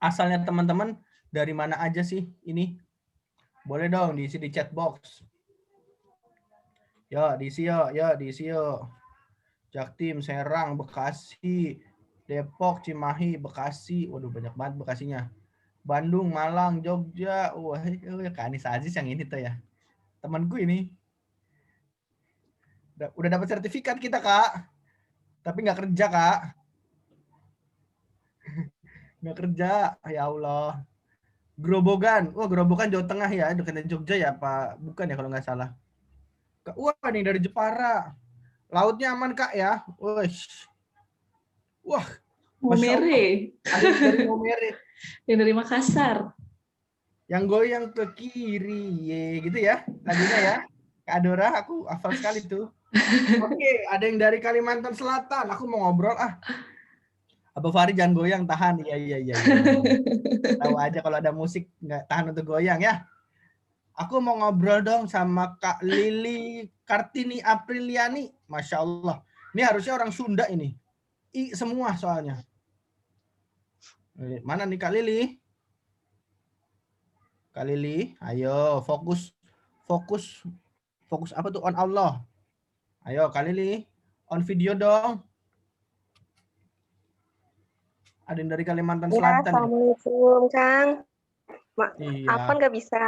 asalnya teman-teman dari mana aja sih ini? Boleh dong diisi di chat box. Ya, diisi yuk. Jaktim, Serang, Bekasi, Depok, Cimahi, Bekasi. Waduh, banyak banget Bekasinya. Bandung, Malang, Jogja. Wah, Kak Anis Aziz yang ini tuh ya. Temanku ini. Udah dapat sertifikat kita, Kak. Tapi nggak kerja, Kak. Nggak kerja. Ya Allah. Grobogan. Wah, Grobogan Jawa Tengah ya. Dekat Jogja ya, Pak? Bukan ya kalau nggak salah. Wah, nih dari Jepara. Lautnya aman, Kak ya. Wah, Masya Allah. Ada yang dari Momere. Yang dari Makassar. Yang goyang ke kiri, gitu ya lagunya ya. Kak Adora, aku hafal sekali tuh. Oke, ada yang dari Kalimantan Selatan. Aku mau ngobrol Abah Fari jangan goyang, tahan. Iya. Tahu aja kalau ada musik nggak tahan untuk goyang ya. Aku mau ngobrol dong sama Kak Lili Kartini Apriliani. Masya Allah. Ini harusnya orang Sunda ini. Semua soalnya. Mana nih Kak Lili? Kak Lili, ayo fokus apa tuh, on Allah. Ayo Kak Lili, on video dong. Ada yang dari Kalimantan Selatan. Assalamualaikum Kang. Iya. Apa nggak bisa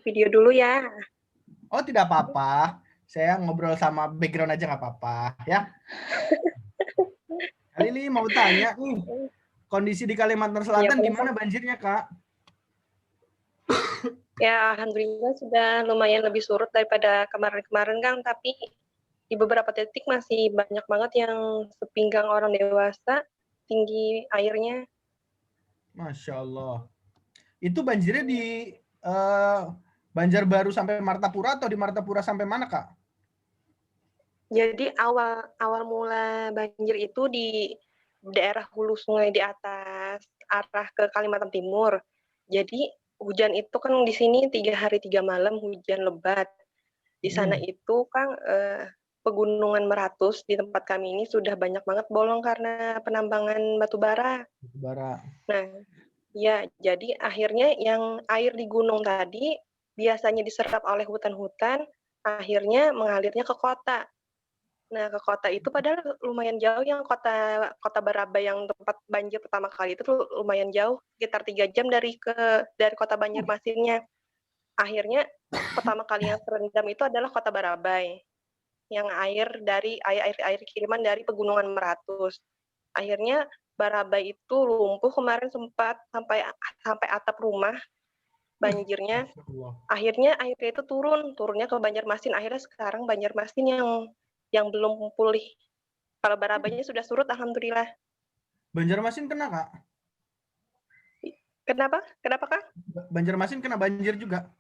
video dulu ya? Oh tidak apa-apa. Saya ngobrol sama background aja nggak apa-apa ya. Kak Lili mau tanya nih, kondisi di Kalimantan Selatan gimana banjirnya Kak? Ya alhamdulillah sudah lumayan lebih surut daripada kemarin-kemarin Kang, tapi di beberapa titik masih banyak banget yang sepinggang orang dewasa, tinggi airnya. Masya Allah. Itu banjirnya di Banjarbaru sampai Martapura atau di Martapura sampai mana Kak? Jadi awal mula banjir itu di daerah hulu sungai di atas arah ke Kalimantan Timur. Jadi hujan itu kan di sini 3 hari 3 malam hujan lebat. Di sana itu Kang pegunungan Meratus di tempat kami ini sudah banyak banget bolong karena penambangan batu bara. Nah, ya jadi akhirnya yang air di gunung tadi biasanya diserap oleh hutan-hutan, akhirnya mengalirnya ke kota. Nah, ke kota itu padahal lumayan jauh, yang kota Barabai yang tempat banjir pertama kali itu tuh lumayan jauh, sekitar 3 jam dari kota Banjarmasinnya. Akhirnya pertama kali yang terendam itu adalah kota Barabai, yang air kiriman dari pegunungan Meratus. Akhirnya Barabai itu lumpuh kemarin, sempat sampai atap rumah banjirnya. Akhirnya airnya itu turunnya ke Banjarmasin. Akhirnya sekarang Banjarmasin yang belum pulih. Kalau Barabainya sudah surut, alhamdulillah. Banjarmasin kena Kak? Kenapa Kak? Banjarmasin kena banjir juga?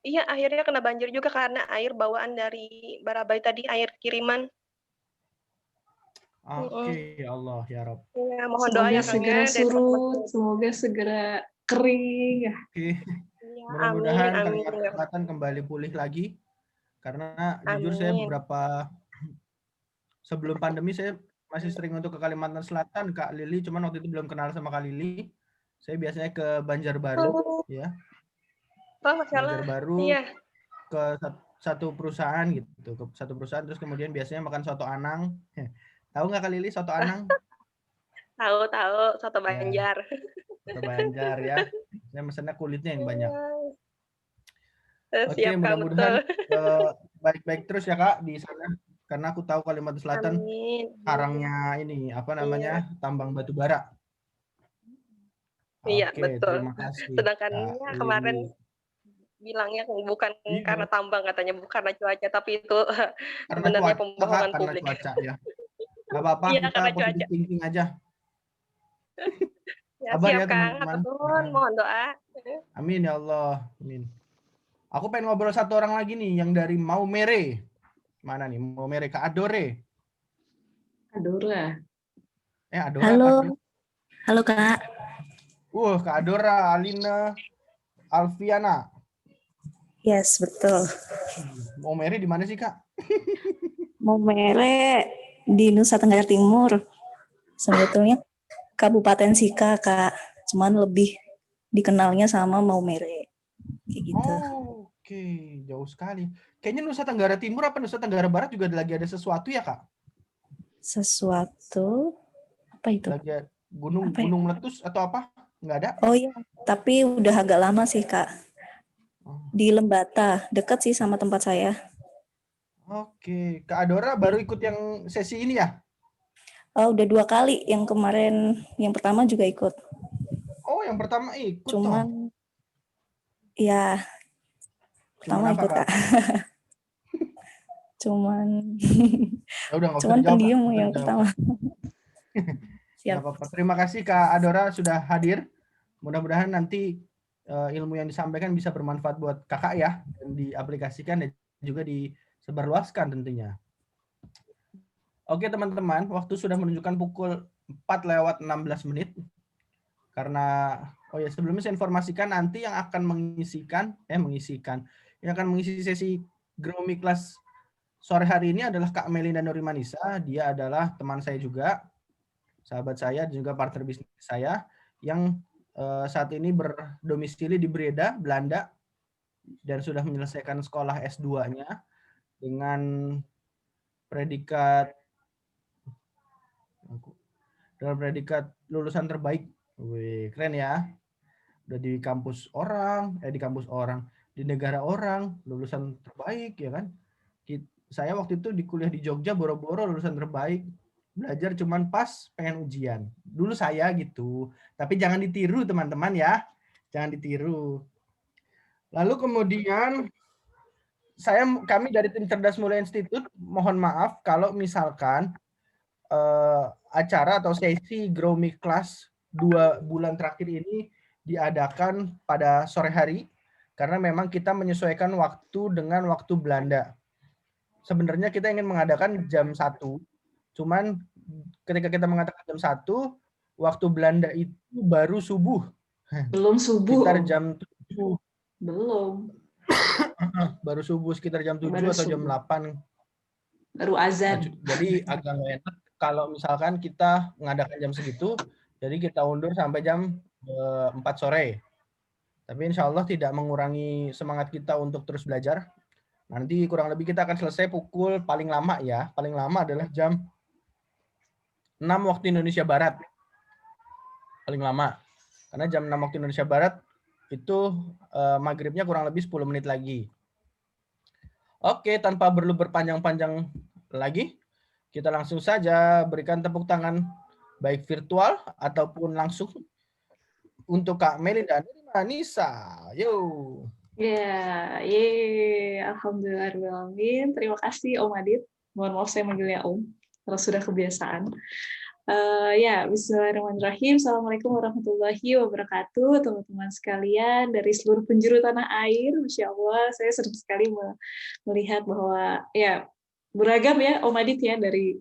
Iya, akhirnya kena banjir juga karena air bawaan dari Barabai tadi, air kiriman. Oke, ya Allah, ya Rob. Ya, mohon doa ya Kang segera surut, semoga segera kering ya. Oke. Ya, Mudah-mudahan amin. Kalimantan Selatan kembali pulih lagi. Karena jujur saya sebelum pandemi saya masih sering untuk ke Kalimantan Selatan, Kak Lili, cuman waktu itu belum kenal sama Kak Lili. Saya biasanya ke Banjarbaru, ya. Banjarbaru, iya. ke satu perusahaan gitu, ke satu perusahaan, terus kemudian biasanya makan soto Anang. Tahu nggak Kak Lili soto Anang? Tahu, soto Banjar. Soto Banjar ya. Saya mesennya kulitnya yang banyak. Oke, mudah-mudahan baik-baik terus ya Kak di sana. Karena aku tahu Kalimantan Selatan karangnya ini apa namanya, tambang batu bara. Iya, Oke, betul. terima kasih. Sedangkan kemarin bilangnya bukan karena tambang, katanya bukan karena cuaca, tapi itu sebenarnya pembohongan publik. Karena cuaca ya. Nggak apa-apa, kita positive thinking aja. Ya, Sabar siap ya teman-teman. Mohon doa. Amin ya Allah. Amin. Aku pengen ngobrol satu orang lagi nih yang dari Maumere. Mana nih Maumere? Kak Adore. Adora. Adora. Halo. Halo Kak. Kak Adora, Alina, Alfiana. Yes, betul. Maumere di mana sih Kak? Maumere di Nusa Tenggara Timur. Sebetulnya Kabupaten Sika, Kak. cuman lebih dikenalnya sama Maumere kayak gitu. Oke, jauh sekali. Kayaknya Nusa Tenggara Timur apa Nusa Tenggara Barat juga lagi ada sesuatu ya, Kak? Sesuatu apa itu? Lagi gunung Apa ya? gunung meletus atau apa? Nggak ada? Oh iya, tapi udah agak lama sih Kak. Oh, Di Lembata, dekat sih sama tempat saya. Oke, Kak Adora baru ikut yang sesi ini ya? Udah 2 kali, yang kemarin, yang pertama juga ikut. Oh, yang pertama ikut toh. Cuman, ya Cuman pertama apa, ikut Kak? Kak. Cuman, Ya udah nggak usah cuman dijawab, Kak. pendiam Nggak usah yang dijawab, pertama. Kak. Nggak Siap. apa-apa. Terima kasih Kak Adora sudah hadir. Mudah-mudahan nanti ilmu yang disampaikan bisa bermanfaat buat kakak ya, dan diaplikasikan dan juga disebarluaskan tentunya. Oke teman-teman, waktu sudah menunjukkan pukul 4:16. Karena, oh ya sebelumnya saya informasikan nanti yang akan yang akan mengisi sesi Grow Me Class sore hari ini adalah Kak Melinda Nurimanisa. Dia adalah teman saya juga, sahabat saya, dan juga partner bisnis saya, yang saat ini berdomisili di Breda, Belanda, dan sudah menyelesaikan sekolah S2-nya dengan predikat lulusan terbaik. Wih, keren ya. Udah di kampus orang, di negara orang, lulusan terbaik ya kan. Saya waktu itu di kuliah di Jogja boro-boro lulusan terbaik. Belajar cuman pas pengen ujian. Dulu saya gitu. Tapi jangan ditiru teman-teman ya. Jangan ditiru. Lalu kemudian kami dari tim Cerdas Mulia Institute mohon maaf kalau misalkan acara atau sesi Grow Me Class 2 bulan terakhir ini diadakan pada sore hari karena memang kita menyesuaikan waktu dengan waktu Belanda. Sebenarnya kita ingin mengadakan jam 1, cuman ketika kita mengatakan jam 1, waktu Belanda itu baru subuh. Belum subuh. Sekitar jam 7. Belum. Baru subuh sekitar jam 7 Baru atau jam subuh. 8. Baru azan. Jadi agak nggak enak kalau misalkan kita mengadakan jam segitu, jadi kita undur sampai jam 4 sore. Tapi insya Allah tidak mengurangi semangat kita untuk terus belajar. Nanti kurang lebih kita akan selesai pukul paling lama adalah jam 6 waktu Indonesia Barat. Paling lama. Karena jam 6 waktu Indonesia Barat itu maghribnya kurang lebih 10 menit lagi. Oke, tanpa perlu berpanjang-panjang lagi, kita langsung saja berikan tepuk tangan baik virtual ataupun langsung untuk Kak Melinda Nurimanisa. Yo. Ya, alhamdulillahirrahmanirrahim. Terima kasih Om Adit. Mohon maaf saya manggilnya Om, karena sudah kebiasaan. Bismillahirrahmanirrahim. Assalamualaikum warahmatullahi wabarakatuh, teman-teman sekalian dari seluruh penjuru tanah air. Masya Allah, saya senang sekali melihat bahwa ya beragam ya Om Adit ya dari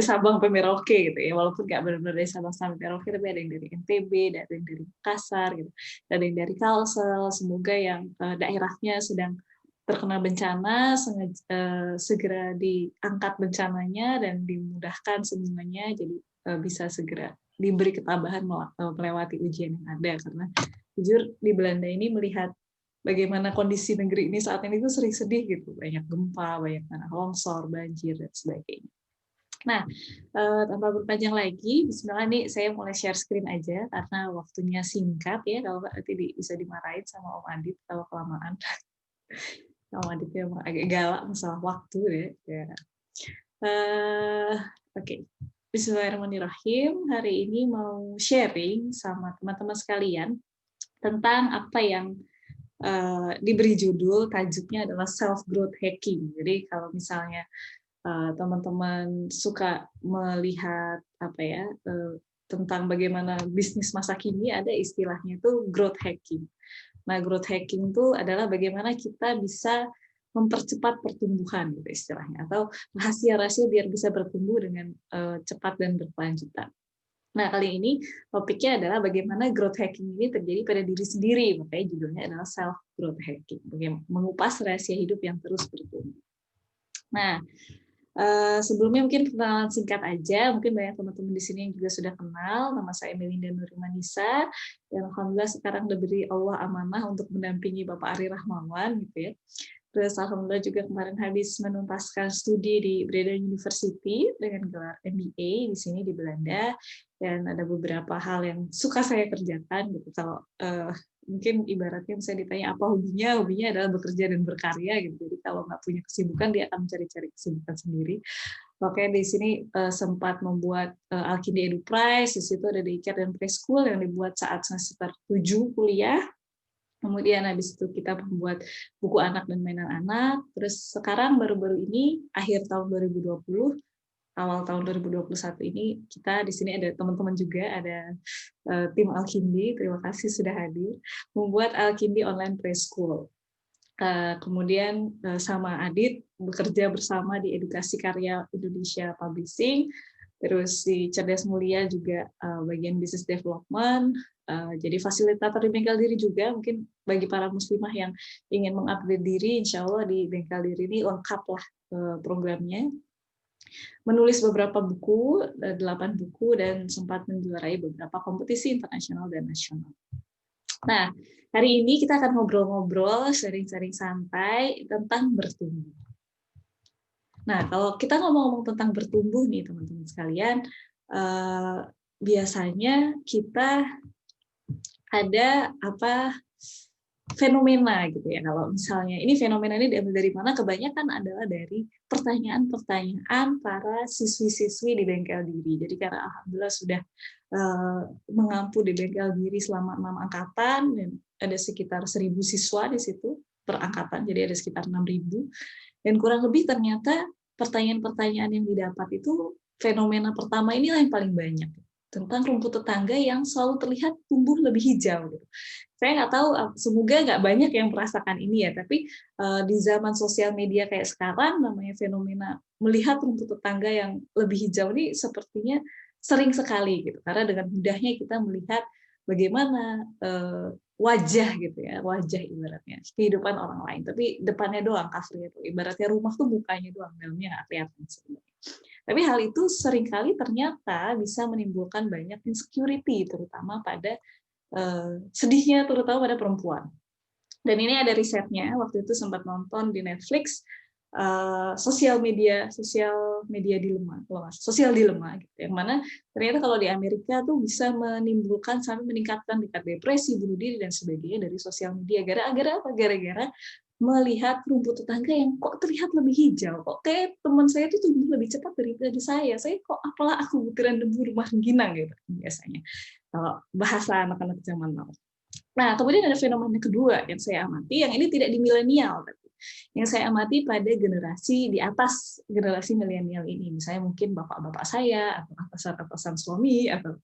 Sabang sampai Merauke gitu ya, walaupun nggak benar-benar dari Sabang sampai Merauke, tapi ada yang dari NTB, ada yang dari Makassar gitu, ada yang dari Kalsel. Semoga yang daerahnya sedang terkena bencana segera diangkat bencananya dan dimudahkan semuanya, jadi bisa segera diberi ketabahan melewati ujian yang ada. Karena jujur di Belanda ini melihat bagaimana kondisi negeri ini saat ini tuh sering sedih gitu, banyak gempa, banyak tanah longsor, banjir dan sebagainya. Nah, tanpa berpanjang lagi, bismillah nih saya mulai share screen aja karena waktunya singkat ya, kalau nanti bisa dimarahin sama Om Adit kalau kelamaan. Om Adit emang agak galak masalah waktu ya. Oke. Bismillahirrahmanirrahim. Hari ini mau sharing sama teman-teman sekalian tentang apa yang diberi judul, tajuknya adalah self growth hacking. Jadi kalau misalnya teman-teman suka melihat tentang bagaimana bisnis masa kini, ada istilahnya itu growth hacking. Nah, growth hacking itu adalah bagaimana kita bisa mempercepat pertumbuhan gitu istilahnya, atau rahasia-rahasia biar bisa bertumbuh dengan cepat dan berkelanjutan. Nah, kali ini topiknya adalah bagaimana growth hacking ini terjadi pada diri sendiri, makanya judulnya adalah self growth hacking, bagaimana mengupas rahasia hidup yang terus bertumbuh. Nah, Sebelumnya mungkin perkenalan singkat aja, mungkin banyak teman-teman di sini yang juga sudah kenal. Nama saya Melinda Nurimanisa, dan alhamdulillah sekarang diberi Allah amanah untuk mendampingi Bapak Ari Rahmawan, gitu ya. Terus alhamdulillah juga kemarin habis menuntaskan studi di Breda University dengan gelar MBA di sini di Belanda, dan ada beberapa hal yang suka saya kerjakan, gitu. Kalau mungkin ibaratnya saya ditanya apa hobinya adalah bekerja dan berkarya gitu. Jadi kalau nggak punya kesibukan dia akan mencari-cari kesibukan sendiri. Oke, di sini sempat membuat Alkindi Edu Prize, di situ ada Daycare dan Preschool yang dibuat saat semester 7 kuliah. Kemudian habis itu kita membuat buku anak dan mainan anak. Terus sekarang baru-baru ini akhir tahun 2020 awal tahun 2021 ini kita di sini ada teman-teman juga, ada tim Alkindi, terima kasih sudah hadir, membuat Alkindi Online Preschool. Kemudian sama Adit bekerja bersama di Edukasi Karya Indonesia Publishing, terus di Cerdas Mulia juga bagian business development, jadi fasilitator di Bengkel Diri juga. Mungkin bagi para muslimah yang ingin mengupgrade diri, insya Allah di Bengkel Diri ini lengkaplah programnya. Menulis beberapa buku, 8 buku, dan sempat menjuarai beberapa kompetisi internasional dan nasional. Nah, hari ini kita akan ngobrol-ngobrol, sharing-sharing santai tentang bertumbuh. Nah, kalau kita ngomong-ngomong tentang bertumbuh nih, teman-teman sekalian, biasanya kita ada fenomena gitu ya. Kalau misalnya ini fenomena ini diambil dari mana? Kebanyakan adalah dari pertanyaan-pertanyaan para siswi-siswi di Bengkel Diri. Jadi karena alhamdulillah sudah mengampu di Bengkel Diri selama 6 angkatan, dan ada sekitar 1.000 siswa di situ per angkatan, jadi ada sekitar 6.000. Dan kurang lebih ternyata pertanyaan-pertanyaan yang didapat itu fenomena pertama inilah yang paling banyak, tentang rumput tetangga yang selalu terlihat tumbuh lebih hijau. Saya nggak tahu, semoga nggak banyak yang merasakan ini ya, tapi di zaman sosial media kayak sekarang, namanya fenomena melihat rumput tetangga yang lebih hijau ini sepertinya sering sekali, gitu. Karena dengan mudahnya kita melihat bagaimana wajah gitu ya, wajah ibaratnya kehidupan orang lain, tapi depannya doang covernya tuh, ibaratnya rumah tuh mukanya doang, dalamnya nggak kelihatan sebenarnya. Tapi hal itu seringkali ternyata bisa menimbulkan banyak insecurity, terutama pada sedihnya, terutama pada perempuan. Dan ini ada risetnya, waktu itu sempat nonton di Netflix, sosial dilema, sosial dilema, gitu. Yang mana ternyata kalau di Amerika tuh bisa menimbulkan sampai meningkatkan tingkat depresi, bunuh diri dan sebagainya dari sosial media. Gara-gara apa? Gara-gara melihat rumput tetangga yang kok terlihat lebih hijau, kok kayak teman saya itu tumbuh lebih cepat daripada saya kok apalah aku butiran debu rumah rengginang gitu biasanya kalau bahasa anak-anak zaman now. Nah, kemudian ada fenomena kedua yang saya amati, yang ini tidak di milenial, tapi yang saya amati pada generasi di atas generasi milenial ini, misalnya mungkin bapak-bapak saya atau atasan-atasan suami atau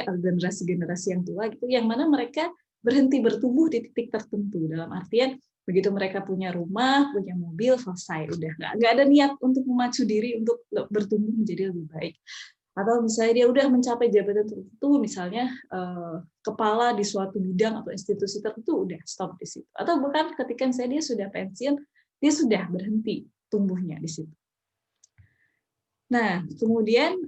generasi-generasi yang tua gitu, yang mana mereka berhenti bertumbuh di titik tertentu, dalam artian begitu mereka punya rumah, punya mobil, selesai, udah nggak ada niat untuk memacu diri untuk bertumbuh menjadi lebih baik. Atau misalnya dia udah mencapai jabatan tertentu, misalnya kepala di suatu bidang atau institusi tertentu, udah stop di situ. Atau bahkan ketika misalnya dia sudah pensiun, dia sudah berhenti tumbuhnya di situ. Nah, kemudian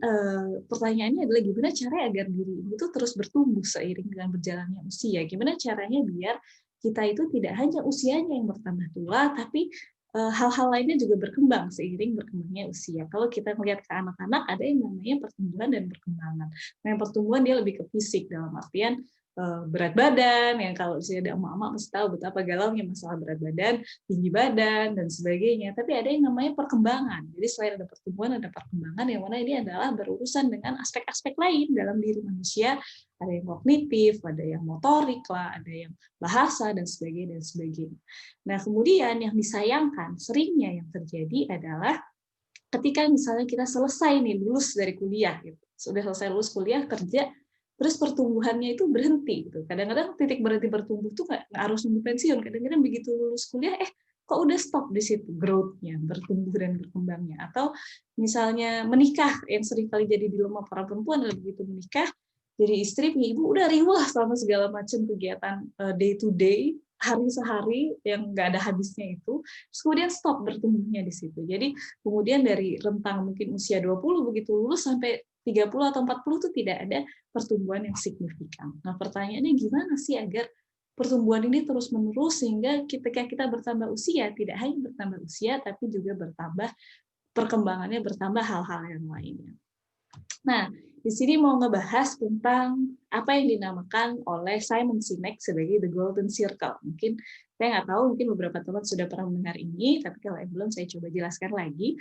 pertanyaannya adalah gimana caranya agar diri itu terus bertumbuh seiring dengan berjalannya usia? Gimana caranya biar kita itu tidak hanya usianya yang bertambah tua, tapi hal-hal lainnya juga berkembang seiring berkembangnya usia. Kalau kita melihat ke anak-anak, ada yang namanya pertumbuhan dan perkembangan. Nah, yang pertumbuhan dia lebih ke fisik, dalam artian berat badan, yang kalau ada emak-emak pasti tahu betapa galaunya masalah berat badan, tinggi badan, dan sebagainya. Tapi ada yang namanya perkembangan. Jadi selain ada pertumbuhan, ada perkembangan, yang mana ini adalah berurusan dengan aspek-aspek lain dalam diri manusia. Ada yang kognitif, ada yang motorik lah, ada yang bahasa, dan sebagainya, dan sebagainya. Nah, kemudian yang disayangkan, seringnya yang terjadi adalah ketika misalnya kita selesai nih, lulus dari kuliah, gitu. Sudah selesai lulus kuliah, kerja, terus pertumbuhannya itu berhenti gitu. Kadang-kadang titik berhenti bertumbuh tuh nggak harus nunggu pensiun. Kadang-kadang begitu lulus kuliah, kok udah stop di situ growth-nya, bertumbuh dan berkembangnya. Atau misalnya menikah, yang sering kali jadi dilema para perempuan adalah begitu menikah, jadi istri, punya ibu, udah riwah selama segala macam kegiatan day to day, hari sehari yang nggak ada habisnya itu, terus kemudian stop bertumbuhnya di situ. Jadi kemudian dari rentang mungkin usia 20 begitu lulus sampai 30 atau 40 itu tidak ada pertumbuhan yang signifikan. Nah, pertanyaannya gimana sih agar pertumbuhan ini terus-menerus sehingga ketika kita bertambah usia, tidak hanya bertambah usia, tapi juga bertambah perkembangannya, bertambah hal-hal yang lainnya. Nah, di sini mau ngebahas tentang apa yang dinamakan oleh Simon Sinek sebagai The Golden Circle. Mungkin saya nggak tahu, mungkin beberapa teman sudah pernah mendengar ini, tapi kalau yang belum saya coba jelaskan lagi.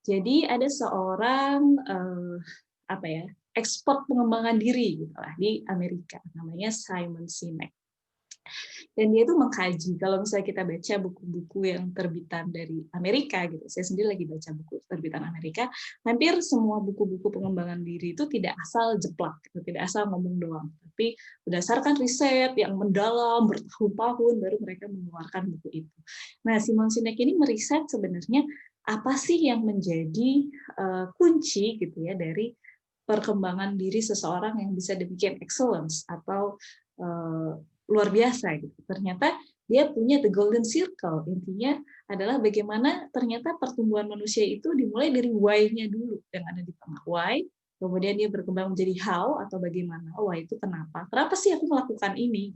Jadi ada seorang expert pengembangan diri gitu lah, di Amerika, namanya Simon Sinek. Dan dia itu mengkaji, kalau misalnya kita baca buku-buku yang terbitan dari Amerika gitu, saya sendiri lagi baca buku terbitan Amerika, hampir semua buku-buku pengembangan diri itu tidak asal jeplak, gitu, tidak asal ngomong doang, tapi berdasarkan riset yang mendalam bertahun-tahun baru mereka mengeluarkan buku itu. Nah, Simon Sinek ini meriset sebenarnya apa sih yang menjadi kunci gitu ya dari perkembangan diri seseorang yang bisa demikian excellence atau luar biasa gitu. Ternyata dia punya the golden circle. Intinya adalah bagaimana ternyata pertumbuhan manusia itu dimulai dari why-nya dulu yang ada di tengah. Why, kemudian dia berkembang menjadi how atau bagaimana. Oh, why itu kenapa? Kenapa sih aku melakukan ini?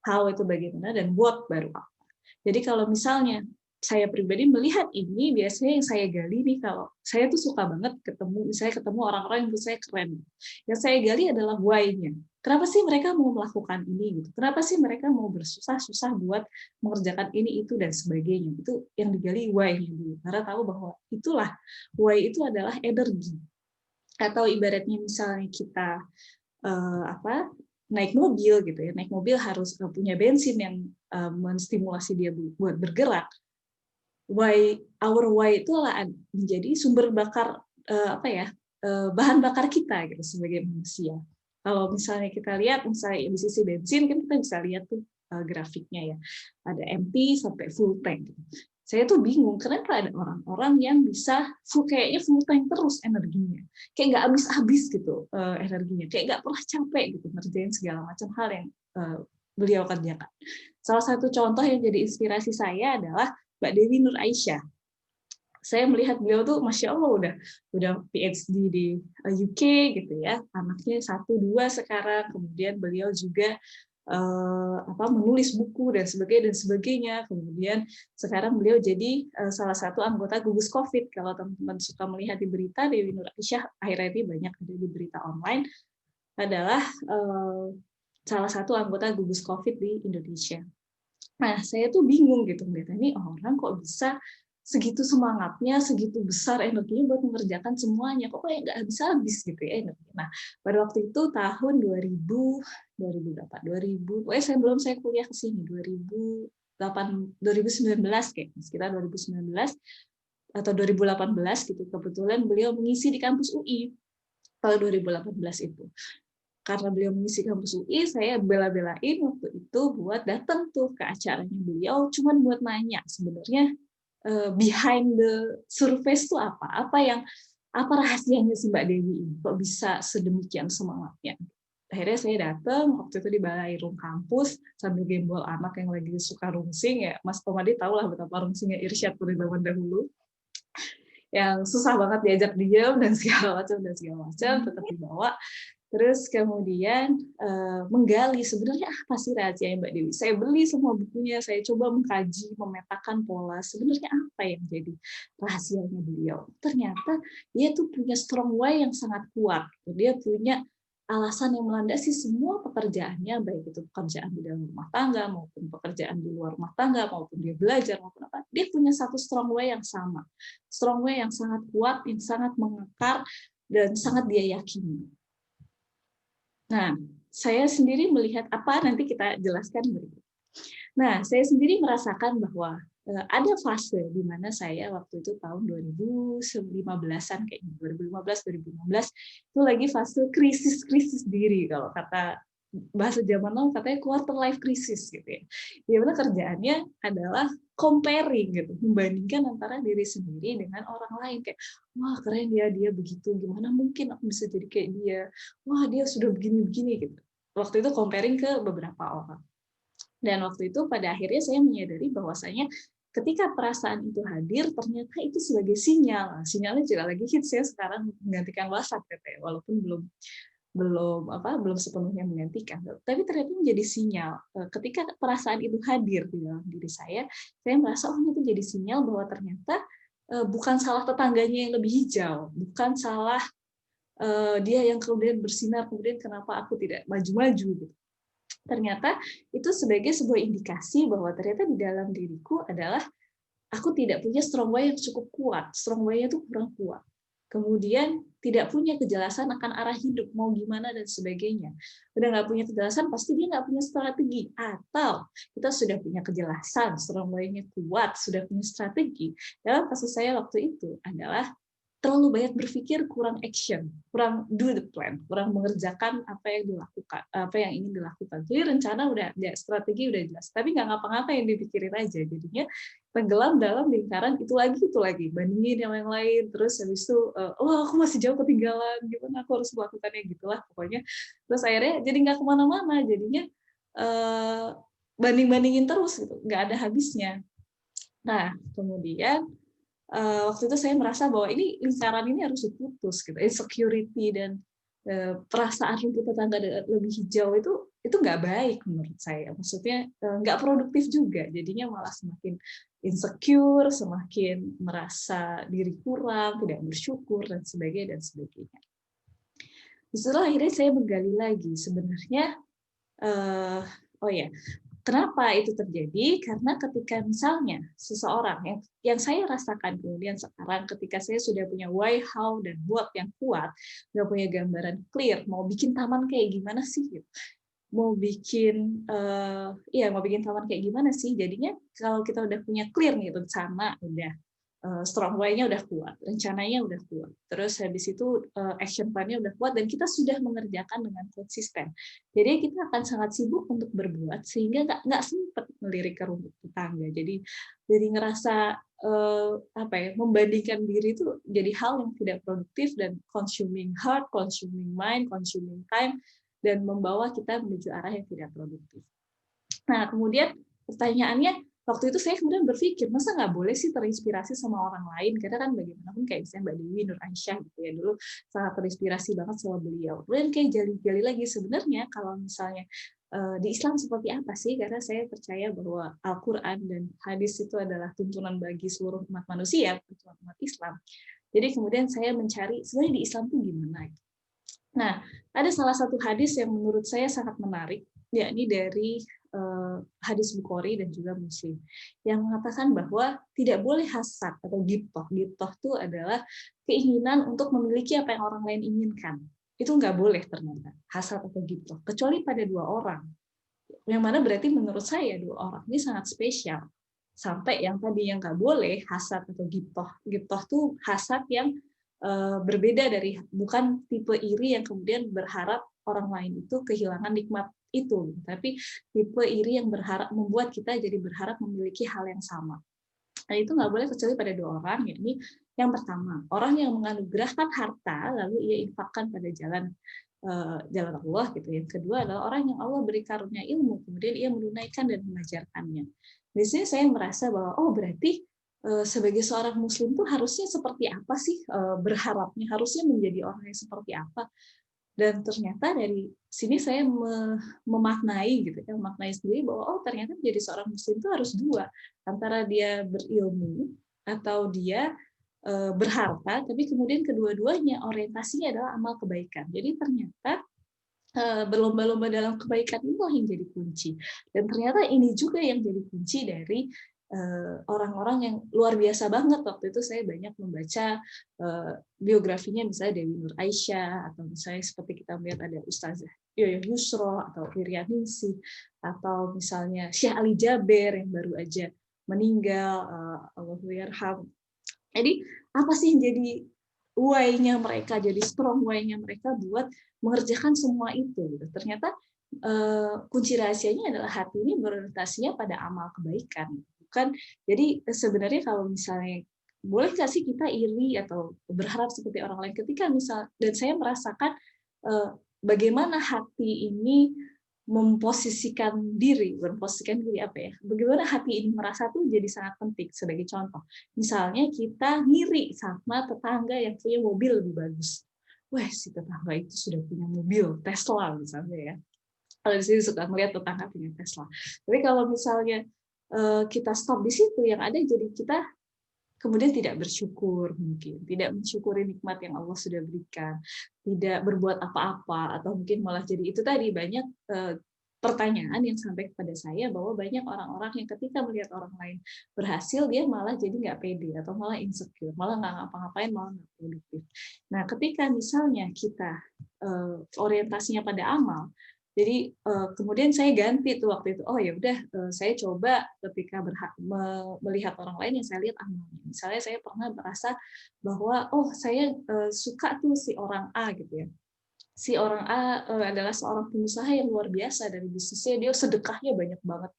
How itu bagaimana dan what baru apa. Jadi kalau misalnya saya pribadi melihat ini, biasanya yang saya gali nih, kalau saya tuh suka banget ketemu orang-orang yang menurut saya keren. Yang saya gali adalah why-nya. Kenapa sih mereka mau melakukan ini? Gitu? Kenapa sih mereka mau bersusah-susah buat mengerjakan ini, itu, dan sebagainya? Itu yang digali why-nya dulu. Karena tahu bahwa itulah, why itu adalah energi. Atau ibaratnya misalnya kita naik mobil gitu ya, naik mobil harus punya bensin yang menstimulasi dia buat bergerak. Our why itu adalah menjadi sumber bakar bahan bakar kita gitu sebagai manusia. Kalau misalnya kita lihat misalnya di sisi bensin kan kita bisa lihat tuh grafiknya ya, ada empty sampai full tank. Saya tuh bingung kenapa ada orang-orang yang bisa kayaknya full tank terus energinya, kayak nggak habis-habis gitu energinya, kayak nggak pernah capek gitu ngerjain segala macam hal yang beliau kerjakan. Salah satu contoh yang jadi inspirasi saya adalah Mbak Dewi Nur Aisyah. Saya melihat beliau tuh, masya Allah udah PhD di UK gitu ya, anaknya 1, 2 sekarang, kemudian beliau juga menulis buku dan sebagainya. Kemudian sekarang beliau jadi salah satu anggota gugus COVID. Kalau teman-teman suka melihat di berita, Dewi Nur Aisyah akhir-akhir ini banyak ada di berita online, adalah salah satu anggota gugus COVID di Indonesia. Nah, saya tuh bingung gitu melihat ini orang kok bisa segitu semangatnya, segitu besar energinya buat mengerjakan semuanya, kok kayak nggak habis-habis gitu ya energinya. Nah, pada waktu itu tahun 2000 pokoknya saya kuliah ke sini 2019 kayak sekitar 2019 atau 2018 gitu, kebetulan beliau mengisi di kampus UI tahun 2018 itu. Karena beliau mengisi kampus UI, saya bela-belain waktu itu buat datang tuh ke acaranya beliau, cuman buat nanya sebenarnya behind the surface itu apa rahasianya si Mbak Dewi ini, kok bisa sedemikian semangatnya. Akhirnya saya datang waktu itu di balai rung kampus sambil gembol anak yang lagi suka rungsing ya, Mas Komadi tahu lah betapa rungsingnya Irsyad pada zaman dahulu, yang susah banget diajak diam dan segala macam tetap dibawa. Terus kemudian menggali sebenarnya apa sih rahasianya Mbak Dewi. Saya beli semua bukunya, saya coba mengkaji, memetakan pola sebenarnya apa yang jadi rahasianya beliau. Ternyata dia tuh punya strong why yang sangat kuat. Dia punya alasan yang melandasi semua pekerjaannya, baik itu pekerjaan di dalam rumah tangga maupun pekerjaan di luar rumah tangga maupun dia belajar maupun apa. Dia punya satu strong why yang sama, strong why yang sangat kuat, yang sangat mengakar dan sangat dia yakini. Nah, saya sendiri melihat apa nanti kita jelaskan berikut. Nah, saya sendiri merasakan bahwa ada fase di mana saya waktu itu tahun 2015-an kayaknya 2015-2016 itu lagi fase krisis diri, kalau kata bahasa zaman now katanya quarter life crisis gitu ya. Di mana kerjaannya adalah comparing gitu, membandingkan antara diri sendiri dengan orang lain, kayak wah keren ya dia begitu, gimana mungkin aku bisa jadi kayak dia, wah dia sudah begini gitu. Waktu itu comparing ke beberapa orang. Dan waktu itu pada akhirnya saya menyadari bahwasanya ketika perasaan itu hadir, ternyata itu sebagai sinyal. Sinyalnya juga lagi hits ya sekarang menggantikan WhatsApp katanya, walaupun belum sepenuhnya menggantikan. Tapi ternyata menjadi sinyal. Ketika perasaan itu hadir di dalam diri saya merasa itu jadi sinyal bahwa ternyata bukan salah tetangganya yang lebih hijau, bukan salah dia yang kemudian bersinar, kemudian kenapa aku tidak maju-maju gitu. Ternyata itu sebagai sebuah indikasi bahwa ternyata di dalam diriku adalah aku tidak punya strong why yang cukup kuat. Strong why-nya itu kurang kuat. Kemudian tidak punya kejelasan akan arah hidup, mau gimana dan sebagainya. Udah nggak punya kejelasan, pasti dia nggak punya strategi. Atau kita sudah punya kejelasan, strong why-nya kuat, sudah punya strategi. Dalam kasus saya waktu itu adalah terlalu banyak berpikir, kurang action, kurang do the plan, kurang mengerjakan apa yang dilakukan, apa yang ingin dilakukan. Jadi rencana udah, ya, strategi udah jelas, tapi nggak ngapa-ngapain, dipikirin aja. Jadinya tenggelam dalam lingkaran itu lagi, bandingin yang lain, terus habis itu, aku masih jauh ketinggalan, gimana aku harus melakukannya, gitulah pokoknya. Terus akhirnya jadi nggak kemana-mana, jadinya banding-bandingin terus, gitu, nggak ada habisnya. Nah, kemudian waktu itu saya merasa bahwa ini lingkaran ini harus diputus, gitu. Insecurity dan perasaan rumput tetangga lebih hijau itu nggak baik menurut saya. Maksudnya nggak produktif juga. Jadinya malah semakin insecure, semakin merasa diri kurang, tidak bersyukur dan sebagainya dan sebagainya. Setelah akhirnya saya menggali lagi sebenarnya, kenapa itu terjadi? Karena ketika misalnya seseorang yang saya rasakan kemudian sekarang ketika saya sudah punya why, how, dan what yang kuat, udah punya gambaran clear, mau bikin taman kayak gimana sih? Mau bikin taman kayak gimana sih? Jadinya kalau kita udah punya clear nih rencana, udah strong why-nya udah kuat, rencananya udah kuat, terus habis itu action plan-nya udah kuat, dan kita sudah mengerjakan dengan konsisten. Jadi kita akan sangat sibuk untuk berbuat sehingga nggak sempat melirik ke rumput tetangga. Jadi ngerasa membandingkan diri itu jadi hal yang tidak produktif dan consuming heart, consuming mind, consuming time, dan membawa kita menuju arah yang tidak produktif. Nah, kemudian pertanyaannya, waktu itu saya kemudian berpikir, masa nggak boleh sih terinspirasi sama orang lain? Karena kan bagaimanapun kayak misalnya Mbak Dewi Nur Aisyah gitu ya, dulu sangat terinspirasi banget sama beliau. Kemudian kayak gali-gali lagi sebenarnya kalau misalnya di Islam seperti apa sih? Karena saya percaya bahwa Al-Quran dan hadis itu adalah tuntunan bagi seluruh umat manusia, tuntunan umat Islam. Jadi kemudian saya mencari sebenarnya di Islam itu gimana? Nah, ada salah satu hadis yang menurut saya sangat menarik, yakni dari hadis Bukhari dan juga Muslim, yang mengatakan bahwa tidak boleh hasad atau ghibthah. Ghibthah itu adalah keinginan untuk memiliki apa yang orang lain inginkan. Itu nggak boleh ternyata, hasad atau ghibthah, kecuali pada dua orang. Yang mana berarti menurut saya dua orang ini sangat spesial. Sampai yang tadi yang nggak boleh, hasad atau ghibthah. Ghibthah itu hasad yang berbeda dari, bukan tipe iri yang kemudian berharap orang lain itu kehilangan nikmat itu, tapi tipe iri yang berharap membuat kita jadi berharap memiliki hal yang sama. Nah, itu nggak boleh kecuali pada dua orang, yakni yang pertama, orang yang menganugerahkan harta lalu ia infakkan pada jalan Allah gitu. Yang kedua adalah orang yang Allah beri karunia ilmu, kemudian ia menunaikan dan mengajarkannya. Di sini saya merasa bahwa berarti sebagai seorang muslim tuh harusnya seperti apa sih berharapnya, harusnya menjadi orang yang seperti apa. Dan ternyata dari sini saya memaknai gitu, memaknai sendiri bahwa ternyata menjadi seorang muslim itu harus dua, antara dia berilmu atau dia berharta, tapi kemudian kedua-duanya orientasinya adalah amal kebaikan. Jadi ternyata berlomba-lomba dalam kebaikan itulah yang jadi kunci. Dan ternyata ini juga yang jadi kunci dari orang-orang yang luar biasa banget. Waktu itu saya banyak membaca biografinya, misalnya Dewi Nur Aisyah, atau misalnya seperti kita melihat ada Ustazah Yoyo Yusro atau Irian Ningsih, atau misalnya Syekh Ali Jaber yang baru aja meninggal, Allahuyarham. Jadi apa sih yang jadi why-nya mereka, jadi strong why-nya mereka buat mengerjakan semua itu? Ternyata kunci rahasianya adalah hati ini berorientasinya pada amal kebaikan. Bukan, jadi sebenarnya kalau misalnya boleh nggak sih kita iri atau berharap seperti orang lain ketika misal, dan saya merasakan bagaimana hati ini memposisikan diri apa ya? Bagaimana hati ini merasa tuh jadi sangat penting. Sebagai contoh, misalnya kita ngiri sama tetangga yang punya mobil lebih bagus. Wah, si tetangga itu sudah punya mobil Tesla misalnya ya. Kalau di sini suka melihat tetangga punya Tesla. Tapi kalau misalnya kita stop di situ, yang ada jadi kita kemudian tidak bersyukur, mungkin tidak mensyukuri nikmat yang Allah sudah berikan, tidak berbuat apa-apa, atau mungkin malah jadi itu tadi banyak pertanyaan yang sampai kepada saya bahwa banyak orang-orang yang ketika melihat orang lain berhasil, dia malah jadi nggak pede atau malah insecure, malah nggak ngapa-ngapain, malah nggak produktif. Nah, ketika misalnya kita orientasinya pada amal, jadi kemudian saya ganti tuh waktu itu, oh ya udah saya coba ketika melihat orang lain yang saya lihat amalnya. Misalnya saya pernah merasa bahwa oh saya suka tuh si orang A gitu ya. Si orang A adalah seorang pengusaha yang luar biasa dari bisnisnya, dia sedekahnya banyak banget.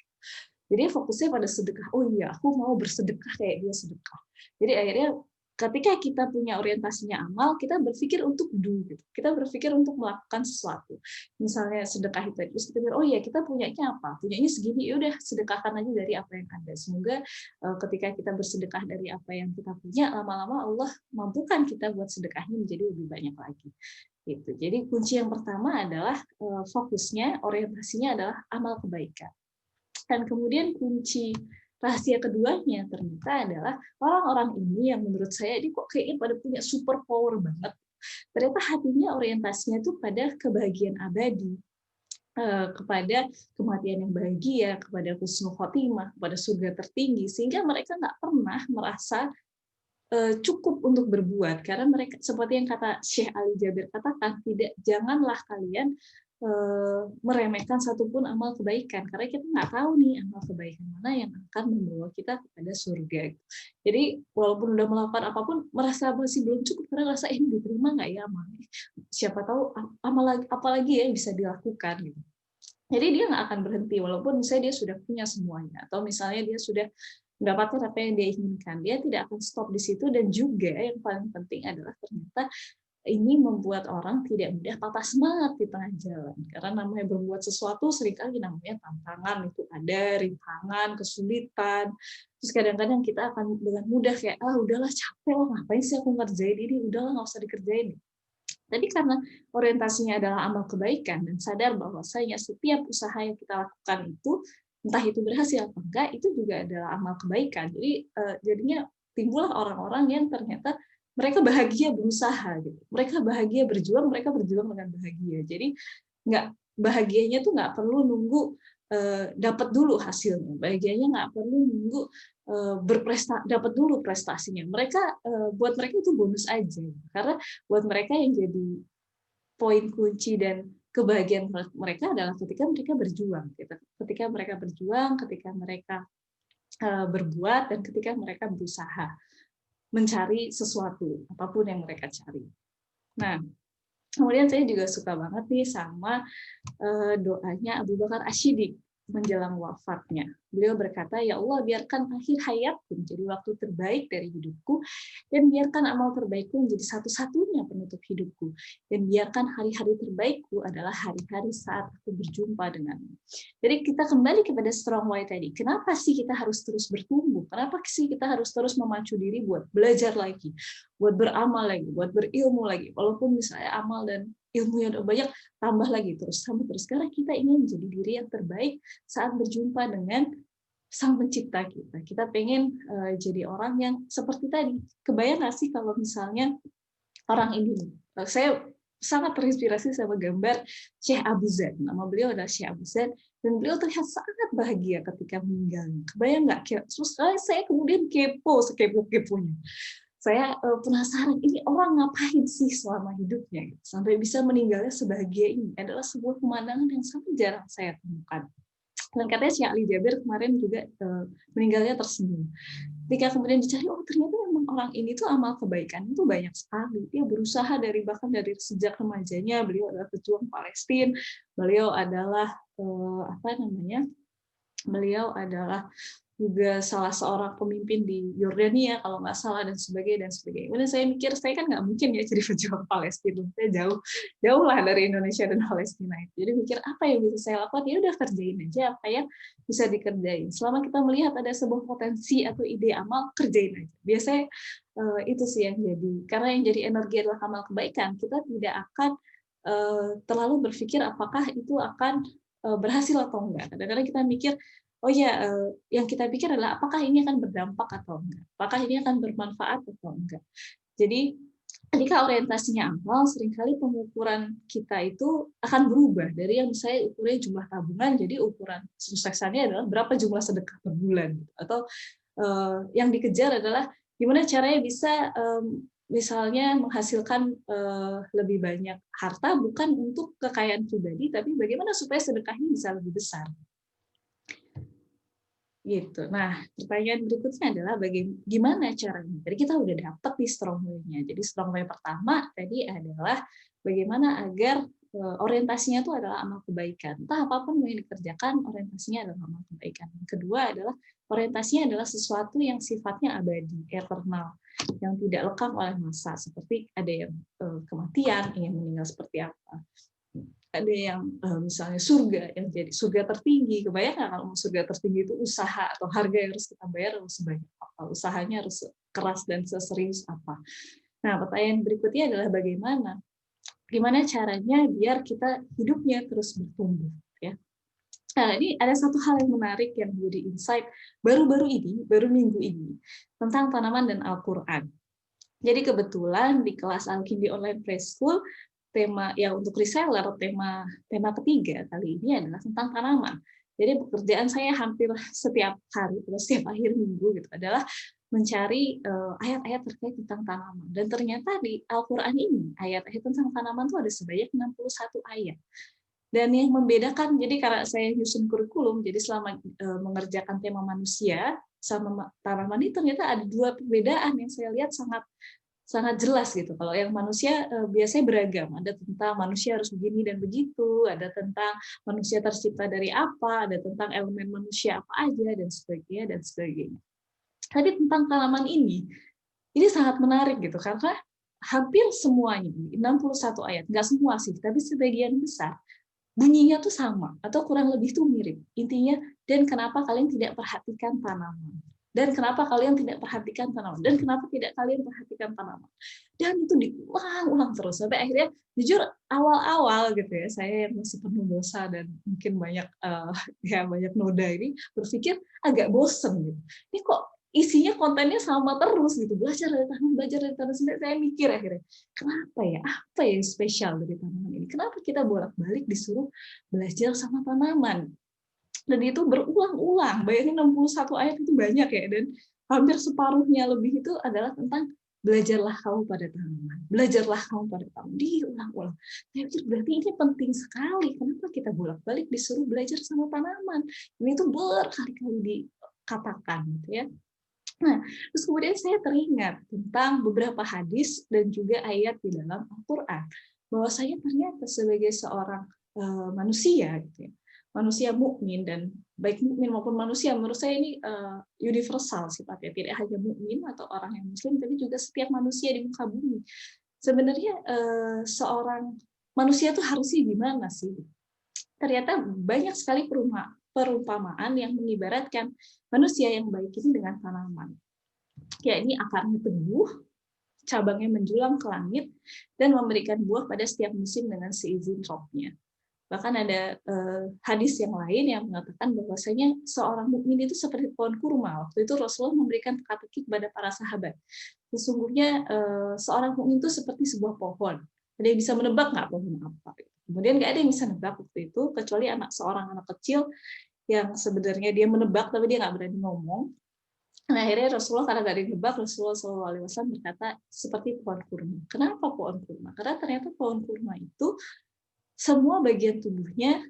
Jadi fokusnya pada sedekah. Oh iya, aku mau bersedekah kayak dia sedekah. Jadi akhirnya ketika kita punya orientasinya amal, kita berpikir untuk do, gitu. Kita berpikir untuk melakukan sesuatu. Misalnya sedekah itu, terus kita pikir, oh iya kita punyanya apa? Punyanya segini, ya udah sedekahkan aja dari apa yang ada. Semoga ketika kita bersedekah dari apa yang kita punya, lama-lama Allah mampukan kita buat sedekahnya menjadi lebih banyak lagi. Gitu. Jadi kunci yang pertama adalah fokusnya, orientasinya adalah amal kebaikan. Dan kemudian kunci rahasia keduanya ternyata adalah orang-orang ini yang menurut saya ini kok kayaknya pada punya super power banget. Ternyata hatinya orientasinya itu pada kebahagiaan abadi, kepada kematian yang bahagia, kepada husnul khotimah, kepada surga tertinggi, sehingga mereka nggak pernah merasa cukup untuk berbuat, karena mereka seperti yang kata Syekh Ali Jabir katakan, janganlah kalian meremehkan satupun amal kebaikan, karena kita nggak tahu nih amal kebaikan mana yang akan membawa kita kepada surga. Jadi walaupun udah melakukan apapun, merasa masih belum cukup karena rasa ini diterima nggak ya amalnya. Siapa tahu apalagi ya bisa dilakukan gitu. Jadi dia nggak akan berhenti walaupun misalnya dia sudah punya semuanya, atau misalnya dia sudah mendapatkan apa yang dia inginkan. Dia tidak akan stop di situ, dan juga yang paling penting adalah ternyata ini membuat orang tidak mudah patah semangat di tengah jalan. Karena namanya berbuat sesuatu seringkali namanya tantangan, itu ada rintangan, kesulitan. Terus kadang-kadang kita akan dengan mudah kayak, udahlah capek lah, ngapain sih aku ngerjain ini, udahlah nggak usah dikerjain. Tapi karena orientasinya adalah amal kebaikan dan sadar bahwasanya setiap usaha yang kita lakukan itu, entah itu berhasil atau enggak, itu juga adalah amal kebaikan. Jadi jadinya timbullah orang-orang yang ternyata mereka bahagia berusaha gitu. Mereka bahagia berjuang, mereka berjuang dengan bahagia. Jadi nggak bahagianya tuh nggak perlu nunggu dapat dulu hasilnya. Bahagianya nggak perlu nunggu dapat dulu prestasinya. Mereka buat mereka itu bonus aja. Karena buat mereka yang jadi poin kunci dan kebahagiaan mereka adalah ketika mereka berjuang. Ketika mereka berjuang, ketika mereka berbuat, dan ketika mereka berusaha mencari sesuatu, apapun yang mereka cari. Nah, kemudian saya juga suka banget nih sama doanya Abu Bakar Asy-Siddiq menjelang wafatnya. Beliau berkata, ya Allah, biarkan akhir hayatku menjadi waktu terbaik dari hidupku, dan biarkan amal terbaikku menjadi satu-satunya penutup hidupku, dan biarkan hari-hari terbaikku adalah hari-hari saat aku berjumpa denganmu. Jadi kita kembali kepada strong why tadi. Kenapa sih kita harus terus bertumbuh? Kenapa sih kita harus terus memacu diri buat belajar lagi, buat beramal lagi, buat berilmu lagi? Walaupun misalnya amal dan ilmu yang banyak, tambah lagi terus. Karena kita ingin menjadi diri yang terbaik saat berjumpa dengan Sang Pencipta kita. Kita pengen jadi orang yang seperti tadi. Kebayang nggak sih kalau misalnya orang ini, saya sangat terinspirasi sama gambar Syekh Abu Zar. Nama beliau adalah Syekh Abu Zar, dan beliau terlihat sangat bahagia ketika meninggal. Kebayang nggak? Terus saya kemudian sekepo-keponya. Saya penasaran, ini orang ngapain sih selama hidupnya sampai bisa meninggalnya sebahagia ini. Adalah sebuah pemandangan yang sangat jarang saya temukan. Dan katanya Syekh Ali Jabir kemarin juga meninggalnya tersenyum. Ketika kemudian dicari, oh ternyata memang orang ini tuh amal kebaikan itu banyak sekali. Dia berusaha bahkan dari sejak remajanya. Beliau adalah pejuang Palestina. Beliau adalah beliau adalah juga salah seorang pemimpin di Yordania kalau nggak salah dan sebagainya dan sebagainya. Kemudian saya mikir saya kan nggak mungkin ya jadi pejuang Palestina, saya jauh lah dari Indonesia dan Palestina itu. Jadi mikir apa yang bisa saya lakukan, ya udah kerjain aja apa yang bisa dikerjain. Selama kita melihat ada sebuah potensi atau ide amal, kerjain aja. Biasanya itu sih yang jadi, karena yang jadi energi adalah amal kebaikan. Kita tidak akan terlalu berpikir apakah itu akan berhasil atau enggak. Kadang-kadang kita mikir, oh ya, yang kita pikir adalah apakah ini akan berdampak atau enggak, apakah ini akan bermanfaat atau enggak. Jadi ketika orientasinya amal, seringkali pengukuran kita itu akan berubah dari yang saya ukurnya jumlah tabungan, jadi ukuran suksesannya adalah berapa jumlah sedekah per bulan, atau yang dikejar adalah gimana caranya bisa misalnya menghasilkan lebih banyak harta, bukan untuk kekayaan pribadi, tapi bagaimana supaya sedekahnya bisa lebih besar. Gitu. Nah, pertanyaan berikutnya adalah bagaimana caranya? Jadi kita udah dapat di strong way-nya. Jadi strong way pertama tadi adalah bagaimana agar orientasinya itu adalah amal kebaikan. Entah apapun yang dikerjakan, orientasinya adalah amal kebaikan. Yang kedua adalah orientasinya adalah sesuatu yang sifatnya abadi, eternal, yang tidak lekang oleh masa. Seperti ada yang kematian, ingin meninggal seperti apa. Ada yang misalnya surga, yang jadi surga tertinggi. Kebayang nggak kalau surga tertinggi itu usaha atau harga yang harus kita bayar harus sebanyak apa, usahanya harus keras dan seserius apa. Nah, pertanyaan berikutnya adalah gimana caranya biar kita hidupnya terus bertumbuh, ya. Nah, ini ada satu hal yang menarik yang menjadi insight baru minggu ini tentang tanaman dan Al-Quran. Jadi kebetulan di kelas Al-Kindi Online Preschool, tema yang untuk reseller, tema ketiga kali ini adalah tentang tanaman. Jadi pekerjaan saya hampir setiap hari atau setiap akhir minggu gitu adalah mencari ayat-ayat terkait tentang tanaman. Dan ternyata di Al-Quran ini ayat-ayat tentang tanaman itu ada sebanyak 61 ayat. Dan yang membedakan, jadi karena saya nyusun kurikulum, jadi selama mengerjakan tema manusia sama tanaman ini ternyata ada dua perbedaan yang saya lihat sangat jelas gitu. Kalau yang manusia biasanya beragam, ada tentang manusia harus begini dan begitu, ada tentang manusia tercipta dari apa, ada tentang elemen manusia apa aja dan sebagainya. Tapi tentang tanaman ini sangat menarik gitu karena hampir semuanya 61 ayat, nggak semua sih, tapi sebagian besar bunyinya tuh sama atau kurang lebih tuh mirip. Intinya, dan kenapa kalian tidak perhatikan tanaman? Dan kenapa kalian tidak perhatikan tanaman? Dan kenapa tidak kalian perhatikan tanaman? Dan itu diulang-ulang terus sampai akhirnya jujur awal-awal gitu ya, saya yang masih penuh dosa dan mungkin banyak noda ini berpikir agak bosen gitu. Ini kok isinya kontennya sama terus gitu, belajar dari tanaman sampai saya mikir akhirnya kenapa ya, apa yang spesial dari tanaman ini, kenapa kita bolak-balik disuruh belajar sama tanaman, dan itu berulang-ulang. Bayangin 61 ayat itu banyak ya, dan hampir separuhnya lebih itu adalah tentang belajarlah kamu pada tanaman, belajarlah kamu pada tanaman, diulang-ulang. Saya pikir berarti ini penting sekali, kenapa kita bolak-balik disuruh belajar sama tanaman, ini tuh berkali-kali dikatakan gitu ya. Nah, terus kemudian saya teringat tentang beberapa hadis dan juga ayat di dalam Al-Quran, bahwa saya ternyata sebagai seorang manusia, gitu ya, manusia mukmin, dan baik mukmin maupun manusia, menurut saya ini universal sifatnya, tidak hanya mukmin atau orang yang muslim, tapi juga setiap manusia di muka bumi. Sebenarnya seorang manusia itu harusnya gimana sih? Ternyata banyak sekali perumpamaan yang mengibaratkan manusia yang baik ini dengan tanaman. Ya, ini akarnya teguh, cabangnya menjulang ke langit, dan memberikan buah pada setiap musim dengan seizin Rabb-nya. Bahkan ada hadis yang lain yang mengatakan bahwasanya seorang mukmin itu seperti pohon kurma. Waktu itu Rasulullah memberikan teka-teki kepada para sahabat. Sesungguhnya seorang mukmin itu seperti sebuah pohon. Ada yang bisa menebak nggak pohon apa? Kemudian nggak ada yang bisa menebak waktu itu, kecuali seorang anak kecil yang sebenarnya dia menebak tapi dia nggak berani ngomong. Nah, akhirnya Rasulullah karena nggak ada yang menebak, Rasulullah SAW berkata seperti pohon kurma. Kenapa pohon kurma? Karena ternyata pohon kurma itu semua bagian tubuhnya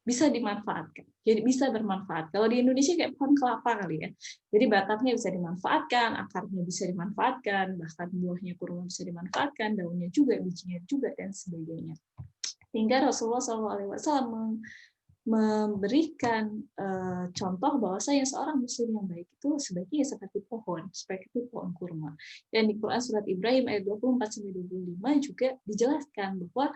bisa dimanfaatkan. Jadi bisa bermanfaat. Kalau di Indonesia kayak pohon kelapa kali ya. Jadi batangnya bisa dimanfaatkan, akarnya bisa dimanfaatkan, bahkan buahnya kurma bisa dimanfaatkan, daunnya juga, bijinya juga, dan sebagainya. Hingga Rasulullah SAW memberikan contoh bahwasanya seorang muslim yang baik itu sebaiknya seperti pohon kurma. Dan di Quran surat Ibrahim ayat 24-25 juga dijelaskan bahwa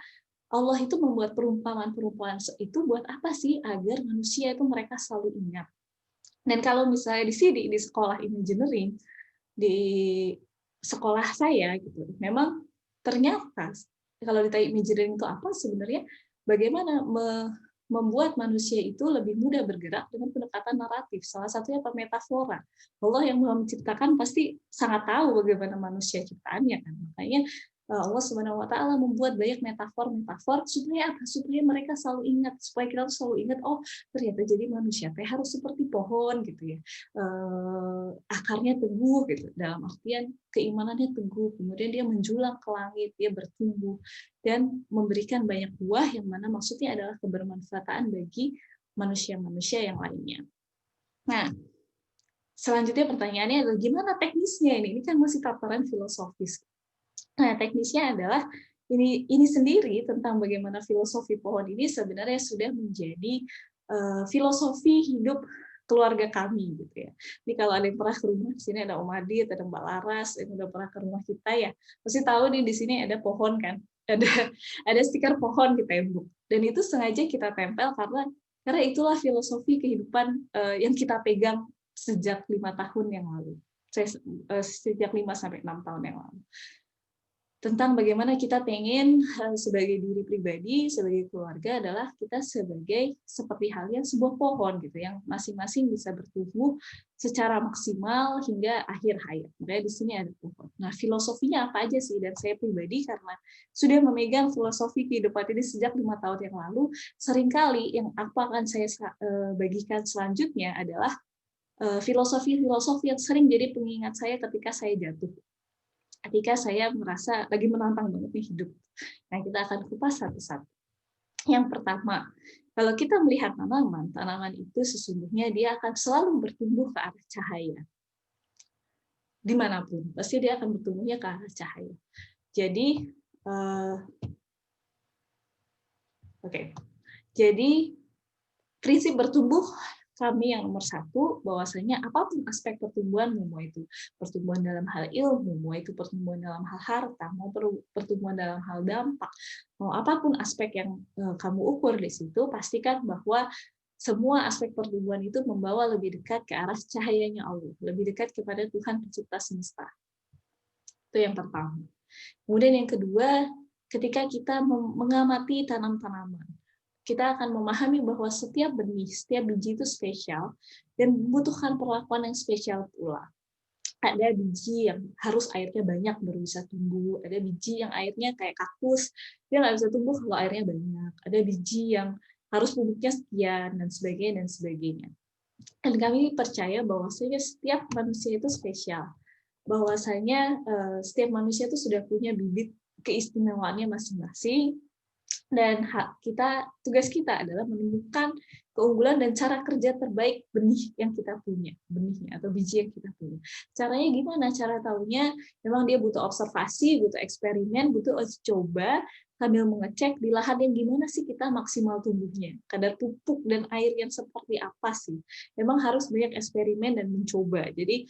Allah itu membuat perumpamaan-perumpamaan itu buat apa sih? Agar manusia itu mereka selalu ingat. Dan kalau misalnya di sini di sekolah engineering, di sekolah saya gitu, memang ternyata kalau ditanya engineering itu apa, sebenarnya bagaimana membuat manusia itu lebih mudah bergerak dengan pendekatan naratif. Salah satunya apa? Metafora. Allah yang menciptakan pasti sangat tahu bagaimana manusia ciptaannya kan. Makanya Allah Subhanahu wa taala membuat banyak metafor supaya apa? Supaya mereka selalu ingat, supaya kita selalu ingat, oh ternyata jadi manusia harus seperti pohon gitu ya. Akarnya teguh gitu. Dalam artian keimanannya teguh, kemudian dia menjulang ke langit, dia bertumbuh dan memberikan banyak buah yang mana maksudnya adalah kebermanfaatan bagi manusia-manusia yang lainnya. Nah, selanjutnya pertanyaannya adalah gimana teknisnya ini? Ini kan masih tataran filosofis. Nah, teknisnya adalah ini sendiri tentang bagaimana filosofi pohon ini sebenarnya sudah menjadi filosofi hidup keluarga kami gitu ya. Jadi kalau ada yang pernah ke rumah, di sini ada Om Adit, ada Mbak Laras, yang udah pernah ke rumah kita ya, pasti tahu nih di sini ada pohon kan, ada stiker pohon di tembok. Dan itu sengaja kita tempel karena itulah filosofi kehidupan yang kita pegang sejak 5 tahun yang lalu. Sejak 5-6 tahun yang lalu. Tentang bagaimana kita pengen sebagai diri pribadi, sebagai keluarga adalah kita sebagai seperti halnya sebuah pohon gitu yang masing-masing bisa bertumbuh secara maksimal hingga akhir hayat. Makanya di sini ada pohon. Nah, filosofinya apa aja sih? Dan saya pribadi karena sudah memegang filosofi kehidupan ini sejak 5 tahun yang lalu, seringkali yang apa akan saya bagikan selanjutnya adalah filosofi-filosofi yang sering jadi pengingat saya ketika saya jatuh. Ketika saya merasa lagi menantang banget nih hidup. Nah, kita akan kupas satu-satu. Yang pertama, kalau kita melihat tanaman itu sesungguhnya dia akan selalu bertumbuh ke arah cahaya. Dimanapun, pasti dia akan bertumbuhnya ke arah cahaya. Jadi, Jadi, prinsip bertumbuh kami yang nomor 1, bahwasanya apapun aspek pertumbuhan, mau itu pertumbuhan dalam hal ilmu, mau itu pertumbuhan dalam hal harta, mau pertumbuhan dalam hal dampak, mau apapun aspek yang kamu ukur di situ, pastikan bahwa semua aspek pertumbuhan itu membawa lebih dekat ke arah cahayanya Allah, lebih dekat kepada Tuhan pencipta semesta. Itu yang pertama. Kemudian yang kedua, ketika kita mengamati tanam-tanaman, kita akan memahami bahwa setiap benih, setiap biji itu spesial dan membutuhkan perlakuan yang spesial pula. Ada biji yang harus airnya banyak baru bisa tumbuh, ada biji yang airnya kayak kaktus, dia nggak bisa tumbuh kalau airnya banyak, ada biji yang harus pupuknya sekian, dan sebagainya. Dan kami percaya bahwasanya setiap manusia itu spesial, bahwasanya setiap manusia itu sudah punya bibit keistimewaannya masing-masing, dan tugas kita adalah menemukan keunggulan dan cara kerja terbaik benih yang kita punya, benihnya atau biji yang kita punya. Caranya gimana? Cara tahunya memang dia butuh observasi, butuh eksperimen, butuh coba sambil mengecek di lahan yang gimana sih kita maksimal tumbuhnya, kadar pupuk dan air yang seperti apa sih. Memang harus banyak eksperimen dan mencoba. Jadi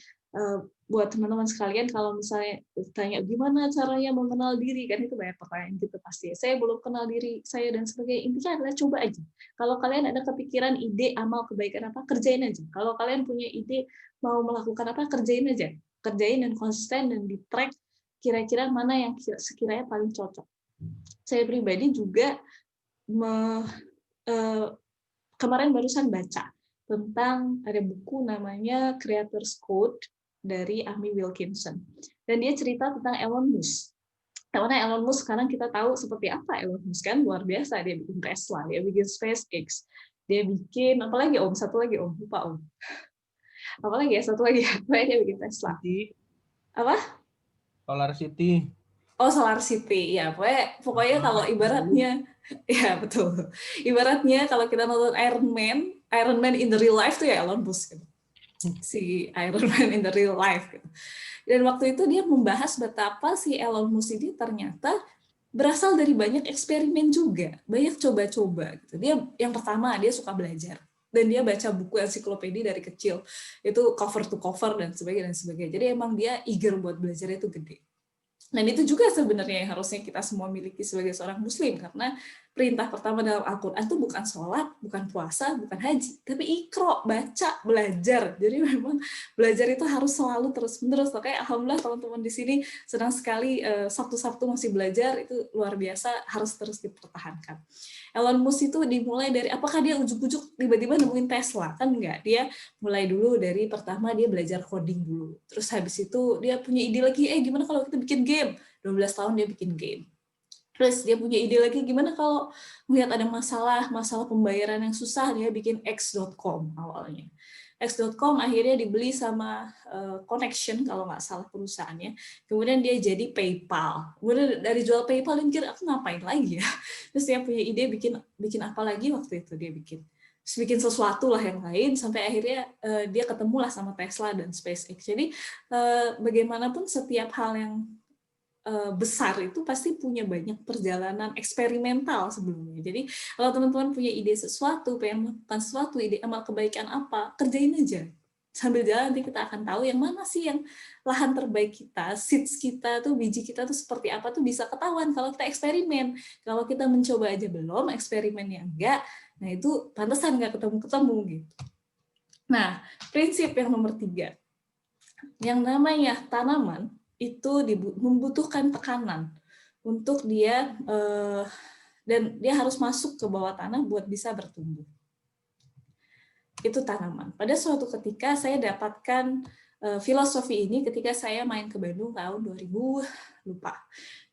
buat teman-teman sekalian, kalau misalnya tanya gimana caranya mengenal diri, kan itu banyak pertanyaan gitu pasti. Saya belum kenal diri saya dan sebagainya. Intinya adalah coba aja. Kalau kalian ada kepikiran ide amal kebaikan apa, kerjain aja. Kalau kalian punya ide mau melakukan apa, kerjain aja. Kerjain dan konsisten dan di track kira-kira mana yang sekiranya paling cocok. Saya pribadi juga kemarin barusan baca tentang ada buku namanya Creator's Code dari Amy Wilkinson. Dan dia cerita tentang Elon Musk. Karena Elon Musk sekarang kita tahu seperti apa Elon Musk, kan luar biasa. Dia bikin Tesla, dia bikin SpaceX, dia bikin apalagi satu lagi lupa apalagi ya satu lagi dia bikin Tesla. Apa? Solar City. Oh, Solar City. Ya, pokoknya kalau ibaratnya ya betul. Ibaratnya kalau kita nonton Iron Man in the real life tuh ya Elon Musk gitu. Si Iron Man in the real life gitu. Dan waktu itu dia membahas betapa si Elon Musk ini ternyata berasal dari banyak eksperimen juga, banyak coba-coba gitu. Dia yang pertama dia suka belajar dan dia baca buku ensiklopedia dari kecil, itu cover to cover dan sebagainya. Jadi emang dia eager buat belajar itu gede. Dan itu juga sebenarnya yang harusnya kita semua miliki sebagai seorang muslim, karena perintah pertama dalam Al-Quran itu bukan sholat, bukan puasa, bukan haji, tapi ikro, baca, belajar. Jadi memang belajar itu harus selalu terus-menerus. Makanya alhamdulillah teman-teman di sini senang sekali Sabtu-Sabtu masih belajar, itu luar biasa, harus terus dipertahankan. Elon Musk itu dimulai dari, apakah dia ujuk-ujuk tiba-tiba nemuin Tesla? Kan enggak, dia mulai dulu dari pertama dia belajar coding dulu. Terus habis itu dia punya ide lagi, gimana kalau kita bikin game? 12 tahun dia bikin game. Terus dia punya ide lagi, gimana kalau melihat ada masalah pembayaran yang susah, dia bikin X.com awalnya. X.com akhirnya dibeli sama Connection, kalau nggak salah perusahaannya. Kemudian dia jadi PayPal. Kemudian dari jual PayPal, dia mikir, aku ngapain lagi ya? Terus dia punya ide bikin apa lagi waktu itu dia bikin. Terus bikin sesuatu lah yang lain, sampai akhirnya dia ketemulah sama Tesla dan SpaceX. Jadi bagaimanapun setiap hal yang besar itu pasti punya banyak perjalanan eksperimental sebelumnya. Jadi kalau teman-teman punya ide sesuatu, pengen melakukan sesuatu, ide amal kebaikan apa, kerjain aja. Sambil jalan nanti kita akan tahu yang mana sih yang lahan terbaik kita, seeds kita tuh, biji kita tuh seperti apa tuh bisa ketahuan kalau kita eksperimen. Kalau kita mencoba aja belum, eksperimennya enggak, nah itu pantesan nggak ketemu-ketemu gitu. Nah, prinsip yang nomor 3, yang namanya tanaman itu membutuhkan tekanan untuk dia, dan dia harus masuk ke bawah tanah buat bisa bertumbuh. Itu tanaman. Pada suatu ketika saya dapatkan filosofi ini ketika saya main ke Bandung tahun 2013,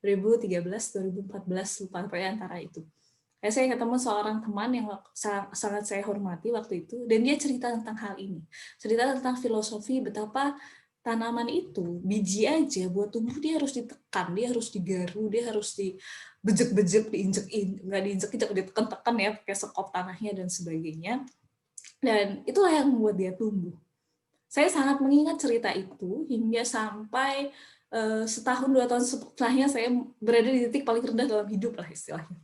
2014, lupa antara itu. Saya ketemu seorang teman yang sangat saya hormati waktu itu, dan dia cerita tentang hal ini. Cerita tentang filosofi betapa tanaman itu, biji aja buat tumbuh dia harus ditekan, dia harus digaru, dia harus dibejek-bejek, nggak diinjek-injek, ditekan-tekan ya, pakai sekop tanahnya dan sebagainya. Dan itulah yang membuat dia tumbuh. Saya sangat mengingat cerita itu hingga sampai setahun 2 tahun setelahnya saya berada di titik paling rendah dalam hidup lah istilahnya.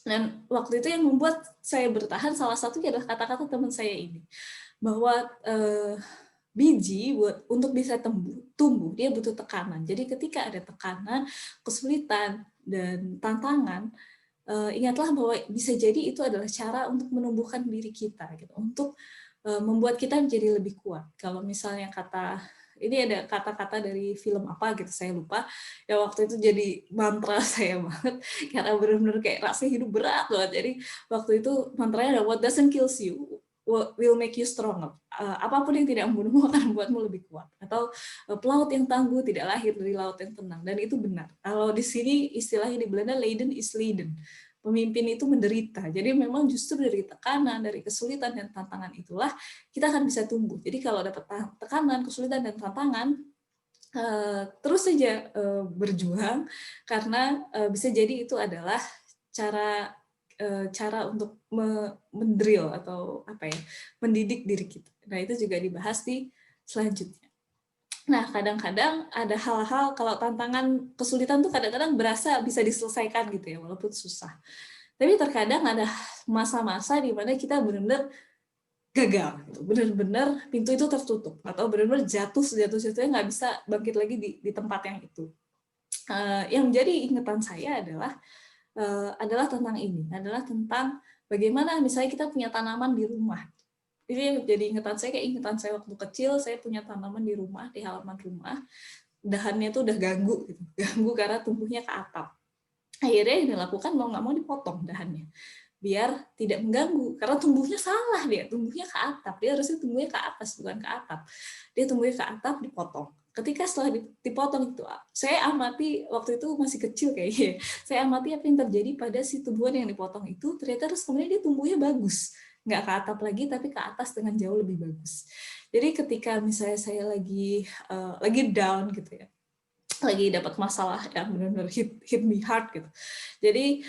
Dan waktu itu yang membuat saya bertahan salah satunya adalah kata-kata teman saya ini, bahwa biji untuk bisa tumbuh dia butuh tekanan. Jadi ketika ada tekanan, kesulitan dan tantangan, ingatlah bahwa bisa jadi itu adalah cara untuk menumbuhkan diri kita gitu, untuk membuat kita menjadi lebih kuat. Kalau misalnya ini ada kata-kata dari film apa gitu saya lupa, ya waktu itu jadi mantra saya banget karena benar-benar kayak rasanya hidup berat banget. Jadi waktu itu mantranya ada, what doesn't kill you will make you stronger. Apapun yang tidak membunuhmu akan membuatmu lebih kuat. Atau pelaut yang tangguh tidak lahir dari laut yang tenang. Dan itu benar. Kalau di sini istilahnya di Belanda, Leiden is Leiden. Pemimpin itu menderita. Jadi memang justru dari tekanan, dari kesulitan dan tantangan itulah kita akan bisa tumbuh. Jadi kalau dapat tekanan, kesulitan dan tantangan, terus saja berjuang, karena bisa jadi itu adalah cara untuk mendrill atau mendidik diri kita. Nah, itu juga dibahas di selanjutnya. Nah, kadang-kadang ada hal-hal, kalau tantangan, kesulitan tuh kadang-kadang berasa bisa diselesaikan gitu ya, walaupun susah. Tapi terkadang ada masa-masa di mana kita benar-benar gagal, gitu. Benar-benar pintu itu tertutup, atau benar-benar jatuh-jatuhnya nggak bisa bangkit lagi di tempat yang itu. Yang menjadi ingatan saya adalah tentang ini, adalah tentang bagaimana misalnya kita punya tanaman di rumah. Ini jadi ingatan saya, kayak ingatan saya waktu kecil, saya punya tanaman di rumah, di halaman rumah, dahannya tuh udah ganggu karena tumbuhnya ke atap. Akhirnya yang dilakukan mau nggak mau dipotong dahannya, biar tidak mengganggu, karena tumbuhnya salah, dia tumbuhnya ke atap, dia harusnya tumbuhnya ke atas bukan ke atap, dia tumbuhnya ke atap, dipotong. Ketika setelah dipotong itu, saya amati, waktu itu masih kecil kayaknya, saya amati apa yang terjadi pada si tumbuhan yang dipotong itu, ternyata terus kemudian dia tumbuhnya bagus, nggak ke atap lagi, tapi ke atas dengan jauh lebih bagus. Jadi ketika misalnya saya lagi down gitu ya, lagi dapat masalah yang benar-benar hit me hard gitu. Jadi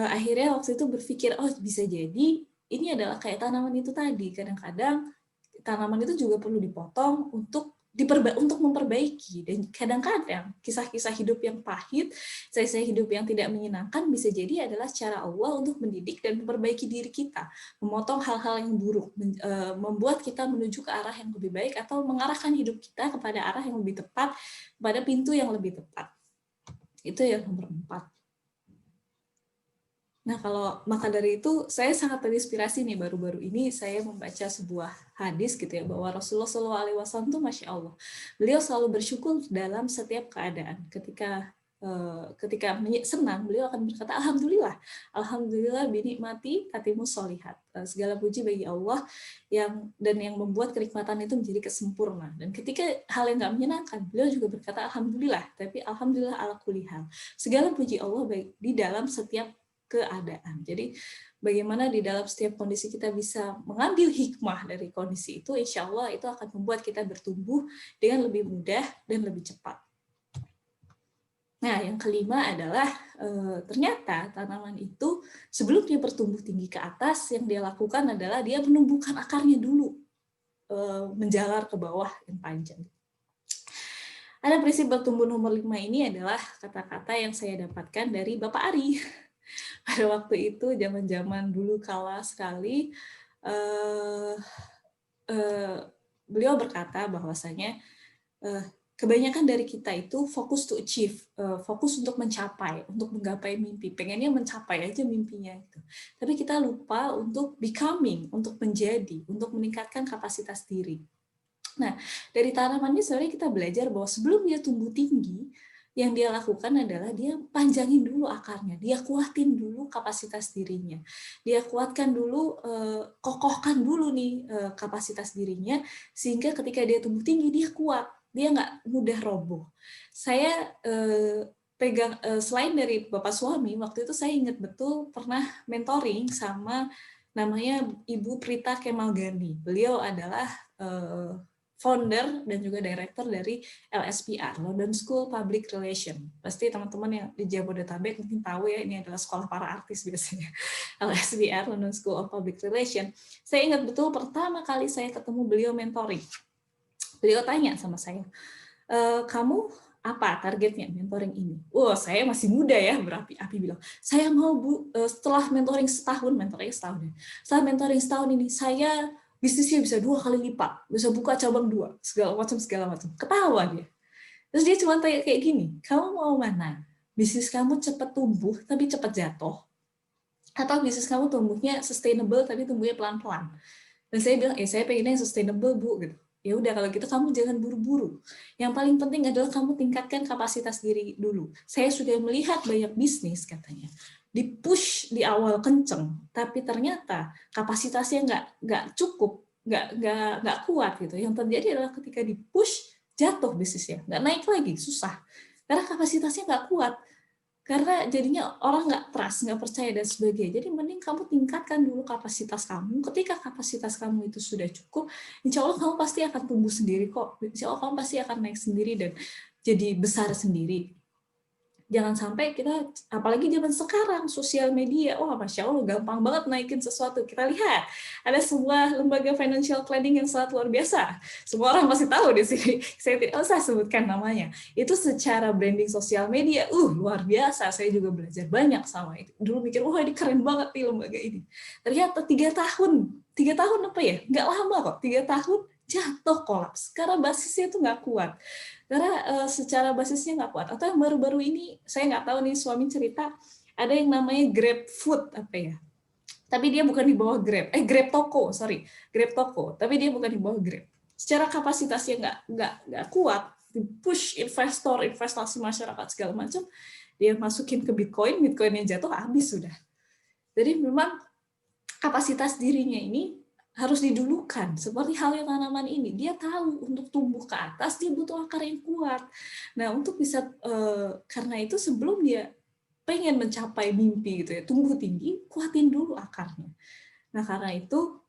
akhirnya waktu itu berpikir, oh bisa jadi ini adalah kayak tanaman itu tadi. Kadang-kadang tanaman itu juga perlu dipotong untuk untuk memperbaiki. Dan kadang-kadang kisah-kisah hidup yang pahit, kisah hidup yang tidak menyenangkan bisa jadi adalah cara Allah untuk mendidik dan memperbaiki diri kita, memotong hal-hal yang buruk, membuat kita menuju ke arah yang lebih baik atau mengarahkan hidup kita kepada arah yang lebih tepat, pada pintu yang lebih tepat. Itu yang nomor 4. Nah, maka dari itu saya sangat terinspirasi nih, baru-baru ini saya membaca sebuah hadis gitu ya, bahwa Rasulullah SAW itu Masya Allah, beliau selalu bersyukur dalam setiap keadaan. Ketika senang, beliau akan berkata, Alhamdulillah binikmati tatimu sholihat. Segala puji bagi Allah yang membuat kenikmatan itu menjadi kesempurna. Dan ketika hal yang nggak menyenangkan, beliau juga berkata Alhamdulillah, tapi Alhamdulillah ala kulli hal. Segala puji Allah baik di dalam setiap keadaan. Jadi bagaimana di dalam setiap kondisi kita bisa mengambil hikmah dari kondisi itu, insya Allah itu akan membuat kita bertumbuh dengan lebih mudah dan lebih cepat. Nah, yang kelima adalah ternyata tanaman itu sebelum dia bertumbuh tinggi ke atas, yang dia lakukan adalah dia menumbuhkan akarnya dulu, menjalar ke bawah yang panjang. Ada prinsip bertumbuh nomor 5 ini adalah kata-kata yang saya dapatkan dari Bapak Ari. Pada waktu itu, zaman-zaman dulu kala sekali, beliau berkata bahwasanya kebanyakan dari kita itu fokus to achieve, fokus untuk mencapai, untuk menggapai mimpi, pengennya mencapai aja mimpinya itu. Tapi kita lupa untuk becoming, untuk menjadi, untuk meningkatkan kapasitas diri. Nah, dari tanamannya sebenarnya kita belajar bahwa sebelum dia tumbuh tinggi, yang dia lakukan adalah dia panjangin dulu akarnya, dia kuatin dulu kapasitas dirinya, dia kuatkan dulu, kokohkan dulu nih kapasitas dirinya, sehingga ketika dia tumbuh tinggi dia kuat, dia nggak mudah roboh. Saya pegang, selain dari Bapak suami, waktu itu saya ingat betul pernah mentoring sama namanya Ibu Prita Kemal Gandhi. Beliau adalah founder dan juga director dari LSPR, London School Public Relation. Pasti teman-teman yang di Jabodetabek mungkin tahu ya, ini adalah sekolah para artis biasanya. LSPR, London School of Public Relation. Saya ingat betul pertama kali saya ketemu beliau mentoring. Beliau tanya sama saya, kamu apa targetnya mentoring ini? Saya masih muda ya, berapi-api bilang, saya mau Bu, setelah mentoring setahun, setelah mentoring setahun ini, saya bisnisnya bisa 2 kali lipat, bisa buka cabang 2, segala macam. Ketawa dia. Terus dia cuma tanya kayak gini, kamu mau mana? Bisnis kamu cepat tumbuh tapi cepat jatuh? Atau bisnis kamu tumbuhnya sustainable tapi tumbuhnya pelan-pelan? Dan saya bilang, saya pengennya yang sustainable Bu. Gitu. Ya udah kalau gitu kamu jangan buru-buru. Yang paling penting adalah kamu tingkatkan kapasitas diri dulu. Saya sudah melihat banyak bisnis katanya. Di-push di awal kenceng, tapi ternyata kapasitasnya nggak cukup, nggak kuat gitu. Yang terjadi adalah ketika di-push jatuh bisnisnya, nggak naik lagi, susah. Karena kapasitasnya nggak kuat. Karena jadinya orang nggak trust, nggak percaya dan sebagainya. Jadi mending kamu tingkatkan dulu kapasitas kamu. Ketika kapasitas kamu itu sudah cukup, insya Allah kamu pasti akan tumbuh sendiri kok. Insya Allah kamu pasti akan naik sendiri dan jadi besar sendiri. Jangan sampai kita, apalagi zaman sekarang, sosial media, Masya Allah, gampang banget naikin sesuatu. Kita lihat, ada sebuah lembaga financial planning yang sangat luar biasa. Semua orang pasti tahu di sini, saya tidak usah sebutkan namanya. Itu secara branding sosial media, luar biasa. Saya juga belajar banyak sama itu. Dulu mikir, ini keren banget nih lembaga ini. Ternyata 3 tahun apa ya? Nggak lama kok, 3 tahun jatuh kolaps. Karena basisnya itu nggak kuat. Karena secara basisnya nggak kuat. Atau yang baru-baru ini, saya nggak tahu nih, suami cerita, ada yang namanya Grab Food, apa ya. Tapi dia bukan di bawah Grab. Grab Toko, tapi dia bukan di bawah Grab. Secara kapasitasnya nggak kuat, push investasi masyarakat segala macam, dia masukin ke Bitcoin-nya jatuh, habis sudah. Jadi memang kapasitas dirinya ini harus didulukan, seperti halnya tanaman ini. Dia tahu untuk tumbuh ke atas, dia butuh akar yang kuat. Nah, untuk bisa, karena itu sebelum dia pengen mencapai mimpi gitu ya, tumbuh tinggi, kuatin dulu akarnya. Nah, karena itu,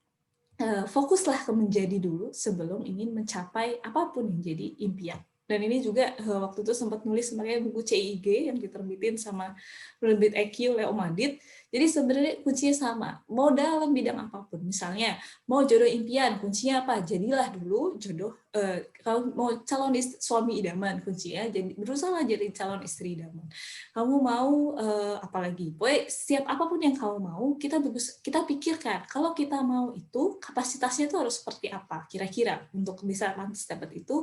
fokuslah ke menjadi dulu sebelum ingin mencapai apapun yang jadi impian. Dan ini juga waktu itu sempat nulis makanya buku CIG yang diterbitin sama penerbit EQ Leo Madrid. Jadi sebenarnya kuncinya sama, mau dalam bidang apapun. Misalnya, mau jodoh impian, kuncinya apa? Jadilah dulu jodoh, kalau mau calon suami idaman, kuncinya jadi berusaha jadi calon istri idaman. Kamu mau apalagi? Pokoknya setiap apapun yang kamu mau, kita pikirkan, kalau kita mau itu, kapasitasnya itu harus seperti apa? Kira-kira untuk bisa pantas dapat itu.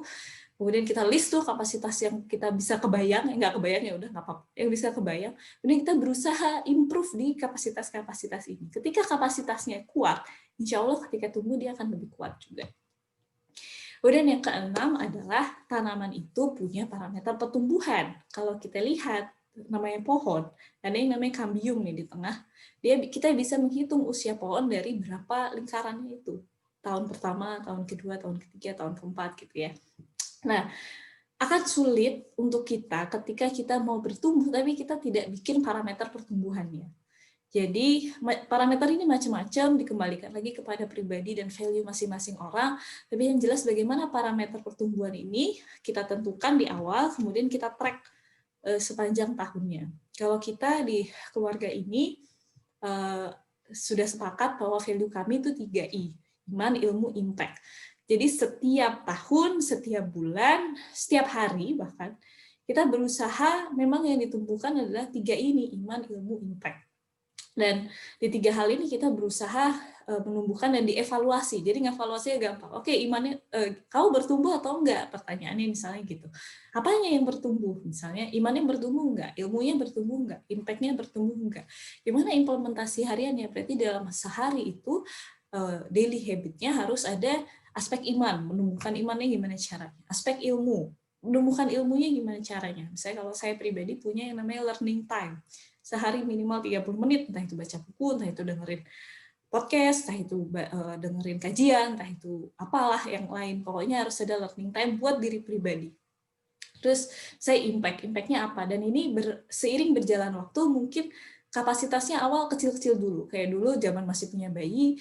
Kemudian kita list tuh kapasitas yang kita bisa kebayang, nggak kebayang ya udah nggak apa-apa, yang bisa kebayang. Kemudian kita berusaha improve di kapasitas-kapasitas ini. Ketika kapasitasnya kuat, insya Allah ketika tumbuh dia akan lebih kuat juga. Kemudian yang keenam adalah tanaman itu punya parameter pertumbuhan. Kalau kita lihat namanya pohon, ada yang namanya kambium nih di tengah, kita bisa menghitung usia pohon dari berapa lingkarannya itu. Tahun pertama, tahun kedua, tahun ketiga, tahun keempat gitu ya. Nah, akan sulit untuk kita ketika kita mau bertumbuh, tapi kita tidak bikin parameter pertumbuhannya. Jadi, parameter ini macam-macam, dikembalikan lagi kepada pribadi dan value masing-masing orang, tapi yang jelas bagaimana parameter pertumbuhan ini kita tentukan di awal, kemudian kita track sepanjang tahunnya. Kalau kita di keluarga ini sudah sepakat bahwa value kami itu 3I, iman, ilmu, impact. Jadi setiap tahun, setiap bulan, setiap hari bahkan, kita berusaha memang yang ditumbuhkan adalah 3 ini, iman, ilmu, impact. Dan di 3 hal ini kita berusaha menumbuhkan dan dievaluasi. Jadi ngevaluasinya gampang. Oke, imannya, kamu bertumbuh atau enggak? Pertanyaannya misalnya gitu. Apanya yang bertumbuh? Misalnya imannya bertumbuh enggak? Ilmunya bertumbuh enggak? Impact-nya bertumbuh enggak? Gimana implementasi hariannya? Berarti dalam sehari itu daily habit-nya harus ada aspek iman, menumbuhkan imannya gimana caranya. Aspek ilmu, menumbuhkan ilmunya gimana caranya. Misalnya kalau saya pribadi punya yang namanya learning time. Sehari minimal 30 menit, entah itu baca buku, entah itu dengerin podcast, entah itu dengerin kajian, entah itu apalah yang lain. Pokoknya harus ada learning time buat diri pribadi. Terus saya impact-nya apa? Dan ini seiring berjalan waktu mungkin kapasitasnya awal kecil-kecil dulu. Kayak dulu zaman masih punya bayi,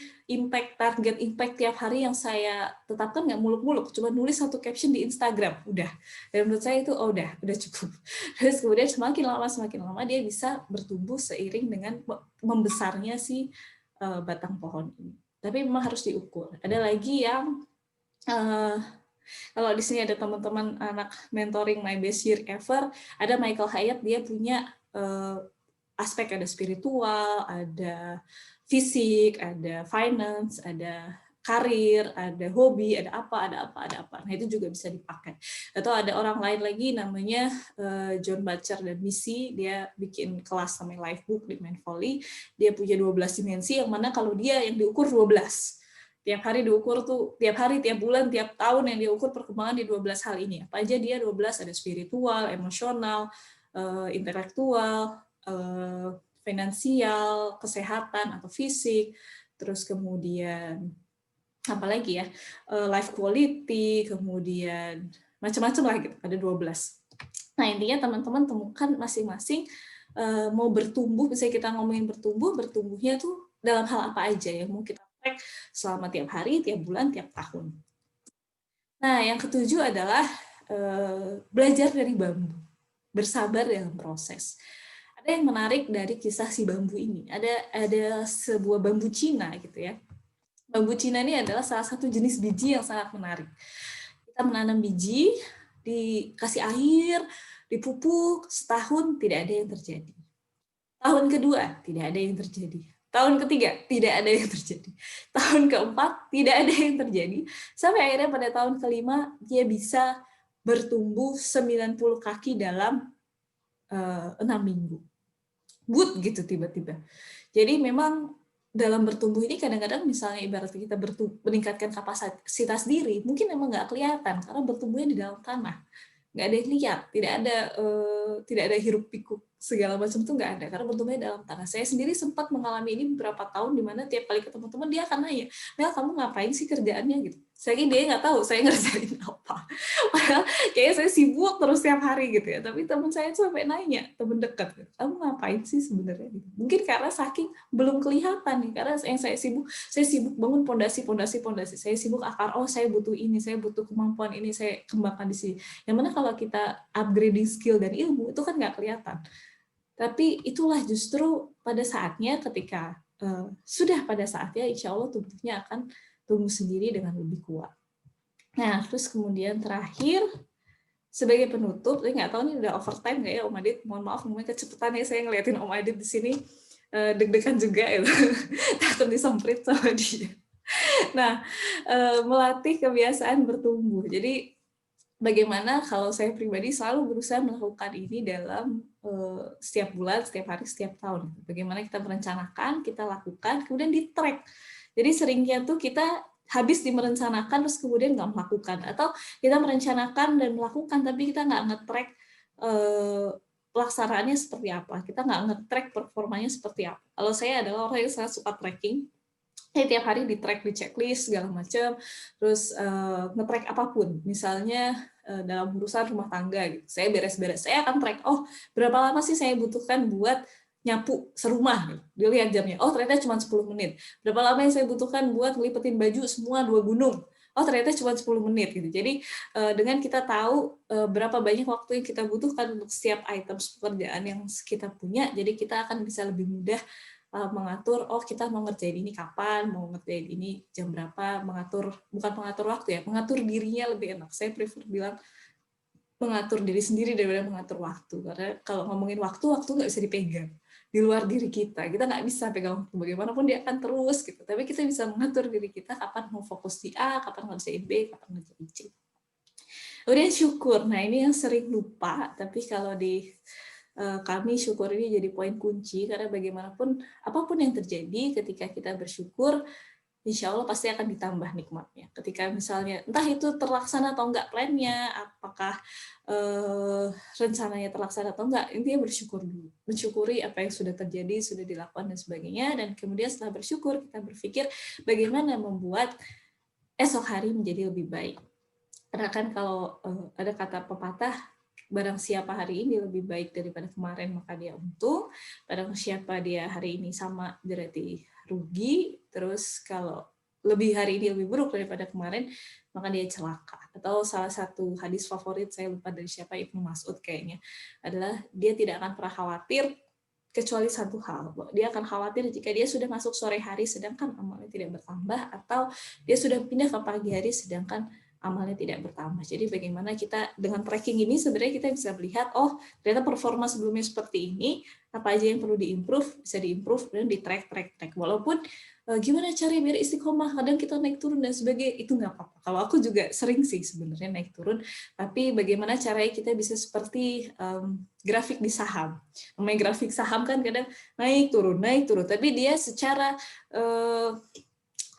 target impact tiap hari yang saya tetapkan nggak muluk-muluk, cuma nulis satu caption di Instagram, udah. Dan menurut saya itu udah cukup. Terus kemudian semakin lama dia bisa bertumbuh seiring dengan membesarnya si batang pohon ini. Tapi memang harus diukur. Ada lagi yang kalau di sini ada teman-teman anak mentoring My Best Year Ever, ada Michael Hyatt, dia punya aspek, ada spiritual, ada fisik, ada finance, ada karir, ada hobi, ada apa. Nah, itu juga bisa dipakai. Atau ada orang lain lagi namanya John Butcher dan Missy, dia bikin kelas namanya Life Book di Mindfully. Dia punya 12 dimensi, yang mana kalau dia yang diukur 12. Tiap hari diukur tuh, tiap hari, tiap bulan, tiap tahun yang diukur perkembangan di 12 hal ini. Apa aja dia 12, ada spiritual, emosional, intelektual, finansial, kesehatan atau fisik, terus kemudian apa lagi ya, life quality, kemudian macam-macam lah gitu, ada 12. Nah, intinya teman-teman temukan masing-masing mau bertumbuh, misalnya kita ngomongin bertumbuhnya tuh dalam hal apa aja yang mau kita track selama tiap hari, tiap bulan, tiap tahun. Nah, yang ketujuh adalah belajar dari bambu, bersabar dalam proses. Ada yang menarik dari kisah si bambu ini. Ada sebuah bambu Cina gitu ya. Bambu Cina ini adalah salah satu jenis biji yang sangat menarik. Kita menanam biji, dikasih air, dipupuk, setahun tidak ada yang terjadi. Tahun kedua tidak ada yang terjadi. Tahun ketiga tidak ada yang terjadi. Tahun keempat tidak ada yang terjadi. Sampai akhirnya pada tahun kelima dia bisa bertumbuh 90 kaki dalam 6 minggu. Good gitu tiba-tiba. Jadi memang dalam bertumbuh ini kadang-kadang misalnya ibarat kita meningkatkan kapasitas diri, mungkin memang nggak kelihatan karena bertumbuhnya di dalam tanah, nggak ada yang lihat, tidak ada hiruk pikuk segala macam itu nggak ada karena bertumbuhnya dalam tanah. Saya sendiri sempat mengalami ini beberapa tahun di mana tiap kali ketemu teman dia akan nanya, Mel kamu ngapain sih kerjaannya gitu. Saya kira dia nggak tahu saya ngerjain apa. Padahal kayaknya saya sibuk terus tiap hari gitu ya. Tapi teman saya tuh sampai nanya, teman dekat, kamu ngapain sih sebenarnya? Mungkin karena saking belum kelihatan nih. Karena yang saya sibuk bangun pondasi. Saya sibuk akar. Oh saya butuh ini, saya butuh kemampuan ini, saya kembangkan di sini. Yang mana kalau kita upgrading skill dan ilmu itu kan nggak kelihatan. Tapi itulah justru pada saatnya ketika sudah pada saatnya insya Allah tubuhnya akan tumbuh sendiri dengan lebih kuat. Nah, terus kemudian terakhir sebagai penutup, saya nggak tahu nih udah overtime nggak ya Om Adit? Mohon maaf, mungkin kecepatan ya saya ngeliatin Om Adit di sini deg-degan juga ya, takut disemprit sama dia. Nah, melatih kebiasaan bertumbuh. Jadi bagaimana kalau saya pribadi selalu berusaha melakukan ini dalam setiap bulan, setiap hari, setiap tahun. Bagaimana kita merencanakan, kita lakukan, kemudian di-track. Jadi seringnya tuh kita habis dimerencanakan terus kemudian nggak melakukan, atau kita merencanakan dan melakukan tapi kita nggak nge-track pelaksanaannya seperti apa, kita nggak nge-track performanya seperti apa. Kalau saya adalah orang yang sangat suka tracking, tiap hari di track, di checklist segala macam, terus nge-track apapun, misalnya dalam urusan rumah tangga gitu, saya beres-beres, saya akan track, oh berapa lama sih saya butuhkan buat nyapu serumah, dilihat jamnya, oh ternyata cuma 10 menit. Berapa lama yang saya butuhkan buat ngelipetin baju semua 2 gunung, oh ternyata cuma 10 menit gitu. Jadi dengan kita tahu berapa banyak waktu yang kita butuhkan untuk setiap item pekerjaan yang kita punya, jadi kita akan bisa lebih mudah mengatur, oh kita mau ngerjain ini kapan, mau ngerjain ini jam berapa, bukan mengatur waktu ya, mengatur dirinya lebih enak. Saya prefer bilang mengatur diri sendiri daripada mengatur waktu, karena kalau ngomongin waktu nggak bisa dipegang, di luar diri kita nggak bisa pegang waktu, bagaimanapun dia akan terus gitu, tapi kita bisa mengatur diri kita kapan mau fokus di A, kapan ngerjain B, kapan ngerjain C. Kemudian syukur, nah ini yang sering lupa, tapi kalau di kami syukur ini jadi poin kunci, karena bagaimanapun apapun yang terjadi ketika kita bersyukur, insya Allah pasti akan ditambah nikmatnya. Ketika misalnya entah itu terlaksana atau enggak plannya, apakah rencananya terlaksana atau enggak, intinya bersyukur dulu. Mensyukuri apa yang sudah terjadi, sudah dilakukan dan sebagainya, dan kemudian setelah bersyukur kita berpikir bagaimana membuat esok hari menjadi lebih baik. Karena kan kalau ada kata pepatah, barang siapa hari ini lebih baik daripada kemarin maka dia untung, barang siapa dia hari ini sama berarti rugi, terus kalau lebih hari ini lebih buruk daripada kemarin maka dia celaka. Atau salah satu hadis favorit saya lupa dari siapa, Ibnu Mas'ud kayaknya, adalah dia tidak akan pernah khawatir kecuali satu hal, dia akan khawatir jika dia sudah masuk sore hari sedangkan amalnya tidak bertambah, atau dia sudah pindah ke pagi hari sedangkan amalnya tidak bertambah. Jadi bagaimana kita dengan tracking ini sebenarnya kita bisa melihat, oh ternyata performa sebelumnya seperti ini, apa aja yang perlu diimprove, bisa diimprove dan di track. Walaupun gimana caranya biar istiqomah, kadang kita naik turun dan sebagainya, itu nggak apa-apa. Kalau aku juga sering sih sebenarnya naik turun, tapi bagaimana caranya kita bisa seperti grafik di saham. Namanya grafik saham kan kadang naik turun, tapi dia secara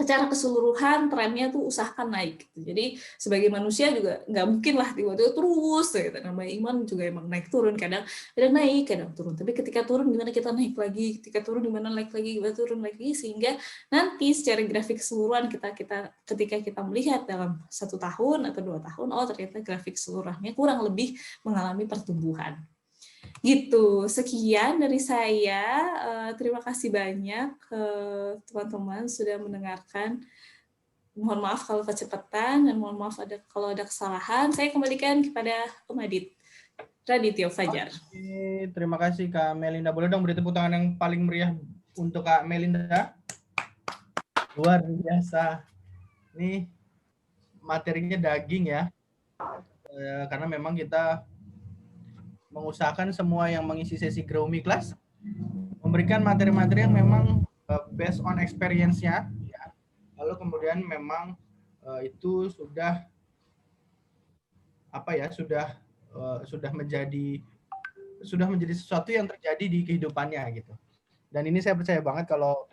keseluruhan trennya tuh usahakan naik gitu. Jadi sebagai manusia juga nggak mungkin lah tiba-tiba terus gitu. Namanya iman juga emang naik turun, kadang naik kadang turun, tapi ketika turun gimana kita naik lagi, ketika turun gimana naik lagi, gimana turun lagi, sehingga nanti secara grafik keseluruhan ketika kita melihat dalam 1 tahun atau 2 tahun, oh ternyata grafik keseluruhannya kurang lebih mengalami pertumbuhan. Gitu, sekian dari saya. Terima kasih banyak ke teman-teman sudah mendengarkan. Mohon maaf kalau kecepatan dan mohon maaf kalau ada kesalahan. Saya kembalikan kepada Om Adit. Radityo Fajar. Oke, terima kasih Kak Melinda. Boleh dong beri tepuk tangan yang paling meriah untuk Kak Melinda. Luar biasa. Ini materinya daging ya. Karena memang kita mengusahakan semua yang mengisi sesi Grow Me Class memberikan materi-materi yang memang based on experience-nya ya. Lalu kemudian memang itu sudah menjadi sesuatu yang terjadi di kehidupannya gitu. Dan ini saya percaya banget kalau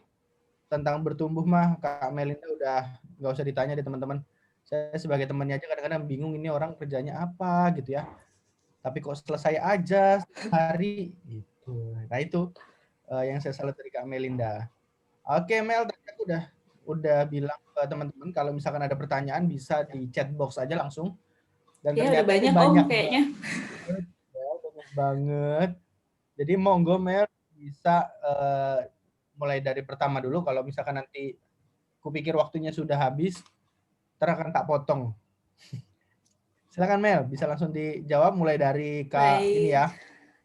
tentang bertumbuh mah Kak Melinda udah nggak usah ditanya deh teman-teman. Saya sebagai temannya aja kadang-kadang bingung ini orang kerjanya apa gitu ya. Tapi kok selesai aja hari gitu. Nah itu yang saya salut dari Kak Melinda. Oke Mel, tadi aku udah bilang ke teman-teman kalau misalkan ada pertanyaan bisa di chat box aja langsung. Dan ya, ternyata banyak banyak kayaknya. Banyak banget. Jadi monggo Mel bisa mulai dari pertama dulu. Kalau misalkan nanti kupikir waktunya sudah habis, akan tak potong. Silakan Mel, bisa langsung dijawab mulai dari Kak ini ya.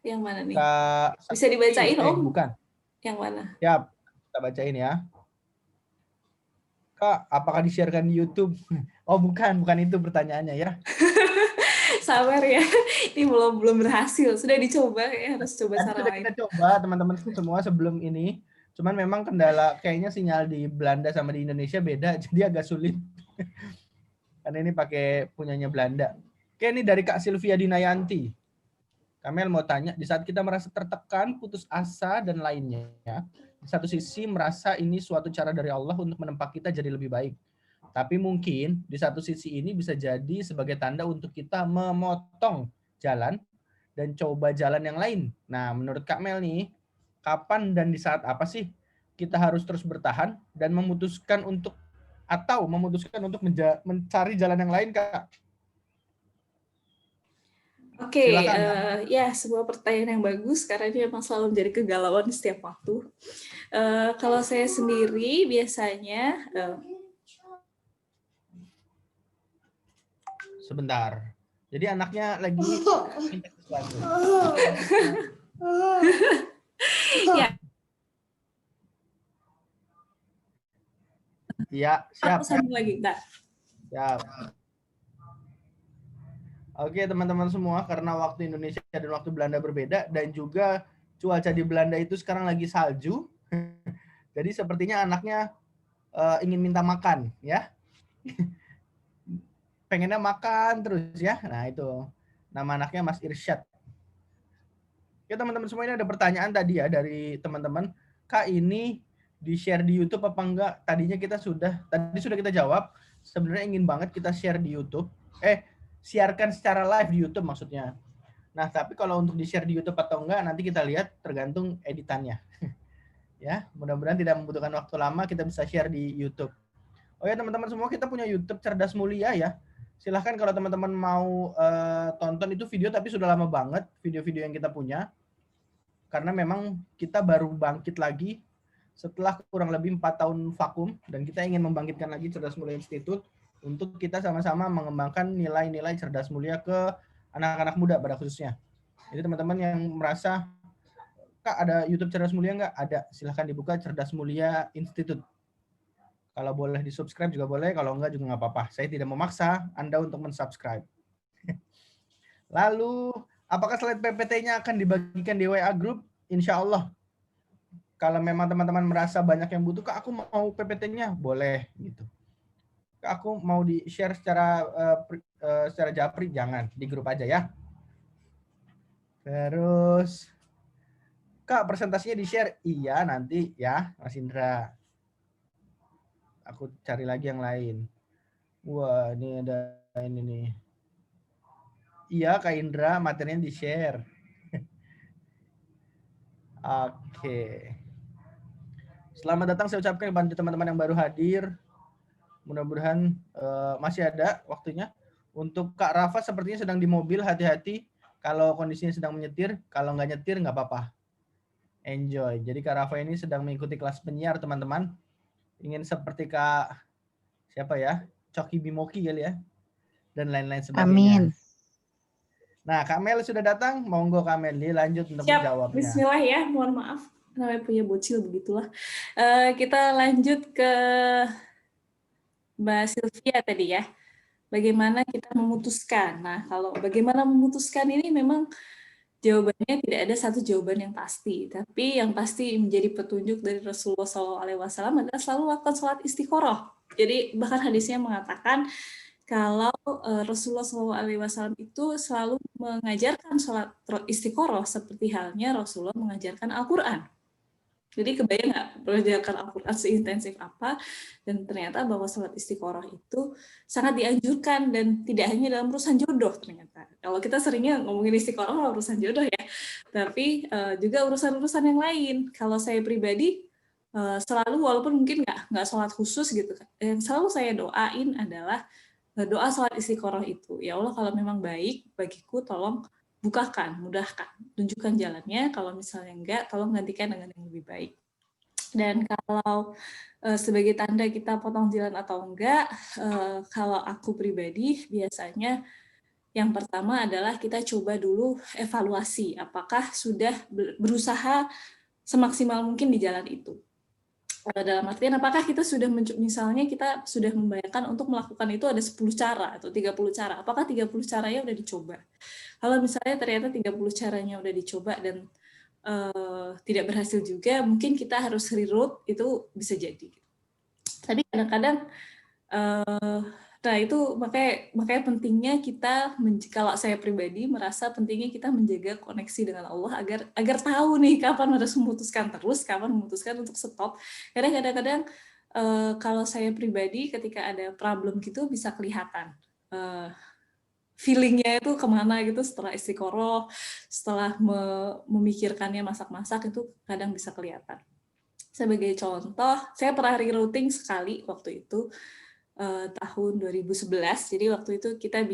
Yang mana nih? Kak Bisa dibacain, Om? Bukan. Yang mana? Siap, kita bacain ya. Kak, apakah di-sharekan di YouTube? Oh, bukan itu pertanyaannya ya. Sabar ya, ini belum berhasil. Sudah dicoba, ya harus coba Tadi cara sudah lain. kita coba teman-teman semua sebelum ini. Cuman memang kendala kayaknya sinyal di Belanda sama di Indonesia beda, jadi agak sulit. Karena ini pakai punyanya Belanda. Oke, ini dari Kak Sylvia Dinayanti. Kamel mau tanya, di saat kita merasa tertekan, putus asa, dan lainnya, di satu sisi merasa ini suatu cara dari Allah untuk menempa kita jadi lebih baik. Tapi mungkin di satu sisi ini bisa jadi sebagai tanda untuk kita memotong jalan dan coba jalan yang lain. Nah, menurut Kak Mel nih, kapan dan di saat apa sih kita harus terus bertahan dan memutuskan untuk mencari jalan yang lain, Kak? Oke, ya sebuah pertanyaan yang bagus karena ini memang selalu menjadi kegalauan di setiap waktu. Kalau saya sendiri biasanya sebentar. Jadi anaknya lagi minta sesuatu. ya. Iya, siap. Aku sambung lagi, Kak. Siap. Oke, teman-teman semua, karena waktu Indonesia dan waktu Belanda berbeda dan juga cuaca di Belanda itu sekarang lagi salju. Jadi sepertinya anaknya ingin minta makan, ya. Pengennya makan terus ya. Nah, itu. Nama anaknya Mas Irsyad. Ya, teman-teman semua, ini ada pertanyaan tadi ya dari teman-teman. Kak, ini di-share di YouTube apa enggak? Tadi sudah kita jawab. Sebenarnya ingin banget kita share di YouTube. Siarkan secara live di YouTube maksudnya. Nah, tapi kalau untuk di-share di YouTube atau enggak, nanti kita lihat tergantung editannya. Ya, mudah-mudahan tidak membutuhkan waktu lama, kita bisa share di YouTube. Oh ya, teman-teman semua, kita punya YouTube Cerdas Mulia ya. Silahkan kalau teman-teman mau tonton itu video, tapi sudah lama banget video-video yang kita punya. Karena memang kita baru bangkit lagi setelah kurang lebih 4 tahun vakum, dan kita ingin membangkitkan lagi Cerdas Mulia Institute untuk kita sama-sama mengembangkan nilai-nilai cerdas mulia ke anak-anak muda pada khususnya. Jadi teman-teman yang merasa, Kak, ada YouTube Cerdas Mulia nggak? Ada, silahkan dibuka Cerdas Mulia Institute. Kalau boleh di-subscribe juga boleh, kalau enggak juga nggak apa-apa. Saya tidak memaksa Anda untuk men-subscribe. Lalu, apakah slide PPT-nya akan dibagikan di WA Group? Insya Allah. Kalau memang teman-teman merasa banyak yang butuh, Kak, aku mau PPT-nya, boleh gitu. Kak, aku mau di-share secara japri, jangan, di grup aja ya. Terus, Kak, presentasinya di-share? Iya, nanti ya, Mas Indra. Aku cari lagi yang lain. Wah, ini ada ini nih. Iya, Kak Indra, materinya di-share. Oke. Selamat datang saya ucapkan kepada teman-teman yang baru hadir. Mudah-mudahan masih ada waktunya. Untuk Kak Rafa sepertinya sedang di mobil, hati-hati. Kalau kondisinya sedang menyetir, kalau nggak nyetir nggak apa-apa. Enjoy. Jadi Kak Rafa ini sedang mengikuti kelas penyiar, teman-teman. Ingin seperti Kak siapa ya? Coki Bimoki kali ya. Dan lain-lain sebagainya. Amin. Nah, Kak Mel sudah datang. Monggo Kak Mel, lanjut untuk menjawabnya. Bismillah ya, mohon maaf. Namanya punya bocil begitulah. Kita lanjut ke Mbak Sylvia tadi ya. Bagaimana kita memutuskan. Nah, kalau bagaimana memutuskan ini memang jawabannya tidak ada satu jawaban yang pasti. Tapi yang pasti menjadi petunjuk dari Rasulullah SAW adalah selalu lakukan sholat istiqoroh. Jadi bahkan hadisnya mengatakan kalau Rasulullah SAW itu selalu mengajarkan sholat istiqoroh seperti halnya Rasulullah mengajarkan Al-Quran. Jadi kebayang nggak belajarkan Al-Quran seintensif apa, dan ternyata bahwa sholat istiqoroh itu sangat dianjurkan dan tidak hanya dalam urusan jodoh ternyata. Kalau kita seringnya ngomongin istiqoroh urusan jodoh ya, tapi juga urusan-urusan yang lain. Kalau saya pribadi selalu, walaupun mungkin nggak sholat khusus gitu, yang selalu saya doain adalah doa sholat istiqoroh itu. Ya Allah, kalau memang baik bagiku, tolong bukakan, mudahkan, tunjukkan jalannya. Kalau misalnya enggak, tolong gantikan dengan yang lebih baik. Dan kalau sebagai tanda kita potong jalan atau enggak, kalau aku pribadi biasanya Yang pertama adalah kita coba dulu evaluasi, apakah sudah berusaha semaksimal mungkin di jalan itu. Dalam artian apakah kita sudah misalnya kita sudah membayangkan untuk melakukan itu ada 10 cara atau 30 cara. Apakah 30 caranya udah dicoba? Kalau misalnya ternyata 30 caranya udah dicoba dan tidak berhasil juga, mungkin kita harus reroute, itu bisa jadi. Tapi kadang-kadang nah itu makanya pentingnya kita, kalau saya pribadi merasa pentingnya kita menjaga koneksi dengan Allah agar tahu nih kapan harus memutuskan terus, kapan memutuskan untuk stop. Karena kadang-kadang kalau saya pribadi ketika ada problem gitu bisa kelihatan feelingnya itu kemana gitu setelah istiqoroh, setelah memikirkannya masak-masak, itu kadang bisa kelihatan. Sebagai contoh, saya pernah rerouting sekali waktu itu, tahun 2011. Jadi waktu itu kita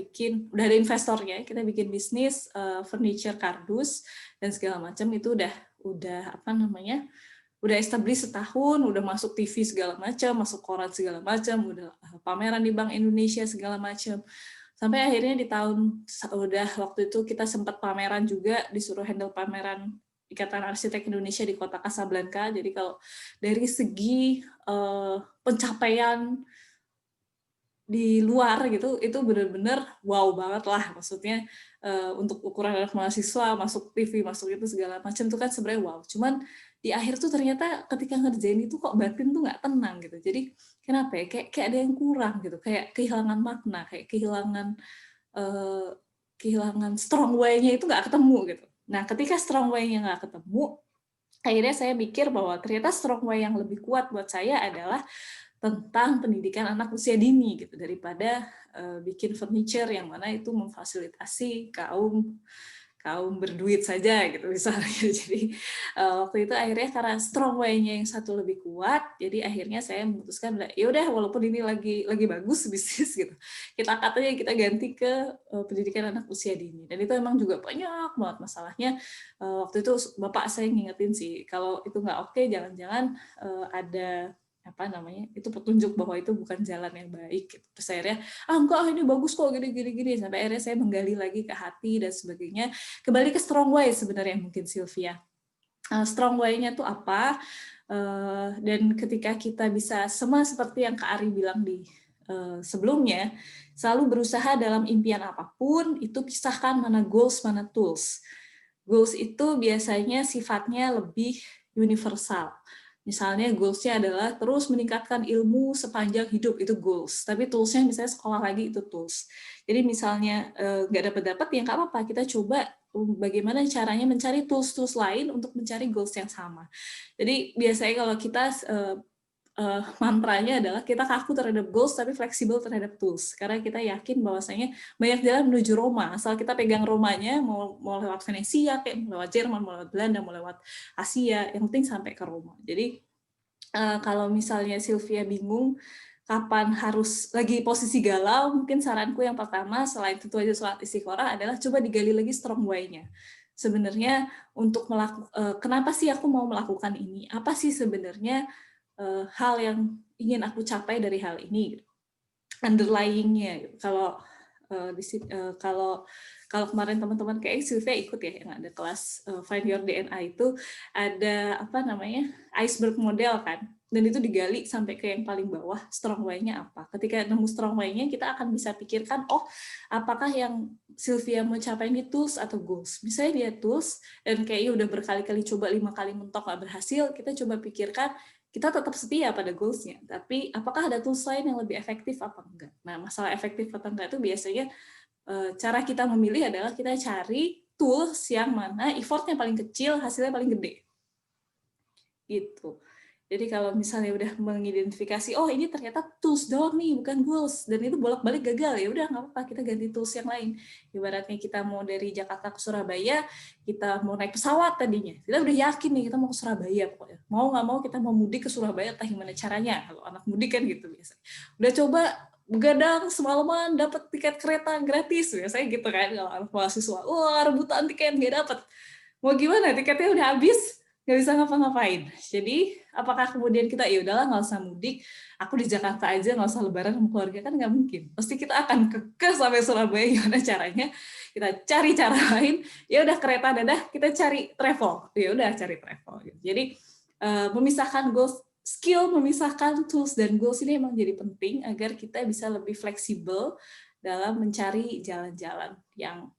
udah ada investornya, kita bikin bisnis furniture kardus dan segala macam, itu udah apa namanya, udah establish setahun, udah masuk TV segala macam, masuk koran segala macam, udah pameran di Bank Indonesia segala macam. Sampai akhirnya waktu itu kita sempat pameran juga, disuruh handle pameran Ikatan Arsitek Indonesia di Kota Kasablanka. Jadi kalau dari segi pencapaian di luar gitu, itu benar-benar wow banget lah, maksudnya untuk ukuran anak mahasiswa, masuk TV, masuk itu segala macam itu kan sebenarnya wow. Cuman di akhir tuh ternyata ketika ngerjain itu kok batin tuh nggak tenang gitu. Jadi kenapa ya, kayak ada yang kurang gitu, kayak kehilangan makna, kayak kehilangan strong way-nya itu nggak ketemu gitu. Nah ketika strong way-nya nggak ketemu, akhirnya saya mikir bahwa ternyata strong way yang lebih kuat buat saya adalah tentang pendidikan anak usia dini gitu, daripada bikin furniture yang mana itu memfasilitasi kaum berduit saja gitu misalnya. Jadi waktu itu akhirnya karena strong way-nya yang satu lebih kuat, jadi akhirnya saya memutuskan ya udah, walaupun ini lagi bagus bisnis gitu, kita katanya kita ganti ke pendidikan anak usia dini. Dan itu emang juga banyak banget masalahnya. Waktu itu bapak saya ngingetin sih, kalau itu nggak oke, jangan-jangan ada apa namanya, itu petunjuk bahwa itu bukan jalan yang baik gitu. Terus akhirnya enggak, ini bagus kok, gini. Sampai akhirnya saya menggali lagi ke hati dan sebagainya, kembali ke strong way sebenarnya mungkin Sylvia. Strong way-nya tuh apa, dan ketika kita bisa sama seperti yang Kak Ari bilang di sebelumnya, selalu berusaha dalam impian apapun itu pisahkan mana goals mana tools. Goals itu biasanya sifatnya lebih universal. Misalnya goals-nya adalah terus meningkatkan ilmu sepanjang hidup, itu goals. Tapi tools-nya misalnya sekolah lagi, itu tools. Jadi misalnya nggak dapat ya nggak apa-apa, kita coba bagaimana caranya mencari tools-tools lain untuk mencari goals yang sama. Jadi biasanya kalau kita mantranya adalah kita kaku terhadap goals tapi fleksibel terhadap tools, karena kita yakin bahwasanya banyak jalan menuju Roma, asal kita pegang Romanya, mau lewat Venesia, kayak mau lewat Jerman, mau lewat Belanda, mau lewat Asia, yang penting sampai ke Roma. Jadi kalau misalnya Sylvia bingung kapan harus lagi posisi galau, mungkin saranku yang pertama selain tentu aja sholat istiqoroh adalah coba digali lagi strong way-nya. Sebenarnya untuk kenapa sih aku mau melakukan ini? Apa sih sebenarnya hal yang ingin aku capai dari hal ini, underlying-nya. Kalau kemarin teman-teman kayak Sylvia ikut ya yang ada kelas Find Your DNA, itu ada apa namanya iceberg model kan, dan itu digali sampai ke yang paling bawah, strong way-nya apa. Ketika nemu strong way-nya, kita akan bisa pikirkan, oh apakah yang Sylvia mau capai ini tools atau goals. Misalnya dia tools dan kayaknya udah berkali-kali coba, 5 kali mentok nggak berhasil, kita coba pikirkan kita tetap setia pada goals-nya, tapi apakah ada tools lain yang lebih efektif apa enggak. Nah, masalah efektif atau enggak itu biasanya cara kita memilih adalah kita cari tools yang mana effortnya paling kecil, hasilnya paling gede. Gitu. Jadi kalau misalnya udah mengidentifikasi, oh ini ternyata tools doang nih, bukan goals, dan itu bolak-balik gagal, ya udah nggak apa-apa, kita ganti tools yang lain. Ibaratnya kita mau dari Jakarta ke Surabaya, kita mau naik pesawat tadinya, kita udah yakin nih kita mau ke Surabaya pokoknya. Mau nggak mau kita mau mudik ke Surabaya, entah gimana caranya. Kalau anak mudik kan gitu biasa. Udah coba begadang semalaman dapat tiket kereta gratis, biasanya gitu kan kalau anak mahasiswa. Wah, rebutan tiket nggak dapat. Mau gimana? Tiketnya udah habis. nggak bisa ngapa-ngapain. Jadi apakah kemudian kita ya udahlah nggak usah mudik, aku di Jakarta aja nggak usah lebaran sama keluarga, kan nggak mungkin. Pasti kita akan kekeh sampai Surabaya, gimana caranya? Kita cari cara lain. Ya udah kereta dadah, kita cari travel. Ya udah cari travel. Jadi memisahkan goals, skill memisahkan tools dan goals ini emang jadi penting agar kita bisa lebih fleksibel dalam mencari jalan-jalan yang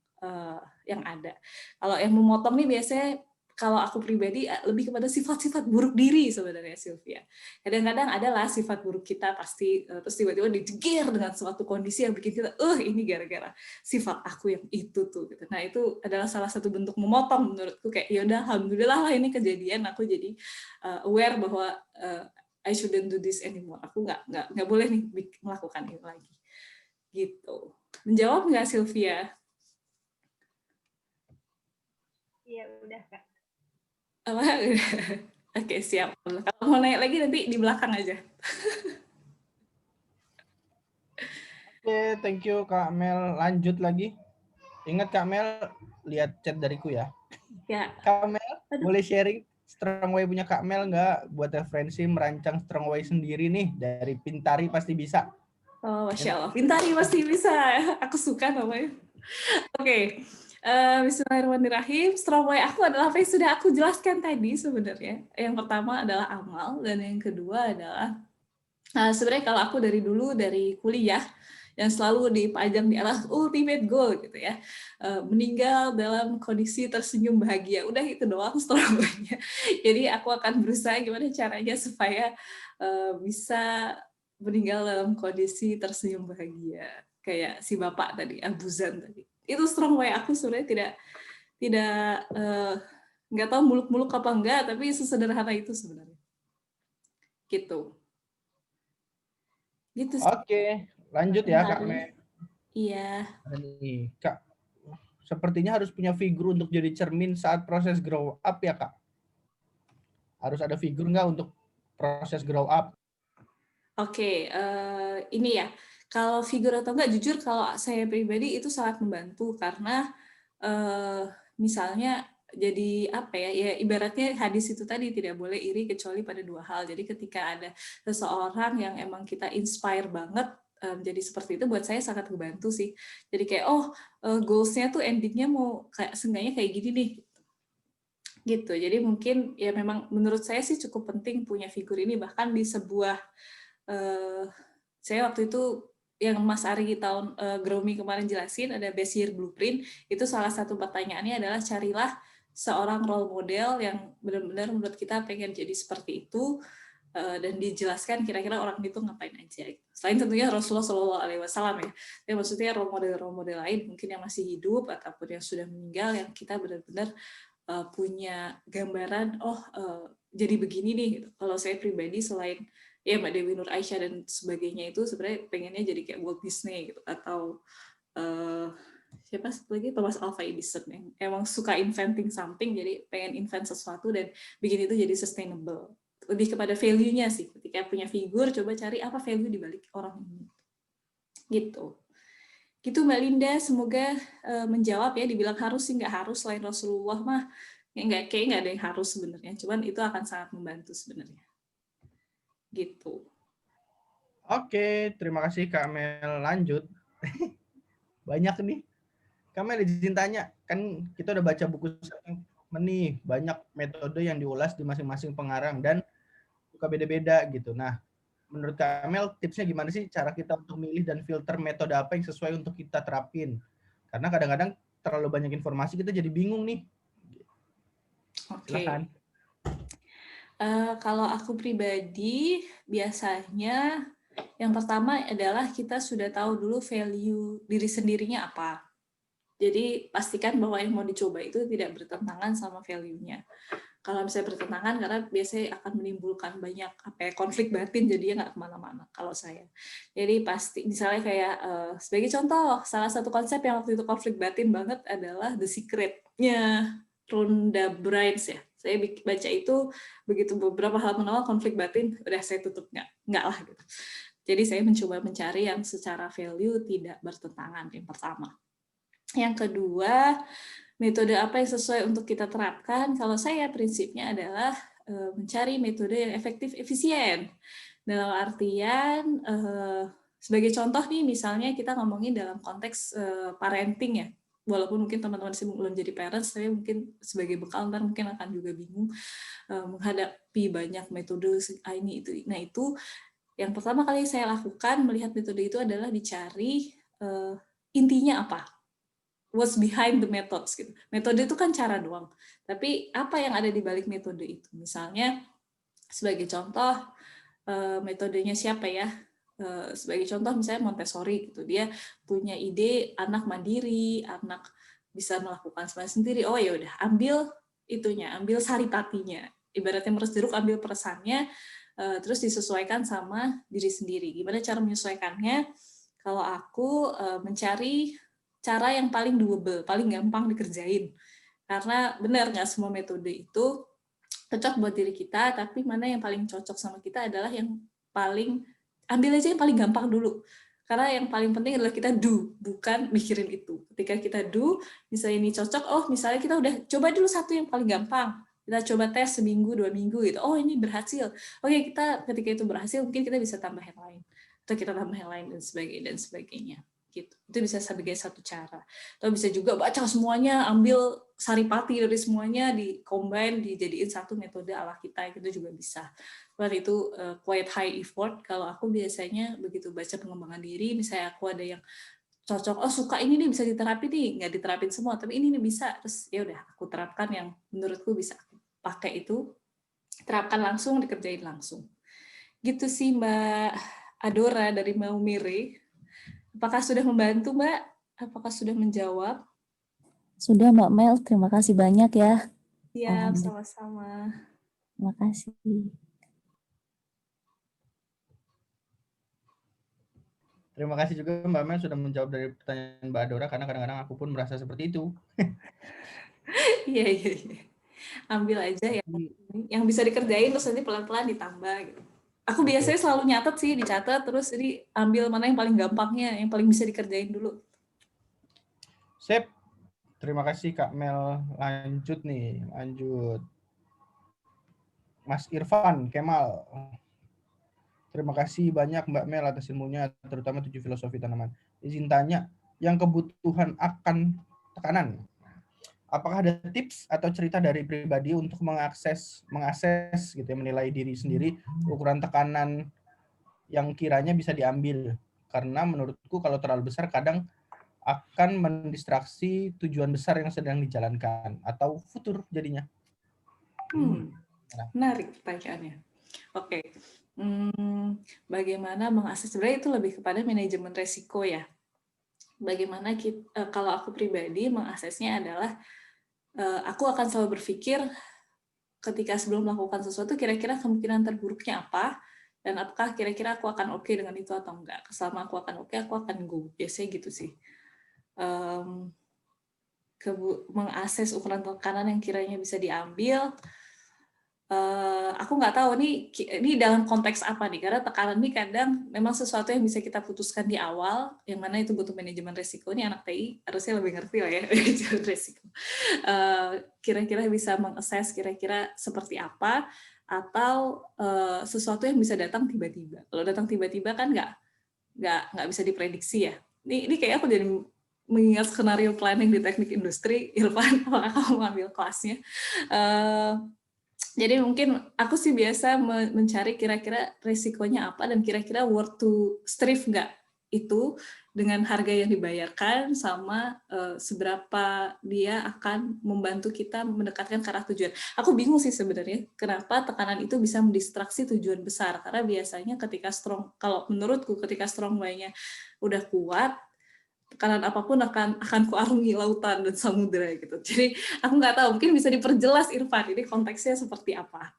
ada. Kalau yang memotong nih biasanya kalau aku pribadi lebih kepada sifat-sifat buruk diri sebenarnya, Sylvia. Kadang-kadang adalah sifat buruk kita pasti terus tiba-tiba dijegir dengan suatu kondisi yang bikin kita, ini gara-gara sifat aku yang itu tuh. Gitu. Nah itu adalah salah satu bentuk memotong menurutku, kayak yaudah alhamdulillah lah ini kejadian, aku jadi aware bahwa I shouldn't do this anymore. Aku nggak boleh nih melakukan ini lagi. Gitu. Menjawab nggak, Sylvia? Iya, udah, Kak. Apa? Oke, siap. Kalau mau naik lagi nanti di belakang aja. Oke, thank you Kak Mel. Lanjut lagi. Ingat Kak Mel, lihat chat dariku ya. Ya. Kak Mel, boleh sharing Strong Way punya Kak Mel nggak? Buat referensi merancang Strong Way sendiri nih. Dari Pintari pasti bisa. Oh, Masya Allah. Pintari pasti bisa. Aku suka namanya. Oke. Bismillahirrahmanirrahim. Strong Way aku adalah apa yang sudah aku jelaskan tadi sebenarnya. Yang pertama adalah amal, dan yang kedua adalah sebenarnya kalau aku dari dulu dari kuliah yang selalu dipajang di atas ultimate goal gitu ya, meninggal dalam kondisi tersenyum bahagia. Udah itu doang Strong Way-nya. Jadi aku akan berusaha gimana caranya supaya bisa meninggal dalam kondisi tersenyum bahagia kayak si bapak tadi, Abu Zan tadi. Itu Strong Way aku sebenarnya tidak nggak tahu muluk-muluk apa enggak, tapi sesederhana itu sebenarnya. Gitu sih. Oke, lanjut ya Kak Mel. Iya. Nih, Kak, sepertinya harus punya figur untuk jadi cermin saat proses grow up ya Kak? Harus ada figur nggak untuk proses grow up? Oke, ini ya. Kalau figur atau enggak, jujur kalau saya pribadi itu sangat membantu karena misalnya jadi apa ya ibaratnya hadis itu tadi, tidak boleh iri kecuali pada dua hal. Jadi ketika ada seseorang yang emang kita inspire banget jadi seperti itu, buat saya sangat membantu sih. Jadi kayak goals-nya tuh ending-nya mau kayak seenggaknya kayak gini nih. Gitu. Jadi mungkin ya memang menurut saya sih cukup penting punya figur ini, bahkan di sebuah saya waktu itu yang Mas Ari tahun Gromi kemarin jelasin ada Best Year Blueprint, itu salah satu pertanyaannya adalah carilah seorang role model yang benar-benar menurut kita pengen jadi seperti itu, dan dijelaskan kira-kira orang itu ngapain aja. Selain tentunya Rasulullah SAW ya, tapi maksudnya role model lain mungkin yang masih hidup ataupun yang sudah meninggal yang kita benar-benar punya gambaran jadi begini nih gitu. Kalau saya pribadi selain ya Mbak Dewi Nur Aisyah dan sebagainya itu sebenarnya pengennya jadi kayak Walt Disney gitu, atau siapa lagi, Thomas Alva Edison yang emang suka inventing something, jadi pengen invent sesuatu dan bikin itu jadi sustainable. Lebih kepada value-nya sih, ketika punya figur coba cari apa value di balik orang ini. Gitu Mbak Linda, semoga menjawab ya. Dibilang harus sih nggak harus, selain Rasulullah mah kayak nggak ada yang harus sebenarnya, cuman itu akan sangat membantu sebenarnya. Gitu. Oke, terima kasih Kak Mel. Lanjut. Banyak nih. Kak Mel izin tanya, kan kita udah baca buku nih, banyak metode yang diulas di masing-masing pengarang dan suka beda-beda gitu. Nah, menurut Kak Mel tipsnya gimana sih cara kita untuk milih dan filter metode apa yang sesuai untuk kita terapin? Karena kadang-kadang terlalu banyak informasi kita jadi bingung nih. Oke. Silakan. Kalau aku pribadi biasanya yang pertama adalah kita sudah tahu dulu value diri sendirinya apa. Jadi pastikan bahwa yang mau dicoba itu tidak bertentangan sama value-nya. Kalau misalnya bertentangan, karena biasanya akan menimbulkan banyak konflik batin, jadinya nggak kemana-mana kalau saya. Jadi pasti, misalnya kayak sebagai contoh, salah satu konsep yang waktu itu konflik batin banget adalah The Secret-nya Rhonda Byrne ya. Saya baca itu begitu beberapa halaman awal konflik batin, udah saya tutup nggak lah gitu. Jadi saya mencoba mencari yang secara value tidak bertentangan yang pertama. Yang kedua, metode apa yang sesuai untuk kita terapkan? Kalau saya prinsipnya adalah mencari metode yang efektif, efisien. Dalam artian, sebagai contoh nih, misalnya kita ngomongin dalam konteks parenting ya. Walaupun mungkin teman-teman belum jadi parents, tapi mungkin sebagai bekal ntar mungkin akan juga bingung menghadapi banyak metode ini itu. Nah itu yang pertama kali saya lakukan melihat metode itu adalah dicari intinya apa, what's behind the methods gitu. Metode itu kan cara doang, tapi apa yang ada di balik metode itu? Misalnya sebagai contoh metodenya siapa ya? Sebagai contoh misalnya Montessori gitu, dia punya ide anak mandiri, anak bisa melakukan semuanya sendiri. Oh ya udah, ambil itunya, ambil saripatinya. Ibaratnya meres jeruk, ambil peresannya, terus disesuaikan sama diri sendiri. Gimana cara menyesuaikannya? Kalau aku mencari cara yang paling doable, paling gampang dikerjain. Karena benar nggak semua metode itu cocok buat diri kita, tapi mana yang paling cocok sama kita adalah yang paling, ambil aja yang paling gampang dulu. Karena yang paling penting adalah kita do, bukan mikirin itu. Ketika kita do, misalnya ini cocok, oh misalnya kita udah coba dulu satu yang paling gampang. Kita coba tes seminggu, 2 minggu gitu. Oh ini berhasil. Oke, kita ketika itu berhasil, mungkin kita bisa tambah yang lain. Atau kita tambah yang lain dan sebagainya. Gitu. Itu bisa sebagai satu cara. Atau bisa juga baca semuanya, ambil saripati dari semuanya, di-combine, dijadiin satu metode ala kita, itu juga bisa. But itu quite high effort. Kalau aku biasanya begitu baca pengembangan diri, misalnya aku ada yang cocok, oh suka ini nih bisa diterapi nih, nggak diterapin semua, tapi ini nih bisa, terus ya udah aku terapkan yang menurutku bisa aku pakai itu, terapkan langsung, dikerjain langsung. Gitu sih Mbak Adora dari Maumere. Apakah sudah membantu, Mbak? Apakah sudah menjawab? Sudah, Mbak Mel. Terima kasih banyak ya. Siap, sama-sama. Terima kasih. Terima kasih juga Mbak Mel sudah menjawab dari pertanyaan Mbak Adora, karena kadang-kadang aku pun merasa seperti itu. Iya. Ambil aja yang bisa dikerjain, terus nanti pelan-pelan ditambah gitu. Aku biasanya selalu nyatet sih, dicatat, terus jadi ambil mana yang paling gampangnya, yang paling bisa dikerjain dulu. Sip. Terima kasih Kak Mel. Lanjut. Mas Irfan Kemal. Terima kasih banyak Mbak Mel atas ilmunya, terutama 7 filosofi tanaman. Izin tanya, yang kebutuhan akan tekanan, apakah ada tips atau cerita dari pribadi untuk mengakses gitu ya, menilai diri sendiri ukuran tekanan yang kiranya bisa diambil? Karena menurutku kalau terlalu besar kadang akan mendistraksi tujuan besar yang sedang dijalankan atau futur jadinya. Menarik pertanyaannya. Oke. Bagaimana mengakses, sebenarnya itu lebih kepada manajemen resiko ya. Bagaimana kita, kalau aku pribadi mengaksesnya adalah aku akan selalu berpikir ketika sebelum melakukan sesuatu kira-kira kemungkinan terburuknya apa, dan apakah kira-kira aku akan oke dengan itu atau enggak. Selama aku akan oke, aku akan go. Biasanya gitu sih. Mengakses ukuran tekanan yang kiranya bisa diambil, aku nggak tahu ini dalam konteks apa nih, karena tekanan ini kadang memang sesuatu yang bisa kita putuskan di awal, yang mana itu butuh manajemen resiko. Ini anak TI harusnya lebih ngerti lah ya manajemen resiko. Kira-kira bisa mengakses kira-kira seperti apa, atau sesuatu yang bisa datang tiba-tiba. Kalau datang tiba-tiba kan nggak bisa diprediksi ya. Ini kayak aku jadi mengingat skenario planning di teknik industri. Irfan, apakah kamu ngambil kelasnya? Jadi mungkin aku sih biasa mencari kira-kira resikonya apa dan kira-kira worth to strive nggak itu dengan harga yang dibayarkan sama seberapa dia akan membantu kita mendekatkan ke arah tujuan. Aku bingung sih sebenarnya kenapa tekanan itu bisa mendistraksi tujuan besar, karena biasanya ketika strong, kalau menurutku ketika strong why-nya udah kuat, tekanan apapun akan kuarungi lautan dan samudera gitu. Jadi aku nggak tahu, mungkin bisa diperjelas Irfan, ini konteksnya seperti apa?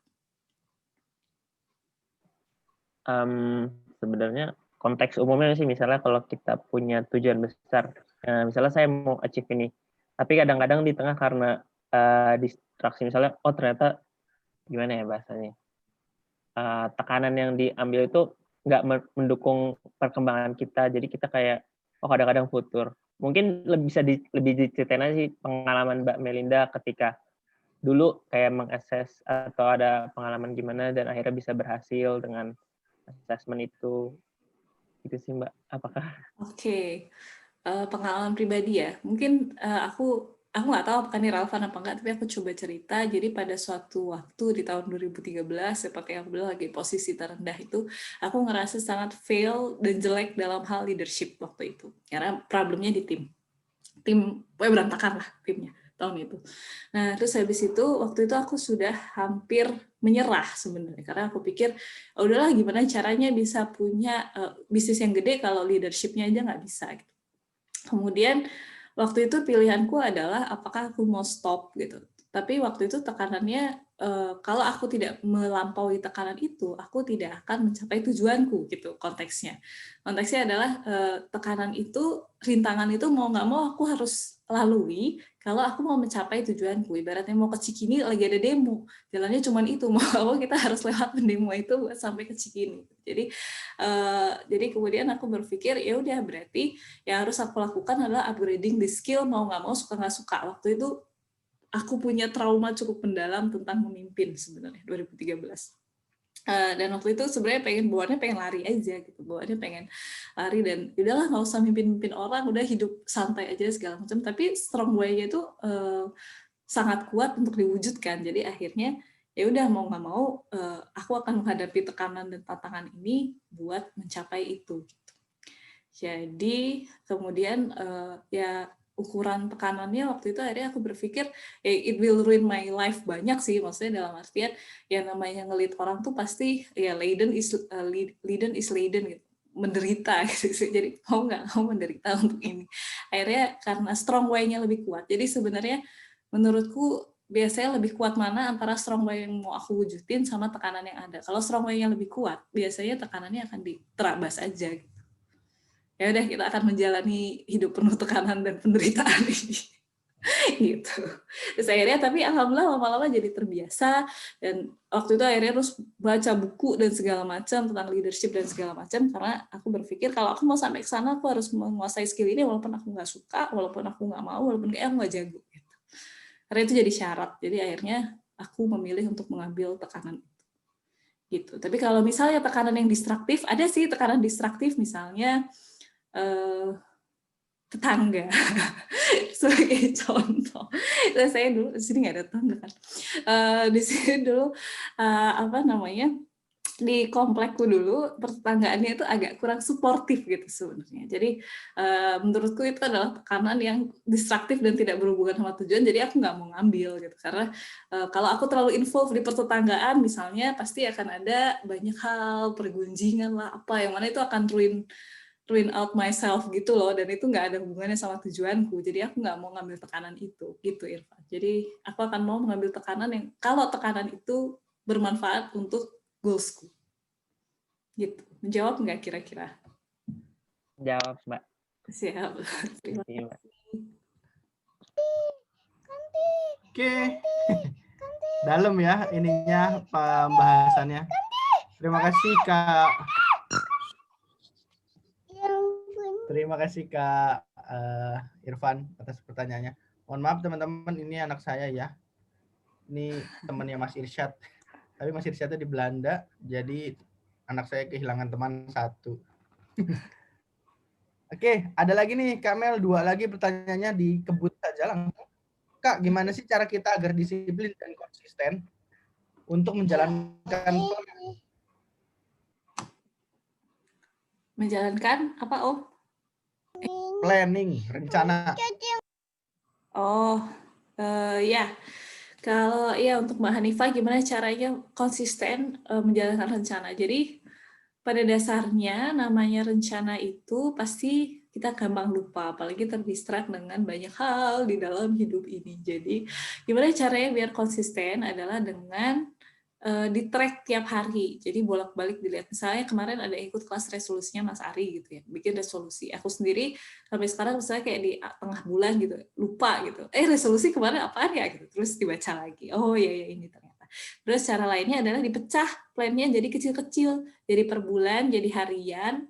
Sebenarnya konteks umumnya sih, misalnya kalau kita punya tujuan besar, misalnya saya mau achieve ini, tapi kadang-kadang di tengah karena distraksi, misalnya oh ternyata gimana ya bahasanya, tekanan yang diambil itu nggak mendukung perkembangan kita, jadi kita kayak oh kadang-kadang futur. mungkin lebih diceritain aja sih pengalaman Mbak Melinda ketika dulu kayak mengakses atau ada pengalaman gimana dan akhirnya bisa berhasil dengan assessment itu. Gitu sih Mbak. Apakah? Oke. Pengalaman pribadi ya. Mungkin aku nggak tahu apakah ini relevan apa enggak, tapi aku coba cerita. Jadi pada suatu waktu di tahun 2013, seperti yang aku bilang lagi posisi terendah itu, aku ngerasa sangat fail dan jelek dalam hal leadership waktu itu. Karena problemnya di tim. Tim berantakan lah timnya tahun itu. Nah, terus habis itu waktu itu aku sudah hampir menyerah sebenarnya karena aku pikir udahlah gimana caranya bisa punya bisnis yang gede kalau leadership-nya aja nggak bisa gitu. Kemudian waktu itu pilihanku adalah apakah aku mau stop gitu. Tapi waktu itu tekanannya kalau aku tidak melampaui tekanan itu, aku tidak akan mencapai tujuanku gitu konteksnya. Konteksnya adalah tekanan itu, rintangan itu mau nggak mau aku harus lalui kalau aku mau mencapai tujuanku. Ibaratnya mau ke Cikini lagi ada demo, jalannya cuma itu, mau kita harus lewat demo itu buat sampai ke Cikini. Jadi kemudian aku berpikir ya udah berarti yang harus aku lakukan adalah upgrading di skill mau nggak mau suka nggak suka. Waktu itu aku punya trauma cukup mendalam tentang memimpin sebenarnya 2013. Dan waktu itu sebenarnya pengen lari aja gitu, pengen lari dan udahlah nggak usah mimpin orang, udah hidup santai aja segala macam. Tapi strong way-nya itu sangat kuat untuk diwujudkan. Jadi akhirnya ya udah mau nggak mau aku akan menghadapi tekanan dan tantangan ini buat mencapai itu. Gitu. Jadi kemudian ya ukuran tekanannya waktu itu akhirnya aku berpikir it will ruin my life banyak sih, maksudnya dalam artian yang namanya ngelit orang tuh pasti ya laden is laden gitu, menderita gitu. Jadi mau nggak mau menderita untuk ini. Akhirnya karena strong way-nya lebih kuat. Jadi sebenarnya menurutku biasanya lebih kuat mana antara strong way yang mau aku wujudin sama tekanan yang ada. Kalau strong way-nya lebih kuat, biasanya tekanannya akan diterabas aja gitu. Ya udah kita akan menjalani hidup penuh tekanan dan penderitaan ini gitu. Terus akhirnya tapi alhamdulillah lama-lama jadi terbiasa dan waktu itu akhirnya terus baca buku dan segala macam tentang leadership dan segala macam karena aku berpikir kalau aku mau sampai ke sana aku harus menguasai skill ini walaupun aku nggak suka, walaupun aku nggak mau, walaupun kayak aku nggak jago gitu. Karena itu jadi syarat. Jadi akhirnya aku memilih untuk mengambil tekanan itu. Gitu. Tapi kalau misalnya tekanan yang destruktif, ada sih tekanan destruktif misalnya tetangga sebagai contoh. Nah, saya dulu di sini nggak ada tetangga kan. Di sini dulu di komplekku dulu pertetanggaannya itu agak kurang suportif gitu sebenarnya. Jadi menurutku itu adalah tekanan yang destruktif dan tidak berhubungan sama tujuan. Jadi aku nggak mau ngambil gitu karena kalau aku terlalu involved di pertetanggaan misalnya pasti akan ada banyak hal pergunjingan lah apa yang mana itu akan ruin out myself gitu loh, dan itu nggak ada hubungannya sama tujuanku. Jadi aku nggak mau ngambil tekanan itu, gitu Irfan. Jadi aku akan mau mengambil tekanan yang kalau tekanan itu bermanfaat untuk goalsku. Gitu. Menjawab nggak kira-kira? Jawab Mbak. Siap. Terima kasih. Oke. Dalam ya ininya pembahasannya. Terima kasih Kak. Terima kasih Kak Irfan atas pertanyaannya. Mohon maaf teman-teman, ini anak saya ya. Ini temannya Mas Irsyad. Tapi Mas Irsyadnya di Belanda, jadi anak saya kehilangan teman satu. Oke, ada lagi nih Kak Mel, 2 lagi pertanyaannya, dikebut saja langsung. Kak, gimana sih cara kita agar disiplin dan konsisten untuk menjalankan apa planning, rencana. Ya. Kalau ya untuk Mbak Hanifah gimana caranya konsisten menjalankan rencana. Jadi pada dasarnya namanya rencana itu pasti kita gampang lupa, apalagi terdistract dengan banyak hal di dalam hidup ini. Jadi gimana caranya biar konsisten adalah dengan di track tiap hari. Jadi bolak-balik dilihat. Misalnya kemarin ada ikut kelas resolusinya Mas Ari gitu ya, bikin resolusi. Aku sendiri sampai sekarang misalnya kayak di tengah bulan gitu, lupa gitu. Resolusi kemarin apaan ya gitu. Terus dibaca lagi. Oh ya ini ternyata. Terus cara lainnya adalah dipecah plannya jadi kecil-kecil. Jadi per bulan, jadi harian,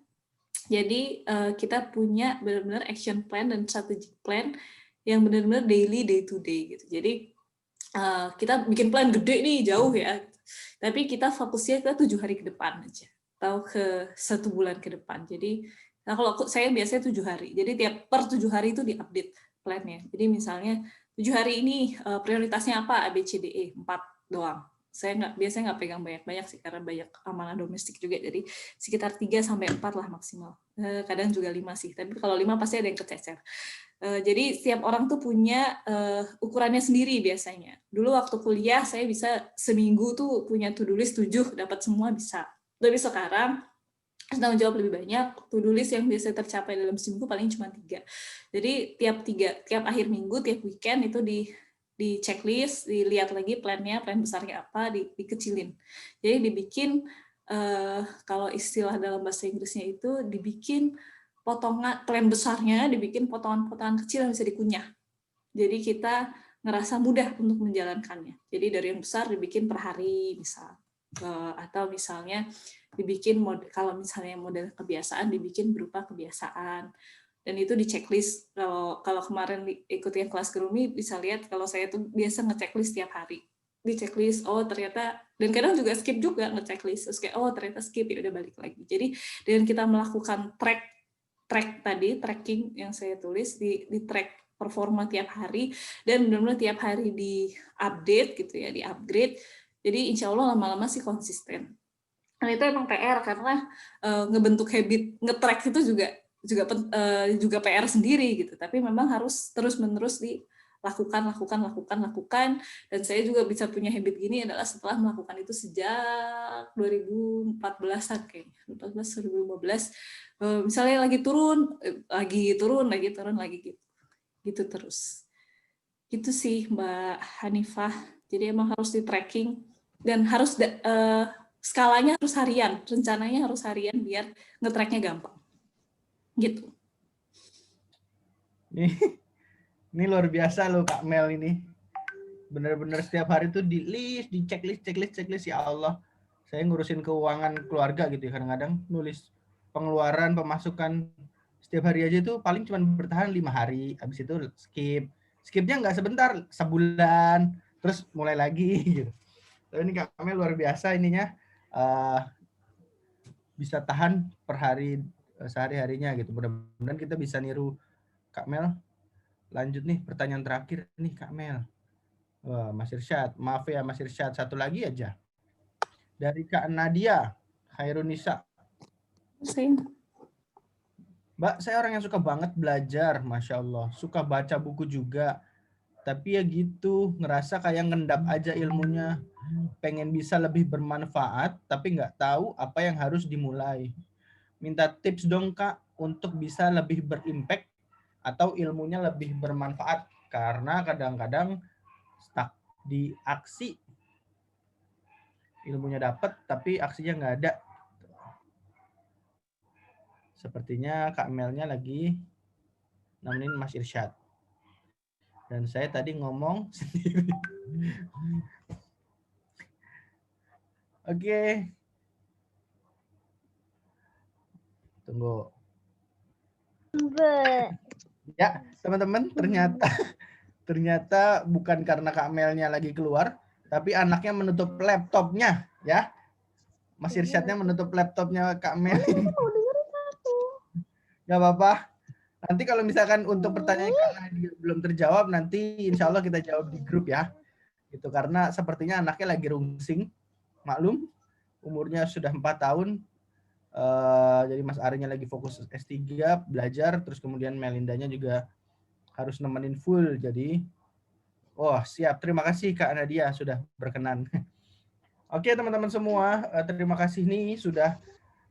Jadi kita punya benar-benar action plan dan strategic plan yang benar-benar daily, day to day gitu. Jadi kita bikin plan gede nih, jauh ya. Tapi kita fokusnya ke 7 hari ke depan aja, atau ke 1 bulan ke depan. Jadi, nah kalau saya biasanya 7 hari. Jadi per 7 hari itu diupdate plan-nya. Jadi misalnya 7 hari ini prioritasnya apa? A, B, C, D, E, 4 doang. Saya biasanya nggak pegang banyak-banyak sih, karena banyak amanah domestik juga. Jadi sekitar 3-4 lah maksimal. Kadang juga 5 sih. Tapi kalau 5 pasti ada yang kececer. Jadi setiap orang tuh punya ukurannya sendiri biasanya. Dulu waktu kuliah saya bisa seminggu tuh punya to-do list 7, dapat semua bisa. Tapi sekarang tanggung jawab lebih banyak, to-do list yang biasa tercapai dalam seminggu paling cuma 3. Jadi tiap akhir minggu, tiap weekend itu di checklist, dilihat lagi plan besarnya apa, dikecilin. Jadi dibikin, kalau istilah dalam bahasa Inggrisnya itu dibikin potongan, plan besarnya dibikin potongan-potongan kecil yang bisa dikunyah. Jadi kita ngerasa mudah untuk menjalankannya. Jadi dari yang besar dibikin per hari misal, atau misalnya dibikin kalau misalnya model kebiasaan dibikin berupa kebiasaan, dan itu di checklist. Kalau kemarin ikut yang kelas Gerumi bisa lihat kalau saya tuh biasa ngechecklist tiap hari, di checklist, oh ternyata, dan kadang juga skip juga ngechecklist, terus kayak oh ternyata skip, ya udah balik lagi. Jadi dengan kita melakukan tracking yang saya tulis, di track performa tiap hari, dan benar-benar tiap hari di update gitu ya, di upgrade. Jadi insya Allah lama-lama sih konsisten. Nah itu emang PR, karena ngebentuk habit nge-track itu juga PR sendiri gitu. Tapi memang harus terus-menerus dilakukan, dan saya juga bisa punya habit gini adalah setelah melakukan itu sejak 2014-an kayaknya, 2015. Misalnya lagi turun lagi gitu terus. Gitu sih Mbak Hanifah. Jadi emang harus di tracking, dan harus skalanya harus harian, rencananya harus harian biar nge-tracknya gampang. Gitu. Ini luar biasa loh Kak Mel ini. Bener-bener setiap hari tuh di list, di checklist, ya Allah. Saya ngurusin keuangan keluarga gitu ya, kadang-kadang nulis pengeluaran, pemasukan setiap hari aja tuh paling cuma bertahan 5 hari, habis itu skipnya nggak sebentar, sebulan, terus mulai lagi gitu. Tapi ini Kak Mel luar biasa ininya, bisa tahan per hari sehari-harinya gitu. Mudah-mudahan kita bisa niru Kak Mel. Lanjut nih pertanyaan terakhir nih Kak Mel. Wah, Mas Irsyad, maaf ya Mas Irsyad, satu lagi aja. Dari Kak Nadia Hairunisa. Mbak, saya orang yang suka banget belajar, Masya Allah. Suka baca buku juga. Tapi ya gitu, ngerasa kayak ngendap aja ilmunya. Pengen bisa lebih bermanfaat, tapi nggak tahu apa yang harus dimulai. Minta tips dong Kak, untuk bisa lebih berimpact atau ilmunya lebih bermanfaat. Karena kadang-kadang stuck di aksi, ilmunya dapat tapi aksinya nggak ada. Sepertinya Kak Melnya lagi nemenin Mas Irsyad, dan saya tadi ngomong sendiri. Oke, tunggu ya teman-teman, ternyata bukan karena Kak Melnya lagi keluar, tapi anaknya menutup laptopnya ya. Mas Irsyadnya menutup laptopnya Kak Mel. Gak apa-apa. Nanti kalau misalkan untuk pertanyaan Kak Nadia belum terjawab, nanti insya Allah kita jawab di grup ya. Gitu, karena sepertinya anaknya lagi rungsing. Maklum, umurnya sudah 4 tahun. Jadi Mas Arinya lagi fokus S3 belajar, terus kemudian Melindanya juga harus nemenin full. Jadi, siap. Terima kasih Kak Nadia sudah berkenan. Oke teman-teman semua, terima kasih nih sudah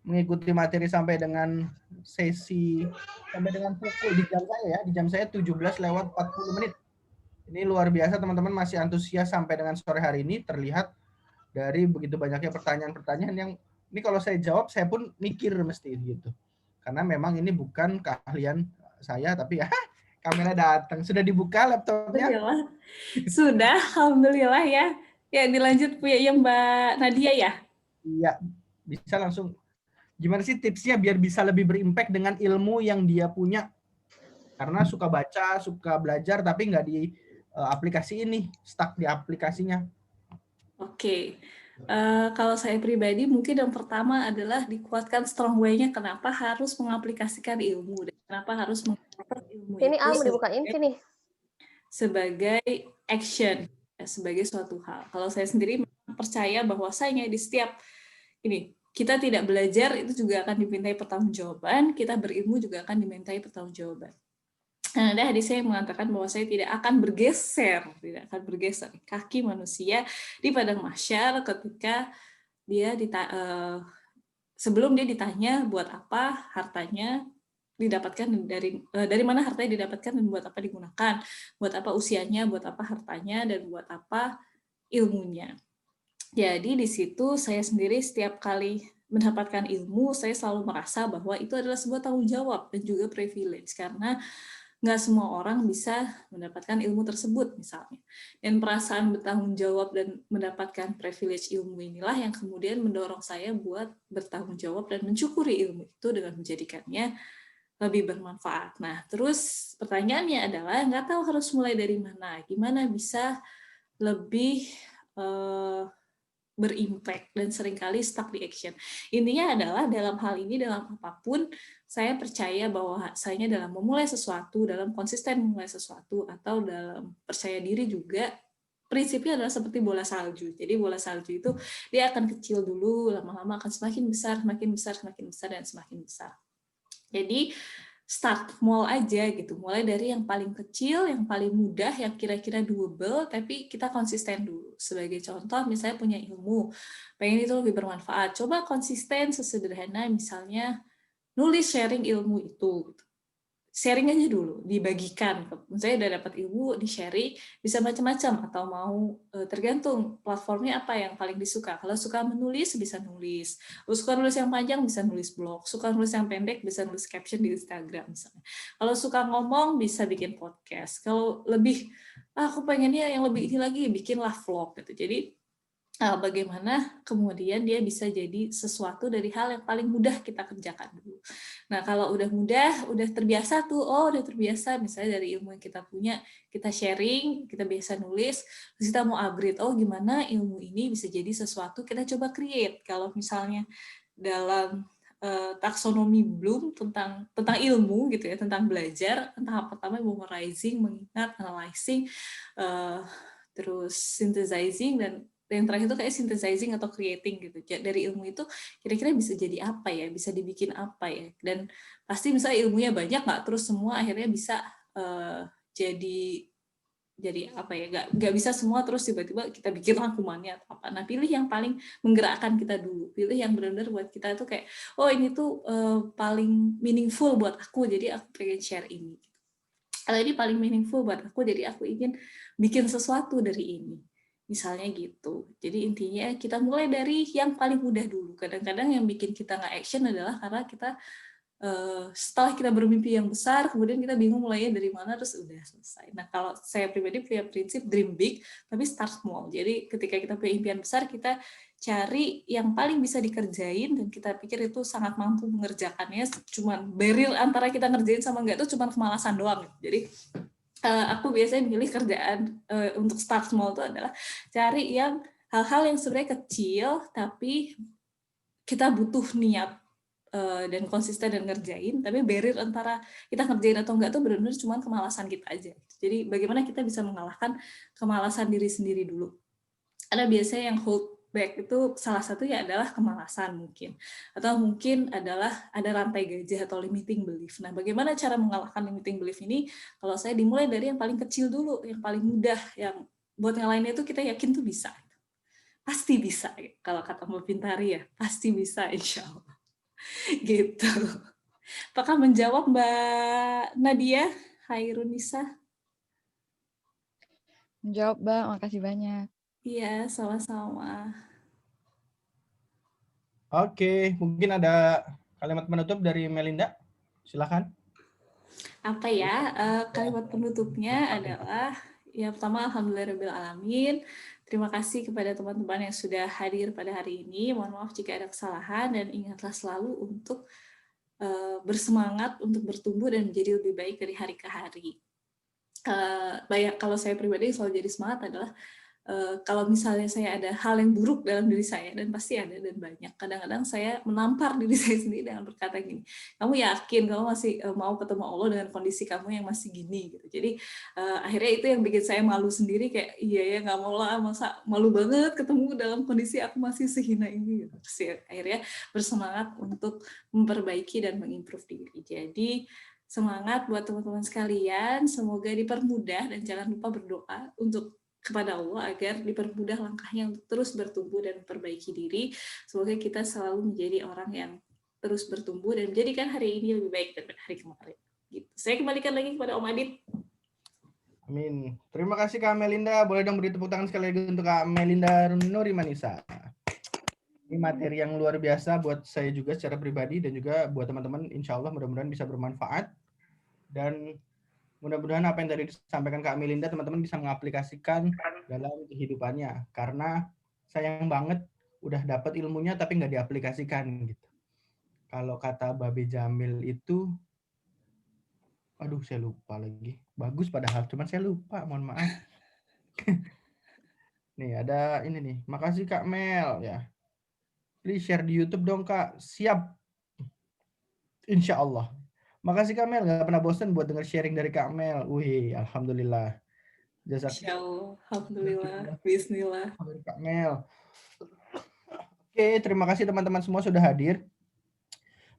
mengikuti materi sampai dengan sesi, sampai dengan pukul di jam saya ya, di jam saya 17:40. Ini luar biasa teman-teman, masih antusias sampai dengan sore hari ini, terlihat dari begitu banyaknya pertanyaan-pertanyaan yang ini kalau saya jawab saya pun mikir mesti gitu. Karena memang ini bukan keahlian saya, tapi ya kamera datang. Sudah dibuka laptopnya? Sudah, alhamdulillah ya. Ya dilanjut Bu ya Mbak Nadia ya? Iya, bisa langsung Gimana sih tipsnya biar bisa lebih berimpact dengan ilmu yang dia punya? Karena suka baca, suka belajar, tapi nggak di aplikasi ini, stuck di aplikasinya. Oke, kalau saya pribadi mungkin yang pertama adalah dikuatkan strong way-nya kenapa harus mengaplikasikan ilmu dan kenapa harus menggunakan ilmu Ini itu Al mau dibukain sini. sebagai action, sebagai suatu hal. Kalau saya sendiri percaya bahwasanya di setiap ini kita tidak belajar itu juga akan dimintai pertanggungjawaban, kita berilmu juga akan dimintai pertanggungjawaban. Nah, ada hadis saya mengatakan bahwa saya tidak akan bergeser kaki manusia di padang mahsyar ketika dia sebelum dia ditanya buat apa hartanya didapatkan dari mana hartanya didapatkan dan buat apa digunakan, buat apa usianya, buat apa hartanya, dan buat apa ilmunya. Jadi di situ saya sendiri setiap kali mendapatkan ilmu, saya selalu merasa bahwa itu adalah sebuah tanggung jawab dan juga privilege karena nggak semua orang bisa mendapatkan ilmu tersebut misalnya. Dan perasaan bertanggung jawab dan mendapatkan privilege ilmu inilah yang kemudian mendorong saya buat bertanggung jawab dan mensyukuri ilmu itu dengan menjadikannya lebih bermanfaat. Nah, terus pertanyaannya adalah nggak tahu harus mulai dari mana, gimana bisa lebih berimpact dan seringkali stuck di action. Intinya adalah dalam hal ini, dalam apapun, saya percaya bahwa saya dalam memulai sesuatu, dalam konsisten memulai sesuatu, atau dalam percaya diri juga, prinsipnya adalah seperti bola salju. Jadi bola salju itu dia akan kecil dulu, lama-lama akan semakin besar, semakin besar, semakin besar, dan semakin besar. Jadi start small aja gitu, mulai dari yang paling kecil, yang paling mudah, yang kira-kira doable, tapi kita konsisten dulu. Sebagai contoh, misalnya punya ilmu, pengen itu lebih bermanfaat, coba konsisten sesederhana misalnya nulis sharing ilmu itu. Sharing aja dulu, dibagikan. Misalnya udah dapat ilmu, di-sharing, bisa macam-macam, atau mau tergantung platformnya apa yang paling disuka. Kalau suka menulis, bisa nulis. Kalau suka nulis yang panjang, bisa nulis blog. Suka nulis yang pendek, bisa nulis caption di Instagram misalnya. Kalau suka ngomong, bisa bikin podcast. Kalau lebih, aku pengennya yang lebih ini lagi, bikinlah vlog gitu. Jadi bagaimana kemudian dia bisa jadi sesuatu dari hal yang paling mudah kita kerjakan dulu. Nah, kalau udah mudah, udah terbiasa tuh, udah terbiasa misalnya dari ilmu yang kita punya, kita sharing, kita biasa nulis, terus kita mau upgrade, gimana ilmu ini bisa jadi sesuatu, kita coba create. Kalau misalnya dalam taksonomi Bloom tentang ilmu gitu ya, tentang belajar, tahap pertama memorizing, mengingat, analyzing, terus synthesizing, dan yang terakhir itu kayak synthesizing atau creating gitu. Dari ilmu itu kira-kira bisa jadi apa ya, bisa dibikin apa ya, dan pasti misalnya ilmunya banyak nggak terus semua akhirnya bisa jadi apa ya, nggak bisa semua terus tiba-tiba kita bikin rangkumannya atau apa. Nah, pilih yang paling menggerakkan kita dulu, pilih yang benar-benar buat kita itu kayak ini tuh paling meaningful buat aku, jadi aku pengen share ini. Kalau ini paling meaningful buat aku, jadi aku ingin bikin sesuatu dari ini. Misalnya gitu. Jadi intinya kita mulai dari yang paling mudah dulu. Kadang-kadang yang bikin kita nggak action adalah karena kita setelah kita bermimpi yang besar, kemudian kita bingung mulainya dari mana, terus udah selesai. Nah, kalau saya pribadi punya prinsip dream big, tapi start small. Jadi ketika kita punya impian besar, kita cari yang paling bisa dikerjain, dan kita pikir itu sangat mampu mengerjakannya. Cuman barrier antara kita ngerjain sama enggak itu cuma kemalasan doang. Jadi aku biasanya milih kerjaan untuk start small itu adalah cari yang hal-hal yang sebenarnya kecil, tapi kita butuh niat dan konsisten dan ngerjain, tapi barrier antara kita ngerjain atau enggak tuh benar-benar cuma kemalasan kita aja. Jadi bagaimana kita bisa mengalahkan kemalasan diri sendiri dulu. Ada biasanya yang hold back itu salah satunya adalah kemalasan mungkin. Atau mungkin adalah ada rantai gajah atau limiting belief. Nah, bagaimana cara mengalahkan limiting belief ini? Kalau saya dimulai dari yang paling kecil dulu, yang paling mudah, yang buat yang lainnya itu kita yakin tuh bisa. Pasti bisa. Kalau kata Mbak Pintari ya, pasti bisa insya Allah. Gitu. Apakah menjawab Mbak Nadia Hairunisa? Menjawab, Mbak. Makasih banyak. Iya, sama-sama. Oke, mungkin ada kalimat penutup dari Melinda. Silakan. Apa ya, kalimat penutupnya adalah yang pertama, alhamdulillahirabbil alamin. Terima kasih kepada teman-teman yang sudah hadir pada hari ini. Mohon maaf jika ada kesalahan dan ingatlah selalu untuk bersemangat untuk bertumbuh dan menjadi lebih baik dari hari ke hari. Kalau saya pribadi selalu jadi semangat adalah kalau misalnya saya ada hal yang buruk dalam diri saya, dan pasti ada dan banyak, kadang-kadang saya menampar diri saya sendiri dengan berkata gini, kamu yakin kamu masih mau ketemu Allah dengan kondisi kamu yang masih gini gitu. Jadi akhirnya itu yang bikin saya malu sendiri, kayak iya ya nggak mau lah, masa malu banget ketemu dalam kondisi aku masih sehina ini gitu. Terus ya, akhirnya bersemangat untuk memperbaiki dan mengimprove diri. Jadi semangat buat teman-teman sekalian, semoga dipermudah dan jangan lupa berdoa untuk kepada Allah agar dipermudah langkahnya untuk terus bertumbuh dan memperbaiki diri. Semoga kita selalu menjadi orang yang terus bertumbuh dan menjadikan hari ini lebih baik daripada hari kemarin. Gitu. Saya kembalikan lagi kepada Om Adit. Amin. Terima kasih Kak Melinda. Boleh dong beri tepuk tangan sekali lagi untuk Kak Melinda Nurimanisa. Ini materi yang luar biasa buat saya juga secara pribadi dan juga buat teman-teman. Insya Allah mudah-mudahan bisa bermanfaat. Dan mudah-mudahan apa yang tadi disampaikan Kak Melinda, teman-teman bisa mengaplikasikan dalam kehidupannya. Karena sayang banget udah dapat ilmunya tapi nggak diaplikasikan gitu. Kalau kata Babe Jamil itu, aduh saya lupa lagi. Bagus padahal, cuman saya lupa, mohon maaf. Nih ada ini nih, makasih Kak Mel ya. Please share di YouTube dong Kak. Siap. Insya Allah. Makasih Kak Mel, nggak pernah bosan buat denger sharing dari Kak Mel. Wih, alhamdulillah. Insya Allah, alhamdulillah, bismillah. Kak Mel. Oke, terima kasih teman-teman semua sudah hadir.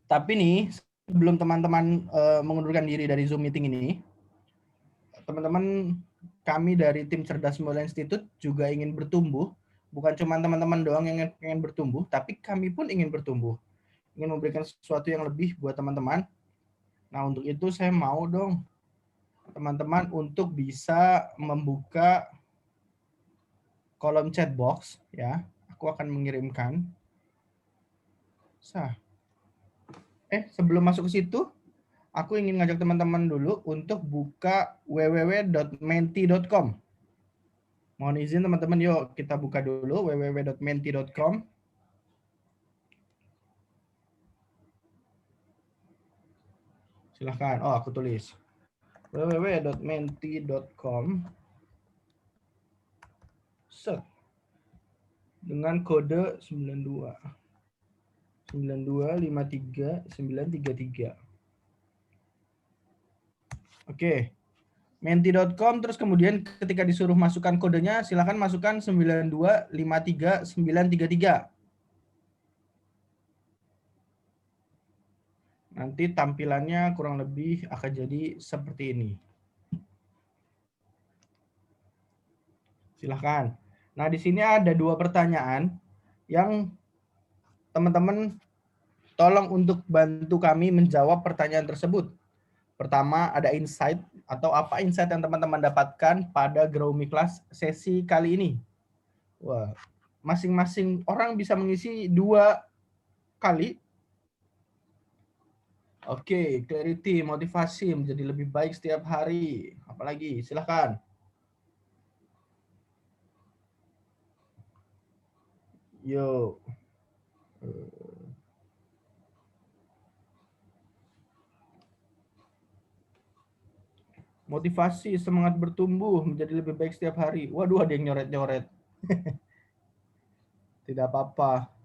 Tapi nih, sebelum teman-teman mengundurkan diri dari Zoom meeting ini, teman-teman kami dari tim Cerdas Mulia Institute juga ingin bertumbuh. Bukan cuma teman-teman doang yang ingin bertumbuh, tapi kami pun ingin bertumbuh. Ingin memberikan sesuatu yang lebih buat teman-teman. Nah, untuk itu saya mau dong teman-teman untuk bisa membuka kolom chat box ya. Aku akan mengirimkan. Sebelum masuk ke situ, aku ingin ngajak teman-teman dulu untuk buka www.menti.com. Mohon izin teman-teman, yuk kita buka dulu www.menti.com. Silahkan, aku tulis www.menti.com dengan kode 9253933. Oke. Menti.com, terus kemudian ketika disuruh masukkan kodenya, silakan masukkan 9253933. Nanti tampilannya kurang lebih akan jadi seperti ini. Silahkan. Nah, di sini ada 2 pertanyaan yang teman-teman tolong untuk bantu kami menjawab pertanyaan tersebut. Pertama, ada insight atau apa insight yang teman-teman dapatkan pada Grow Me Class sesi kali ini. Wah, masing-masing orang bisa mengisi 2 kali. Oke, clarity, motivasi menjadi lebih baik setiap hari. Apalagi, silahkan. Yo. Motivasi, semangat bertumbuh menjadi lebih baik setiap hari. Waduh, ada yang nyoret-nyoret. Tidak apa-apa.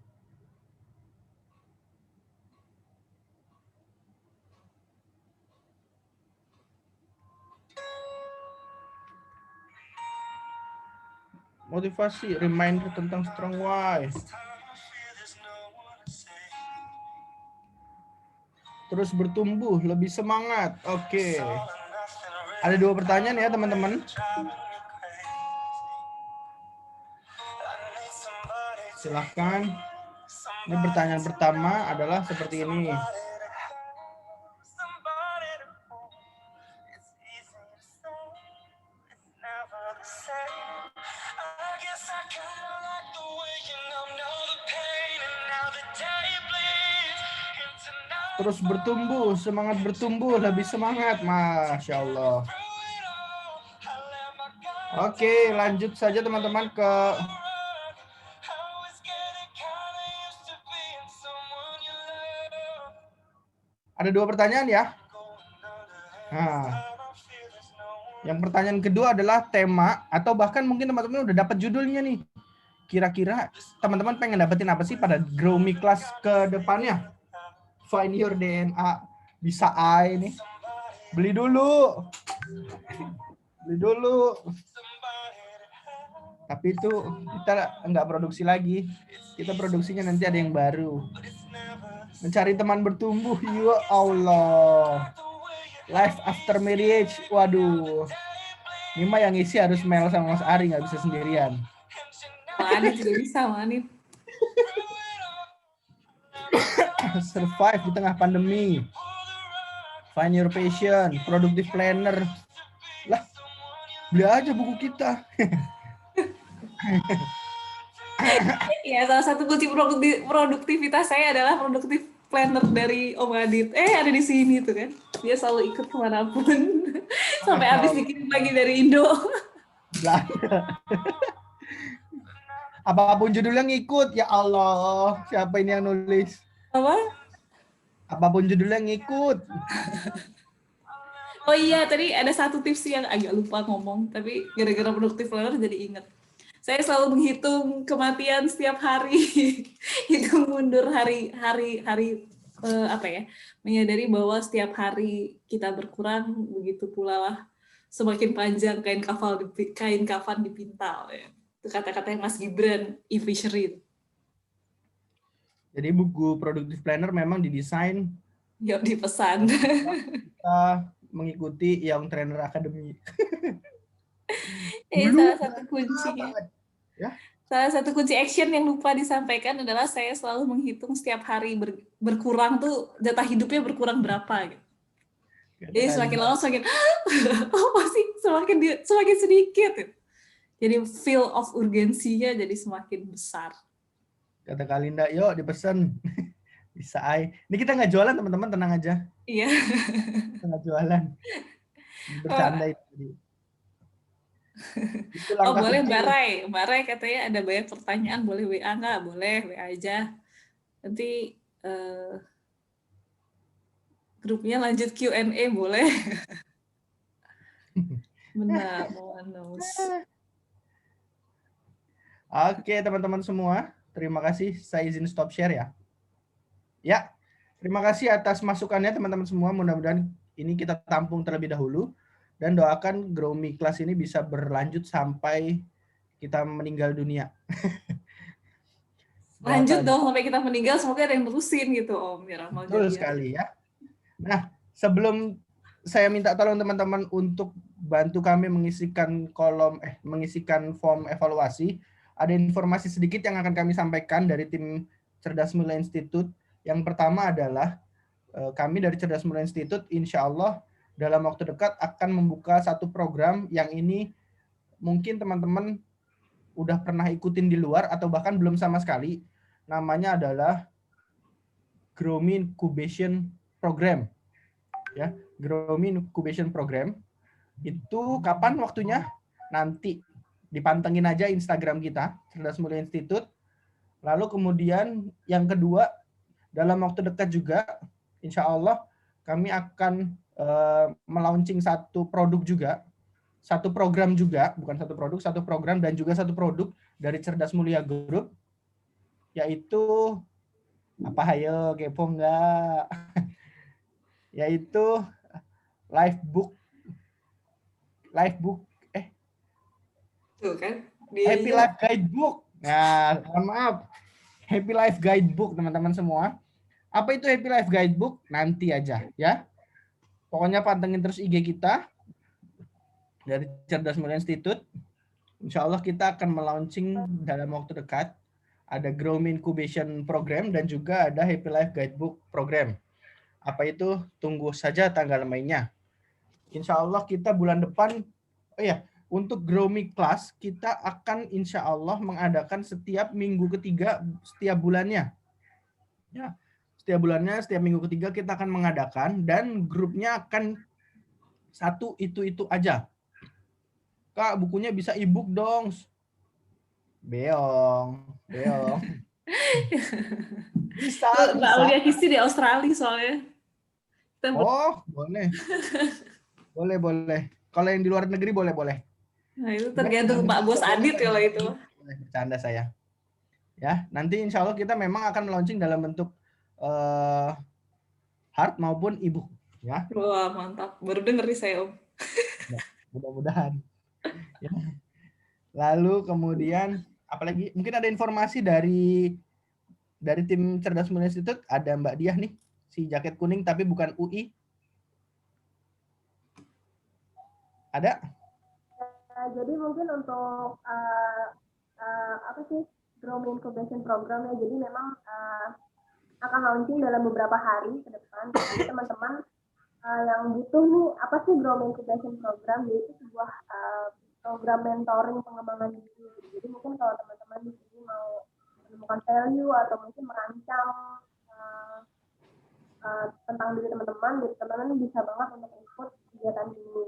Motivasi, reminder tentang strong why. Terus bertumbuh, lebih semangat. Oke. Ada 2 pertanyaan ya, teman-teman. Silahkan. Ini pertanyaan pertama adalah seperti ini. Terus bertumbuh, semangat bertumbuh, lebih semangat. Masya Allah. Oke, lanjut saja teman-teman ke ada 2 pertanyaan ya. Nah, yang pertanyaan kedua adalah tema atau bahkan mungkin teman-teman udah dapat judulnya nih. Kira-kira teman-teman pengen dapetin apa sih pada Grow Me Class ke depannya? Find your DNA. Bisa nih. Beli dulu. Beli dulu. Tapi itu kita nggak produksi lagi. Kita produksinya nanti ada yang baru. Mencari teman bertumbuh. Ya Allah. Life after marriage. Waduh. Ini mah yang isi harus Mel sama Mas Ari, nggak bisa sendirian. Anit juga bisa, Anit. Survive di tengah pandemi. Find your passion. Productive planner. Lah, beli aja buku kita. Ya, salah satu kunci produktivitas saya adalah produktif planner dari Om Adit. Ada di sini tuh kan. Dia selalu ikut kemanapun. Sampai habis dikirim lagi dari Indo. Apapun judulnya ngikut, ya Allah. Siapa ini yang nulis? Apa? Apapun judulnya ngikut. Oh iya, tadi ada satu tips yang agak lupa ngomong, tapi gara-gara produktif planner jadi ingat. Saya selalu menghitung kematian setiap hari, hitung mundur hari, menyadari bahwa setiap hari kita berkurang, begitu pula lah semakin panjang kain kafan dipintal. Ya. Itu kata-katanya Mas Gibran, Fisherin. Jadi buku Productive Planner memang didesain dipesan. Kita mengikuti Young Trainer Academy. Salah satu kuncinya. Ya. Salah satu kunci action yang lupa disampaikan adalah saya selalu menghitung setiap hari berkurang tuh jatah hidupnya berkurang berapa gitu. Jadi semakin lama semakin semakin sedikit. Gitu. Jadi feel of urgensinya jadi semakin besar. Kata Kalinda, yuk dipesan. Bisa Ini kita nggak jualan teman-teman, tenang aja. Iya. Kita nggak jualan. Bercanda itu. Boleh Mbak Rai katanya ada banyak pertanyaan, boleh WA nggak? Boleh, WA aja. Nanti grupnya lanjut Q&A boleh. Benar, Oke teman-teman semua, terima kasih. Saya izin stop share ya. Ya, terima kasih atas masukannya teman-teman semua. Mudah-mudahan ini kita tampung terlebih dahulu. Dan doakan Grow Me Class ini bisa berlanjut sampai kita meninggal dunia. Lanjut dong sampai kita meninggal, semoga ada yang terusin gitu Om. Betul sekali ya. Nah, sebelum saya minta tolong teman-teman untuk bantu kami mengisikan mengisikan form evaluasi, ada informasi sedikit yang akan kami sampaikan dari tim Cerdas Mulia Institute. Yang pertama adalah kami dari Cerdas Mulia Institute insya Allah dalam waktu dekat akan membuka satu program yang ini mungkin teman-teman udah pernah ikutin di luar atau bahkan belum sama sekali. Namanya adalah Grow Me Incubation Program. Ya, Grow Me Incubation Program. Itu kapan waktunya? Nanti dipantengin aja Instagram kita, Cerdas Mulia Institute. Lalu kemudian yang kedua, dalam waktu dekat juga, insya Allah kami akan melaunching satu produk juga, satu program juga, bukan satu produk, satu program dan juga satu produk dari Cerdas Mulia Group, yaitu apa hayo kepo enggak? Yaitu Lifebook Tuh kan? Happy Life Guidebook. Nah, maaf. Happy Life Guidebook teman-teman semua. Apa itu Happy Life Guidebook? Nanti aja ya. Pokoknya pantengin terus IG kita dari Cerdas Mulia Institute. Insya Allah kita akan melaunching dalam waktu dekat. Ada Grow Me Incubation Program dan juga ada Happy Life Guidebook Program. Apa itu? Tunggu saja tanggal mainnya. Insya Allah kita bulan depan, untuk Grow Me Class kita akan insya Allah mengadakan setiap minggu ketiga setiap bulannya. Ya, setiap bulannya, setiap minggu ketiga kita akan mengadakan dan grupnya akan satu itu aja. Kak, bukunya bisa e-book dong. Beong. Bisa, Mbak bisa. Aulia Kisti di Australia soalnya. Kita Oh, boleh. Boleh. Kalau yang di luar negeri boleh. Nah, itu tergantung Pak Bos Adit kalau itu. Bercanda saya. Ya, nanti insya Allah kita memang akan launching dalam bentuk hard maupun e-book. Ya. Wah, mantap. Baru denger nih saya, Om. Mudah-mudahan. Ya. Lalu kemudian apalagi mungkin ada informasi dari tim Cerdas Mulia Institute, ada Mbak Diah nih, si jaket kuning tapi bukan UI. Ada? Jadi mungkin untuk apa sih Grow Incubation Program ya, jadi memang akan launching dalam beberapa hari ke depan. Jadi teman-teman yang butuh nih apa sih Grow Incubation Program, yaitu sebuah program mentoring pengembangan diri. Jadi mungkin kalau teman-teman di sini mau menemukan value atau mungkin merancang tentang diri teman-teman, jadi teman-teman bisa banget untuk ikut kegiatan ini.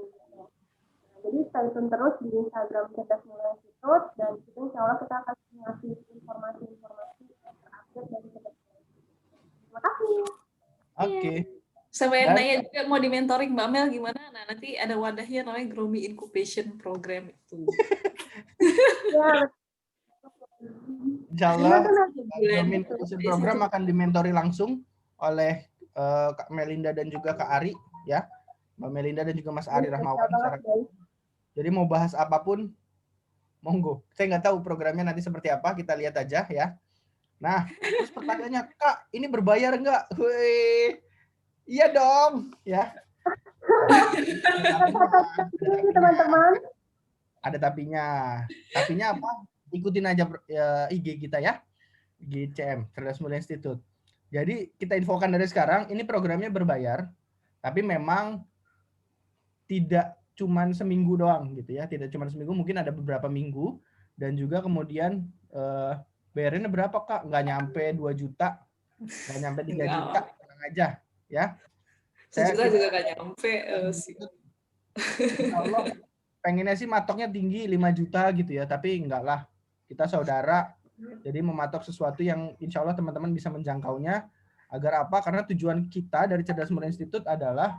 Jadi stay tune terus di Instagram Cerdas Mulia Institute, dan di situ insya Allah kita akan ngasih informasi-informasi yang terupdate dari Cerdas Mulia Institute. Terima kasih. Oke. Sama yang nanya juga mau di mentoring Mbak Mel gimana? Nah, nanti ada wadahnya namanya Grow Me Incubation Program itu. Ya, insya Allah Grow Me Incubation Program akan dimentori langsung oleh Kak Melinda dan juga Kak Ari, ya. Mbak Melinda dan juga Mas Ari Rahmawan. Jadi mau bahas apapun, monggo. Saya nggak tahu programnya nanti seperti apa, kita lihat aja ya. Nah, terus pertanyaannya, Kak, ini berbayar nggak? Wih, iya dong, ya. Teman-teman. Ada tapinya. Tapinya apa? Ikutin aja IG kita ya, GCM, Cerdas Mulia Institute. Jadi kita infokan dari sekarang, ini programnya berbayar, tapi memang tidak cuman seminggu doang gitu ya, tidak cuma seminggu, mungkin ada beberapa minggu, dan juga kemudian bayarannya berapa Kak? Nggak nyampe 2 juta, nggak nyampe 3 juta, tenang aja ya. Saya juga nggak nyampe sih. Allah pengennya sih matoknya tinggi 5 juta gitu ya, tapi enggak lah, kita saudara, jadi mematok sesuatu yang insya Allah teman-teman bisa menjangkaunya. Agar apa? Karena tujuan kita dari Cerdas Mulia Institute adalah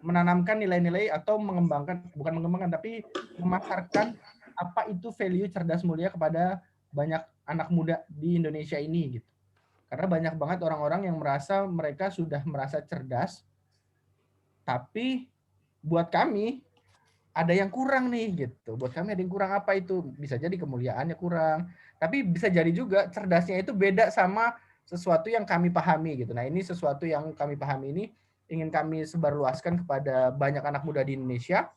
menanamkan nilai-nilai atau bukan mengembangkan, tapi memasarkan apa itu value cerdas mulia kepada banyak anak muda di Indonesia ini gitu. Karena banyak banget orang-orang yang mereka sudah merasa cerdas, tapi buat kami ada yang kurang nih gitu. Buat kami ada yang kurang, apa itu? Bisa jadi kemuliaannya kurang, tapi bisa jadi juga cerdasnya itu beda sama sesuatu yang kami pahami gitu. Nah, ini sesuatu yang kami pahami ini ingin kami sebarluaskan kepada banyak anak muda di Indonesia,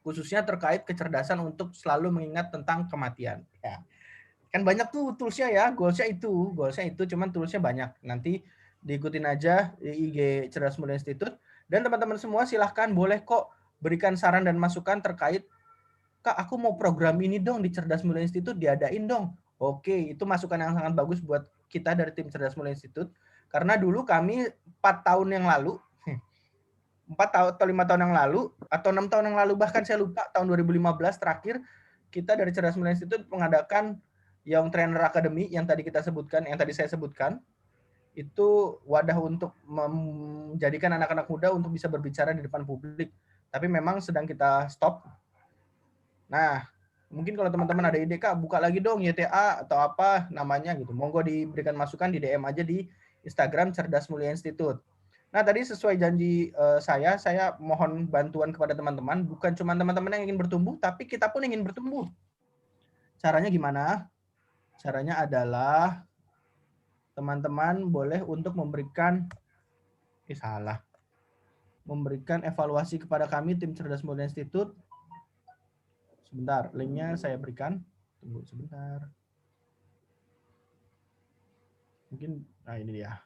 khususnya terkait kecerdasan untuk selalu mengingat tentang kematian. Ya. Kan banyak tuh toolsnya ya, goalsnya itu, cuman toolsnya banyak. Nanti diikutin aja di IG Cerdas Mulia Institute. Dan teman-teman semua silahkan boleh kok berikan saran dan masukan terkait, Kak, aku mau program ini dong di Cerdas Mulia Institute, diadain dong. Oke, itu masukan yang sangat bagus buat kita dari tim Cerdas Mulia Institute. Karena dulu kami 4 tahun yang lalu, 4 tahun atau 5 tahun yang lalu, atau 6 tahun yang lalu, bahkan saya lupa, tahun 2015 terakhir, kita dari Cerdas Mulia Institute mengadakan Young Trainer Academy yang tadi kita sebutkan, yang tadi saya sebutkan. Itu wadah untuk menjadikan anak-anak muda untuk bisa berbicara di depan publik. Tapi memang sedang kita stop. Nah, mungkin kalau teman-teman ada ide, Kak, buka lagi dong YTA atau apa namanya gitu. Monggo diberikan masukan, di DM aja di Instagram Cerdas Mulia Institute. Nah, tadi sesuai janji saya mohon bantuan kepada teman-teman. Bukan cuma teman-teman yang ingin bertumbuh, tapi kita pun ingin bertumbuh. Caranya gimana? Caranya adalah teman-teman boleh untuk memberikan evaluasi kepada kami tim Cerdas Mulia Institute. Sebentar, linknya saya berikan. Tunggu sebentar. Mungkin, nah ini dia.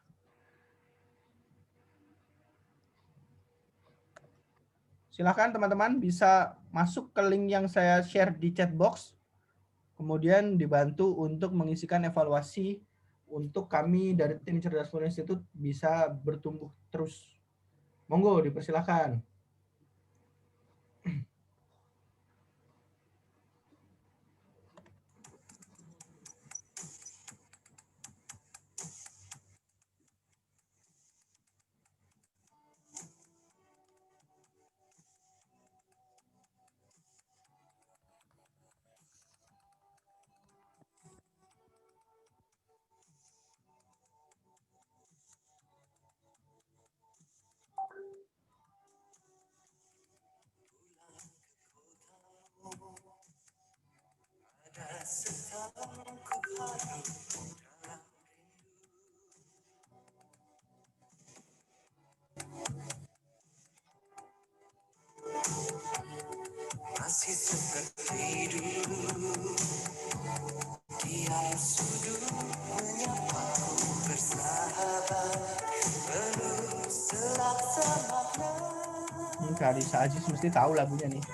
Silakan teman-teman bisa masuk ke link yang saya share di chat box. Kemudian dibantu untuk mengisikan evaluasi untuk kami dari tim Cerdas Mulia Institute bisa bertumbuh terus. Monggo, dipersilakan. Masih seperti dulu, tiap sudut menyapaku bersahabat, penuh selaksa makna. Ini Kak Risa Aziz mesti tahu lagunya nih.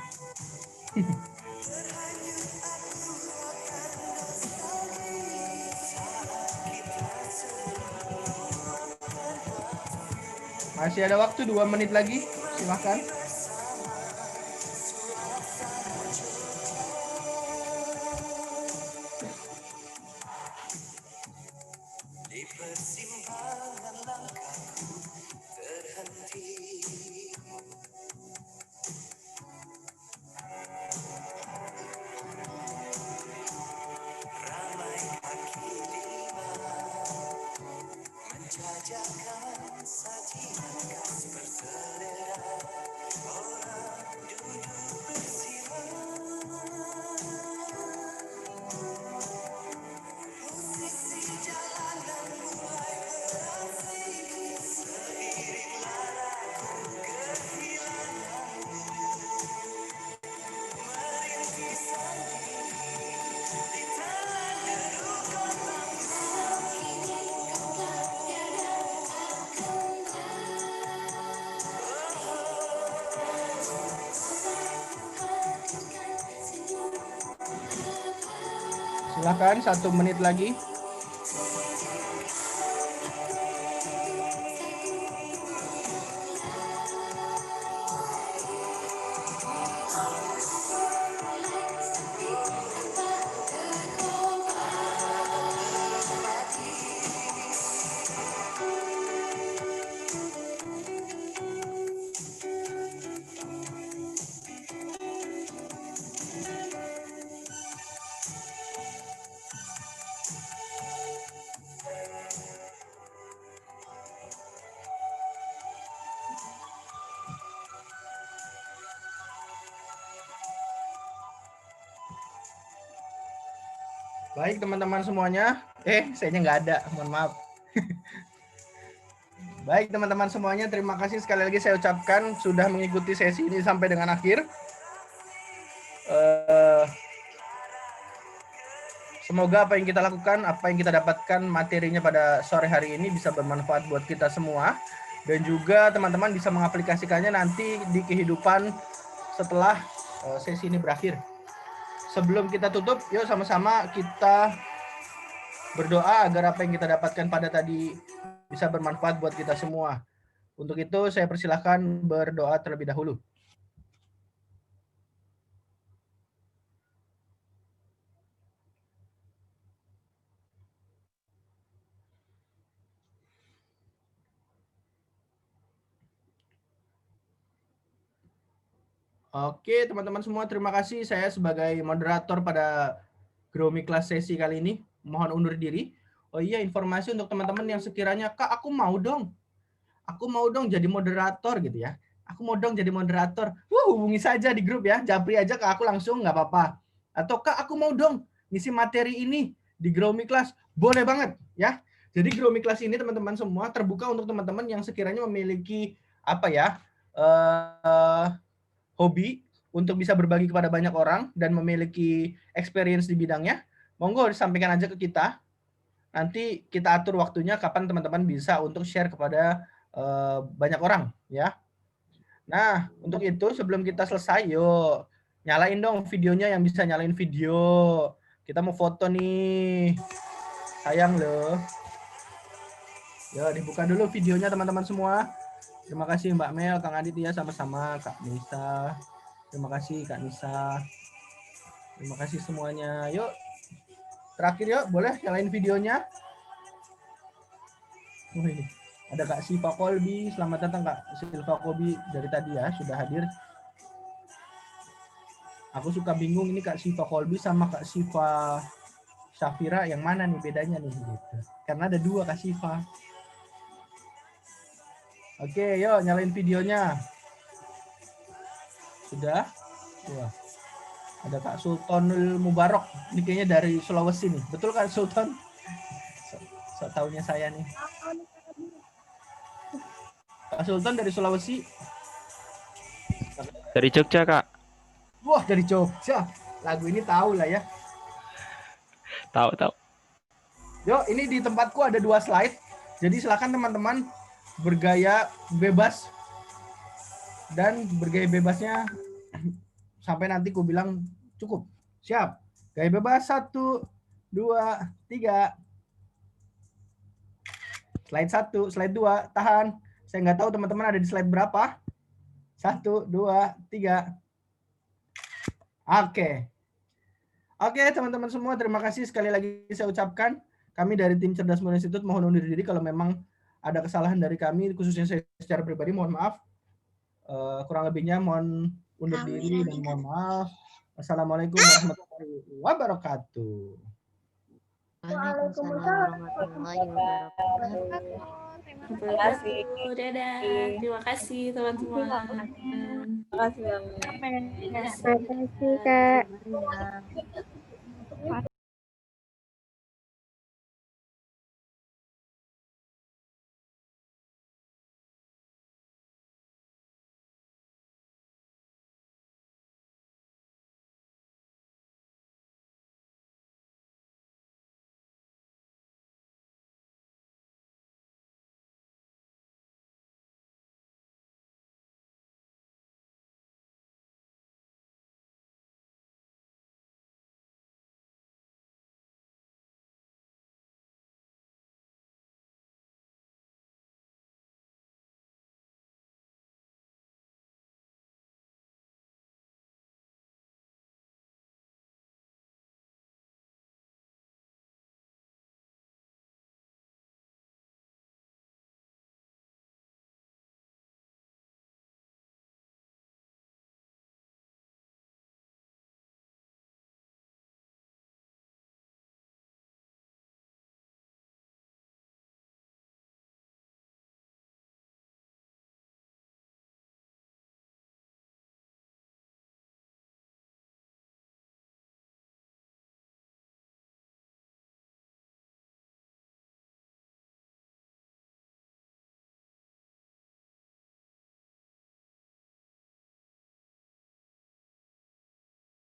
Masih ada waktu 2 menit lagi, silahkan. Di persimpangan langkahku terhenti, ramai kaki lima menjajakan sajian khas berselera, orang duduk bersila, musisi jalanan mulai beraksi, seiring laraku kehilangan, merintisan di talan deru Silahkan 1 menit lagi. Baik teman-teman semuanya. Sayanya nggak ada, mohon maaf. Baik teman-teman semuanya, terima kasih sekali lagi saya ucapkan sudah mengikuti sesi ini sampai dengan akhir. Semoga apa yang kita lakukan, apa yang kita dapatkan materinya pada sore hari ini bisa bermanfaat buat kita semua. Dan juga teman-teman bisa mengaplikasikannya nanti di kehidupan setelah sesi ini berakhir. Sebelum kita tutup, yuk sama-sama kita berdoa agar apa yang kita dapatkan pada tadi bisa bermanfaat buat kita semua. Untuk itu saya persilahkan berdoa terlebih dahulu. Oke teman-teman semua, terima kasih. Saya sebagai moderator pada Gromi Class sesi kali ini mohon undur diri. Oh iya, informasi untuk teman-teman yang sekiranya, Kak aku mau dong jadi moderator gitu ya. Aku mau dong jadi moderator. Hubungi saja di grup ya, japri aja ke aku langsung nggak apa-apa. Atau Kak aku mau dong ngisi materi ini di Gromi Class, boleh banget ya. Jadi Gromi Class ini teman-teman semua terbuka untuk teman-teman yang sekiranya memiliki apa ya, hobi untuk bisa berbagi kepada banyak orang dan memiliki experience di bidangnya. Monggo disampaikan aja ke kita. Nanti kita atur waktunya kapan teman-teman bisa untuk share kepada banyak orang ya. Nah, untuk itu sebelum kita selesai, yuk nyalain dong videonya, yang bisa nyalain video. Kita mau foto nih. Sayang loh. Ya, dibuka dulu videonya teman-teman semua. Terima kasih Mbak Mel, Kang Adit ya, sama-sama Kak Nisa. Terima kasih Kak Nisa. Terima kasih semuanya. Yuk. Terakhir yuk, boleh nyalain videonya. Wih, ada Kak Siva Kolbi. Selamat datang Kak Silva Kolbi dari tadi ya, sudah hadir. Aku suka bingung ini Kak Siva Kolbi sama Kak Siva Syafira yang mana nih bedanya nih gitu. Karena ada 2 Kak Siva. Oke, yuk nyalain videonya. Sudah? Wah. Ada Kak Sultanul Mubarok. Ini kayaknya dari Sulawesi nih. Betul kan Sultan? So taunya saya nih. Kak Sultan dari Sulawesi. Dari Jogja, Kak. Wah, dari Jogja. Lagu ini tahu lah ya. Tahu. Yo, ini di tempatku ada 2 slide. Jadi silakan teman-teman bergaya bebas. Dan bergaya bebasnya sampai nanti ku bilang cukup. Siap. Gaya bebas 1, 2, 3. Slide 1, slide 2, tahan. Saya nggak tahu teman-teman ada di slide berapa. 1, 2, 3. Oke. Oke, teman-teman semua, terima kasih sekali lagi saya ucapkan. Kami dari tim Cerdas Muda Institute mohon undur diri kalau memang ada kesalahan dari kami, khususnya saya secara pribadi, mohon maaf. Kurang lebihnya mohon undur diri dan mohon maaf. Assalamualaikum warahmatullahi wabarakatuh. Waalaikumsalam warahmatullahi wabarakatuh. Terima kasih. Dadah. Terima kasih teman-teman. Terima kasih banget. Terima kasih, Kak.